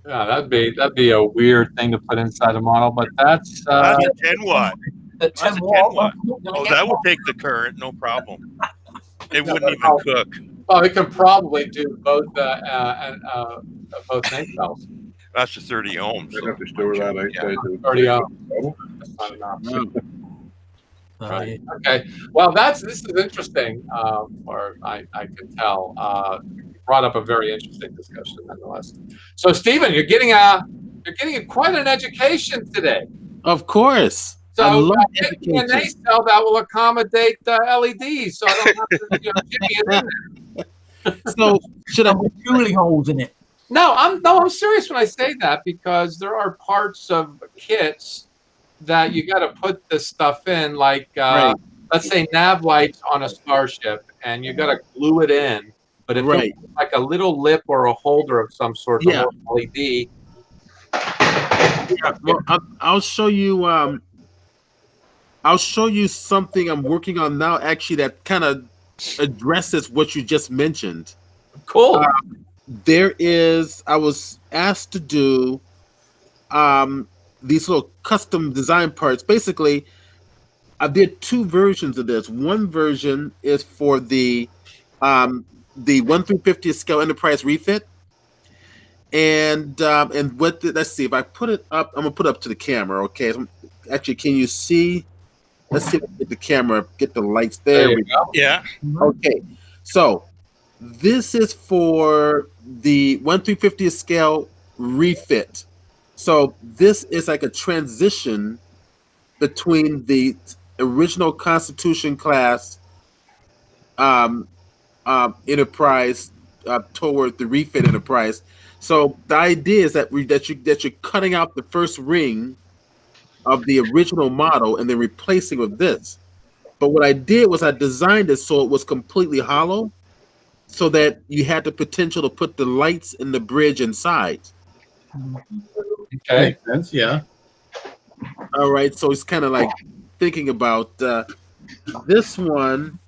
Yeah, that'd be a weird thing to put inside a model, but that's That's a 10 watt. That's a 10 watt. Oh, that would take the current, no problem. It wouldn't even cook. Oh, it can probably do both both tank cells. That's the 30 ohms. I'd have to store that outside. 30 ohms. That's not enough. Right. Okay. Well, this is interesting. Or I can tell. Brought up a very interesting discussion, nonetheless. So, Stephen, you're getting quite an education today. Of course. So, get me a cell that will accommodate LEDs, so I don't have to jimmy it in there. So, should I put cooling holes in it? No, I'm serious when I say that, because there are parts of kits that you got to put this stuff in, like let's say nav lights on a Starship, and you got to glue it in. But if it's like a little lip or a holder of some sort of LED, well, I'll show you. I'll show you something I'm working on now, actually, that kind of addresses what you just mentioned. Cool. I was asked to do these little custom design parts. Basically, I did two versions of this. One version is for the 1/350th scale Enterprise refit, and let's see if I put it up. I'm gonna put it up to the camera. Okay, actually, can you see? Let's see if I get the camera, get the lights there. There you go. Yeah. Okay, so this is for the 1/350th scale refit. So this is like a transition between the original Constitution class Enterprise toward the refit Enterprise. So the idea is that you're cutting out the first ring of the original model and then replacing with this. But what I did was I designed it so it was completely hollow, so that you had the potential to put the lights in the bridge inside. Okay. Makes sense, yeah. All right, so it's kind of like thinking about this one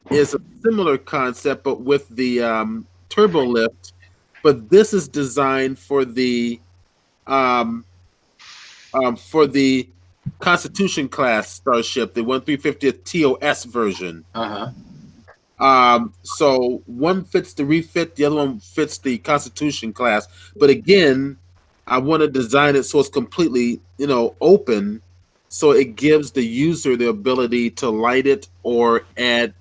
is a similar concept, but with the turbo lift. But this is designed for the Constitution class Starship, the 1/350th TOS version. So one fits the refit, the other one fits the Constitution class. But again, I want to design it so it's completely, open, so it gives the user the ability to light it or add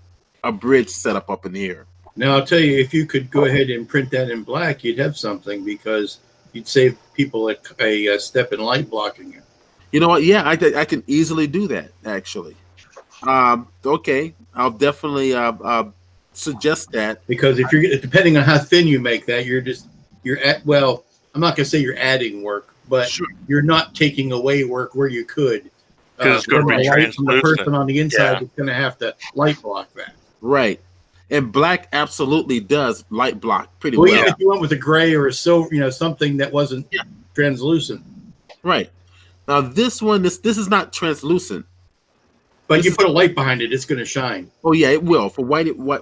a bridge setup up in here. Now, I'll tell you, if you could go ahead and print that in black, you'd have something, because you'd save people a step in light blocking it. You know what? Yeah, I can easily do that, actually. Okay, I'll definitely suggest that. Because if you're, depending on how thin you make that, I'm not going to say you're adding work, but you're not taking away work where you could. Because it's going to be translucent. The person on the inside is going to have to light block that. Right. And black absolutely does light block pretty well. Even if you went with a gray or a silver, something that wasn't translucent. Right. Now this one, this is not translucent. But you put a light behind it, it's going to shine. Oh yeah, it will. For white, white.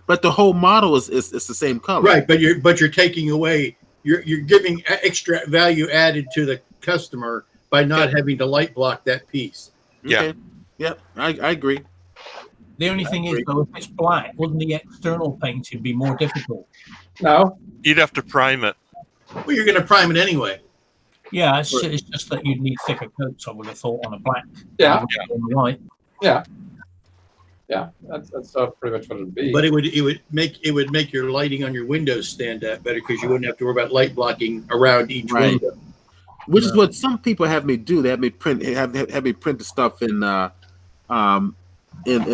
But the whole model is the same color. Right, but you're taking away, you're giving extra value added to the customer by not having to light block that piece. Yeah. Okay. Yep, I agree. The only thing is, though, if it's black, wouldn't the external painting be more difficult? No. You'd have to prime it. Well, you're going to prime it anyway. Yeah, it's just that you'd need thicker coats, I would have thought, on a black. Yeah. On the white. Yeah. Yeah, that's pretty much what it'd be. But it would make your lighting on your windows stand out better because you wouldn't have to worry about light blocking around each window. Which is what some people have me do. They have me print the stuff in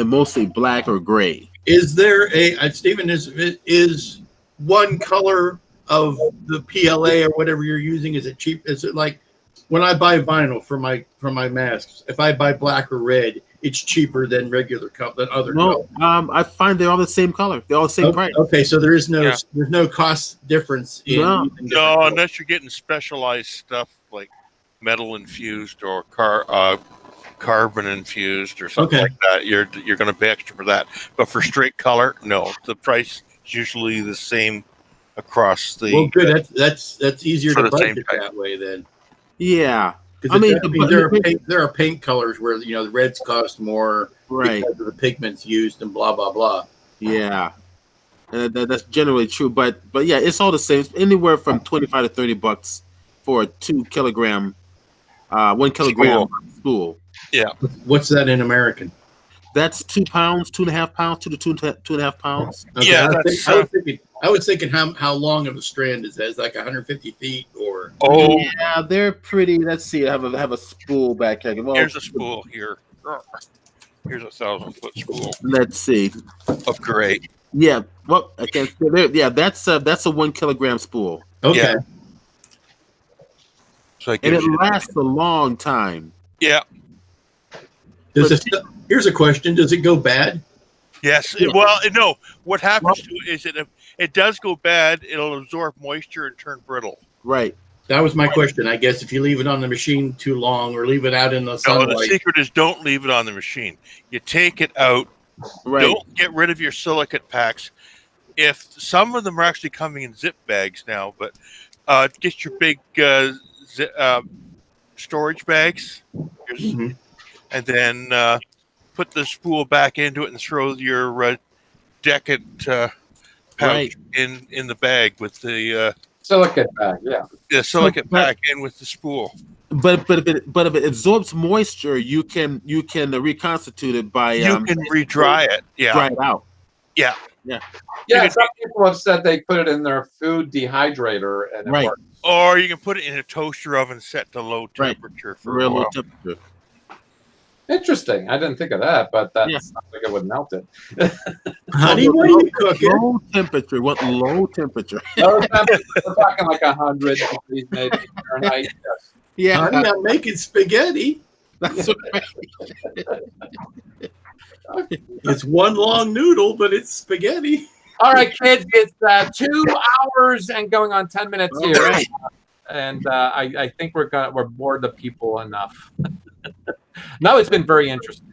mostly black or gray. Is there Stephen, is one color of the PLA or whatever you're using, is it cheap? Is it like when I buy vinyl for my masks, if I buy black or red, it's cheaper than regular than other colors? I find they're all the same color. They're all the same price. Okay, so there's no cost difference in no, unless you're getting specialized stuff like metal infused or carbon infused or something like that. You're going to pay extra for that. But for straight color, no, the price is usually the same across the. Well, good. That's easier to budget that way then. Yeah, because there are paint colors where the reds cost more because of the pigments used and blah blah blah. Yeah, that's generally true. But yeah, it's all the same. It's anywhere from $25 to $30 for a 1 kilogram spool. Yeah. What's that in American? That's 2 pounds, 2.5 pounds, 2 to 2.5 pounds. Okay. Yeah, I was thinking how long of a strand is that? Is like 150 feet or? Oh, yeah, they're pretty. Let's see. I have a spool back here. Well, here's a spool here. Here's a 1,000-foot spool. Let's see. Of gray. Yeah. Well, I can't. Yeah, that's a 1 kilogram spool. Okay. Yeah. So and it lasts a long time. Yeah. Here's a question: does it go bad? Yes. Well, no. What happens to it is if it does go bad, it'll absorb moisture and turn brittle. Right. That was my question. I guess if you leave it on the machine too long or leave it out in the sunlight. No, the secret is don't leave it on the machine. You take it out. Right. Don't get rid of your silicate packs. If some of them are actually coming in zip bags now, but get your big storage bags, and then put the spool back into it and throw your decant pouch in the bag with the silicate bag. Yeah, the silicate pack in with the spool. But if it absorbs moisture, you can reconstitute it by you can redry it. Yeah, dry it out. Yeah. Yeah, some people have said they put it in their food dehydrator and it works. Or you can put it in a toaster oven set to low temperature for real low temperature. Interesting. I didn't think of that, but that sounds like it would melt it. Honey, what are you cooking? Low temperature. What low temperature? We're talking like 100 degrees maybe Fahrenheit. Yeah, honey, I'm making spaghetti. That's It's one long noodle, but it's spaghetti. All right, kids, it's 2 hours and going on 10 minutes here, and I think we're bored the people enough. No, it's been very interesting.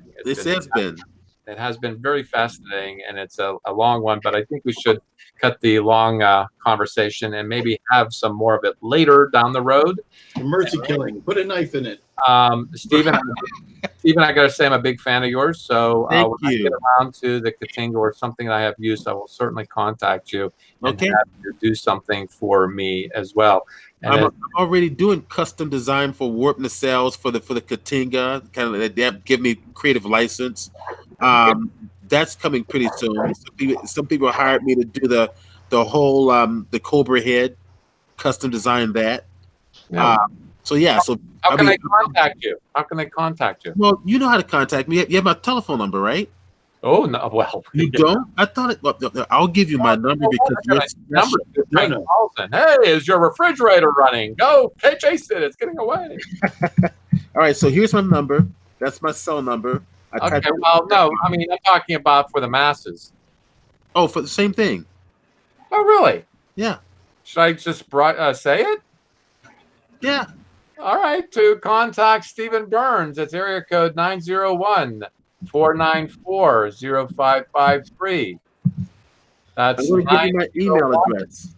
It has been very fascinating, and it's a long one, but I think we should cut the long conversation and maybe have some more of it later down the road. Mercy killing. Put a knife in it. Stephen, I got to say I'm a big fan of yours. So when I get around to the Katinga or something that I have used, I will certainly contact you and have you do something for me as well. And I'm already doing custom design for warp nacelles for the Katinga. Kind of they give me creative license. That's coming pretty soon. Some people hired me to do the whole the Cobra head, custom design that. Yeah. So how can they contact you? How can they contact you? Well, you know how to contact me. You have my telephone number, right? Oh no, well you don't. I thought it. Well, I'll give you my number because Hey, is your refrigerator running? Go, chase it. It's getting away. All right, so here's my number. That's my cell number. Okay, well, no, I mean I'm talking about for the masses. Oh, for the same thing. Oh, really? Yeah. Should I just say it? Yeah. All right. To contact Stephen Burns, it's area code 901-494-0553. That's I'm going to give you my email address.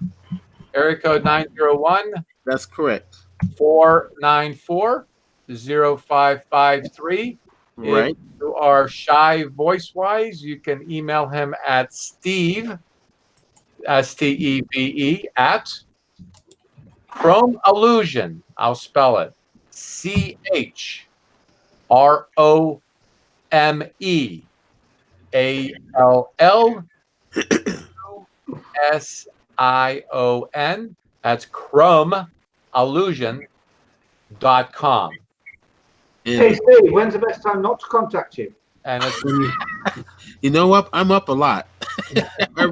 Area code 901. That's correct. 494-0553. Right. If you are shy voice-wise, you can email him at Steve, Steve, at Chrome Illusion. I'll spell it CHROME ChromeAllusion. That's ChromeAllusion.com. Hey, Steve, when's the best time not to contact you? And it's You know what? I'm up a lot. I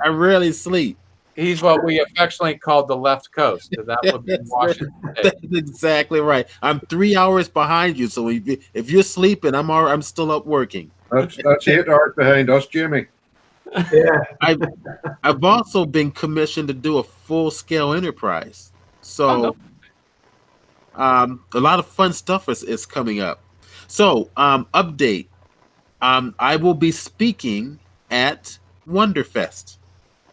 rarely sleep. he's what we affectionately call the left coast. So that would be Washington State. That's exactly right. I'm 3 hours behind you, so if you're sleeping, I'm still up working. That's 8 hours behind us, Jimmy. Yeah. I've also been commissioned to do a full-scale enterprise, so a lot of fun stuff is coming up. So update. I will be speaking at Wonderfest.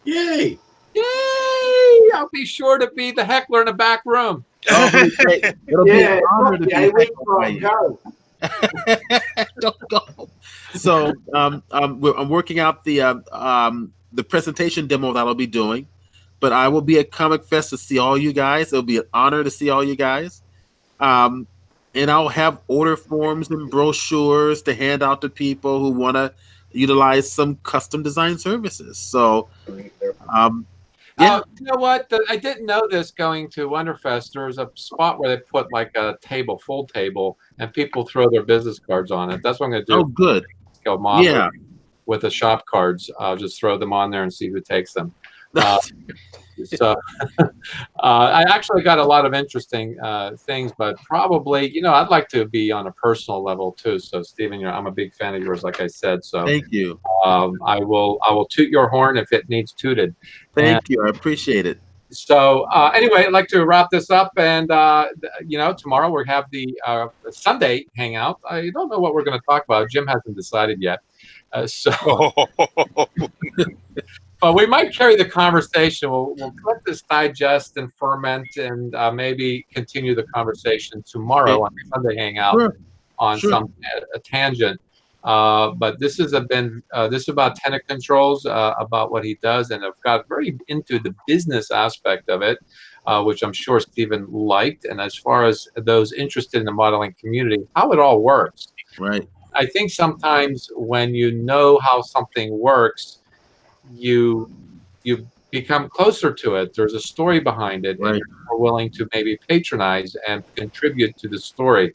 Yay! Yay! I'll be sure to be the heckler in the back room. Oh, great. It'll be an honor to be heckled by you. Don't go. So I'm working out the presentation demo that I'll be doing, but I will be at Comic Fest to see all you guys. It'll be an honor to see all you guys. And I'll have order forms and brochures to hand out to people who want to utilize some custom design services. So, yeah. You know what? I didn't know this going to Wonderfest. There's a spot where they put like a table, full table, and people throw their business cards on it. That's what I'm going to do. Oh, good. Go model Yeah. with the shop cards. I'll just throw them on there and see who takes them. So I actually got a lot of interesting things, but probably, I'd like to be on a personal level too. So Stephen, I'm a big fan of yours, like I said. So thank you. I will toot your horn if it needs tooted. Thank you. I appreciate it. So anyway, I'd like to wrap this up, and tomorrow we have the Sunday hangout. I don't know what we're going to talk about. Jim hasn't decided yet. But we might carry the conversation. We'll let this digest and ferment, and maybe continue the conversation tomorrow on the Sunday hangout on some tangent. But this has been this is about Tenacontrols, about what he does, and I've got very into the business aspect of it, which I'm sure Stephen liked. And as far as those interested in the modeling community, how it all works. Right. I think sometimes when you know how something works, you become closer to it. There's a story behind it, and you're more willing to maybe patronize and contribute to the story,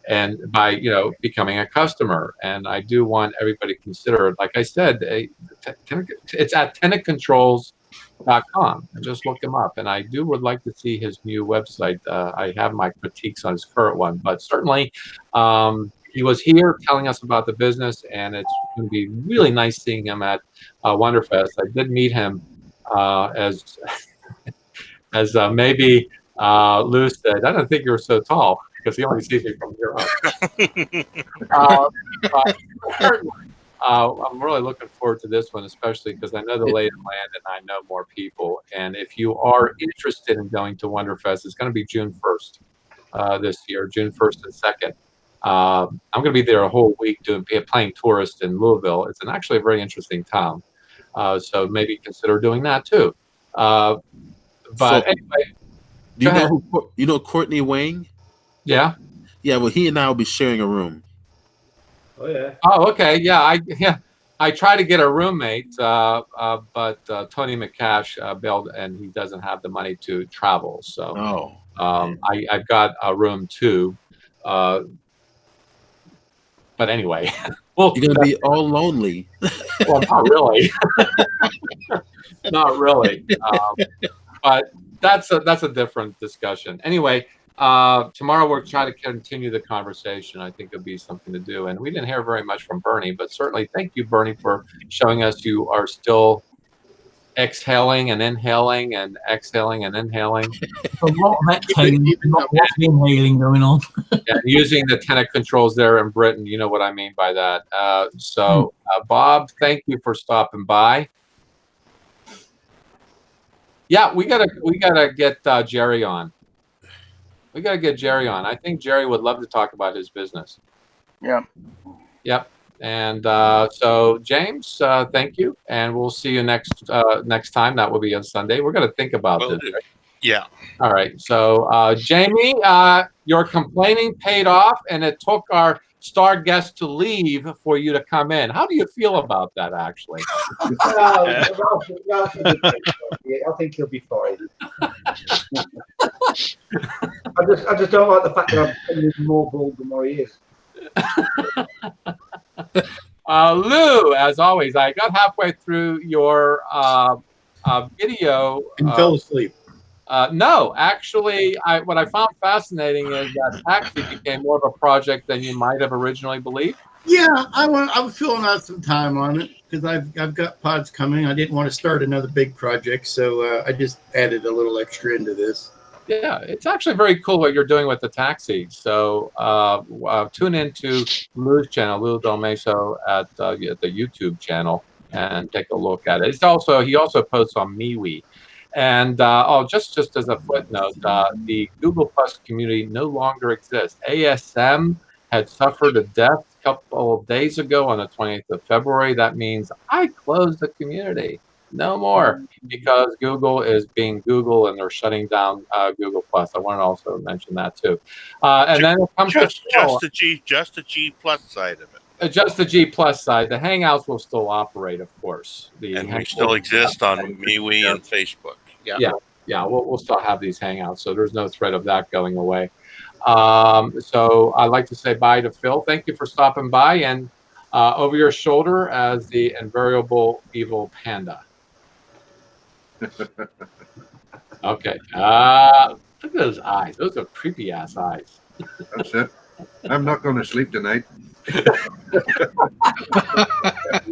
and by becoming a customer. And I do want everybody to consider, like I said, it's at Tenacontrols.com. Just look him up, and I would like to see his new website. I have my critiques on his current one, but certainly he was here telling us about the business, and it's going to be really nice seeing him at Wonderfest. I did meet him as maybe Lou said, I don't think you're so tall, because he only sees me from here up. I'm really looking forward to this one, especially because I know the lay of the land and I know more people. And if you are interested in going to Wonderfest, it's going to be June 1st this year, June 1st and 2nd. I'm going to be there a whole week playing tourist in Louisville. It's actually a very interesting town. So maybe consider doing that too. Anyway, you know Courtney Wang? Yeah. Yeah. Well, he and I will be sharing a room. Oh yeah. Oh, okay. Yeah. I try to get a roommate, but Tony McCash bailed, and he doesn't have the money to travel. So I've got a room too. But anyway, you're gonna be all lonely. Well, not really. Not really. But that's a different discussion. Anyway, tomorrow we'll try to continue the conversation. I think it'll be something to do. And we didn't hear very much from Bernie, but certainly thank you, Bernie, for showing us you are still exhaling and inhaling and exhaling and inhaling. A lot of exhaling, not a lot of inhaling going on. And using the Tenacontrols there in Britain, you know what I mean by that. Bob, thank you for stopping by. Yeah, we gotta get Jerry on. We gotta get Jerry on. I think Jerry would love to talk about his business. Yeah. Yep. And so, James, thank you, and we'll see you next time. That will be on Sunday. We're going to think about this. Right? Yeah. All right. So, Jamie, your complaining paid off, and it took our star guest to leave for you to come in. How do you feel about that, actually? Ralph will be fine. I think he'll be fine. I just don't like the fact that I'm becoming more bold than what he is. Lou, as always, I got halfway through your video. And fell asleep. No, actually, what I found fascinating is that taxi became more of a project than you might have originally believed. Yeah, I'm filling out some time on it because I've got pods coming. I didn't want to start another big project, so I just added a little extra into this. Yeah, it's actually very cool what you're doing with the taxi. So tune into Lou's channel, Lou Del Meso, at the YouTube channel, and take a look at it. He also posts on MeWe. And just as a footnote, the Google Plus community no longer exists. ASM had suffered a death a couple of days ago on the 20th of February. That means I closed the community. No more, because Google is being Google and they're shutting down Google Plus. I want to also mention that too. And then it comes just to the G plus side of it. Just the G plus side. The Hangouts will still operate, of course. And we still exist on MeWe and Facebook. Yeah. We'll still have these Hangouts, so there's no threat of that going away. So I'd like to say bye to Phil. Thank you for stopping by, and over your shoulder as the invariable evil panda. Okay. Look at those eyes. Those are creepy ass eyes. That's it. I'm not going to sleep tonight.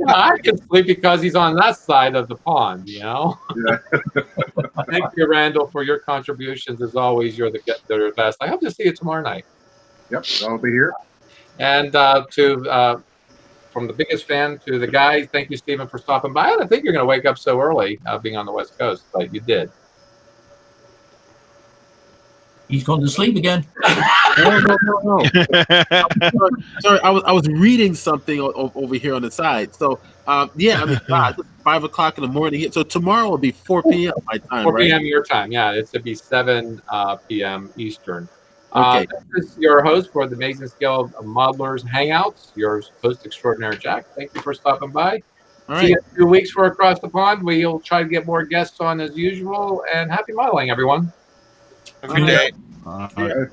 I can sleep because he's on that side of the pond, you know? Yeah. Thank you, Randall, for your contributions. As always, you're the best. I hope to see you tomorrow night. Yep, I'll be here. And from the biggest fan to the guy, thank you, Stephen, for stopping by. I didn't think you're going to wake up so early being on the West Coast, but you did. He's gone to sleep again. No. Sorry, I was reading something over here on the side. So, it's 5 o'clock in the morning. So tomorrow will be 4 p.m. my time, 4 right? p.m. your time. Yeah, it's to be 7 p.m. Eastern. Okay. This is your host for the Amazing Scale of Modelers Hangouts, your host extraordinaire, Jack. Thank you for stopping by. All See you right. in 2 weeks for Across the Pond. We'll try to get more guests on as usual. And happy modeling, everyone. Have a good day. All right.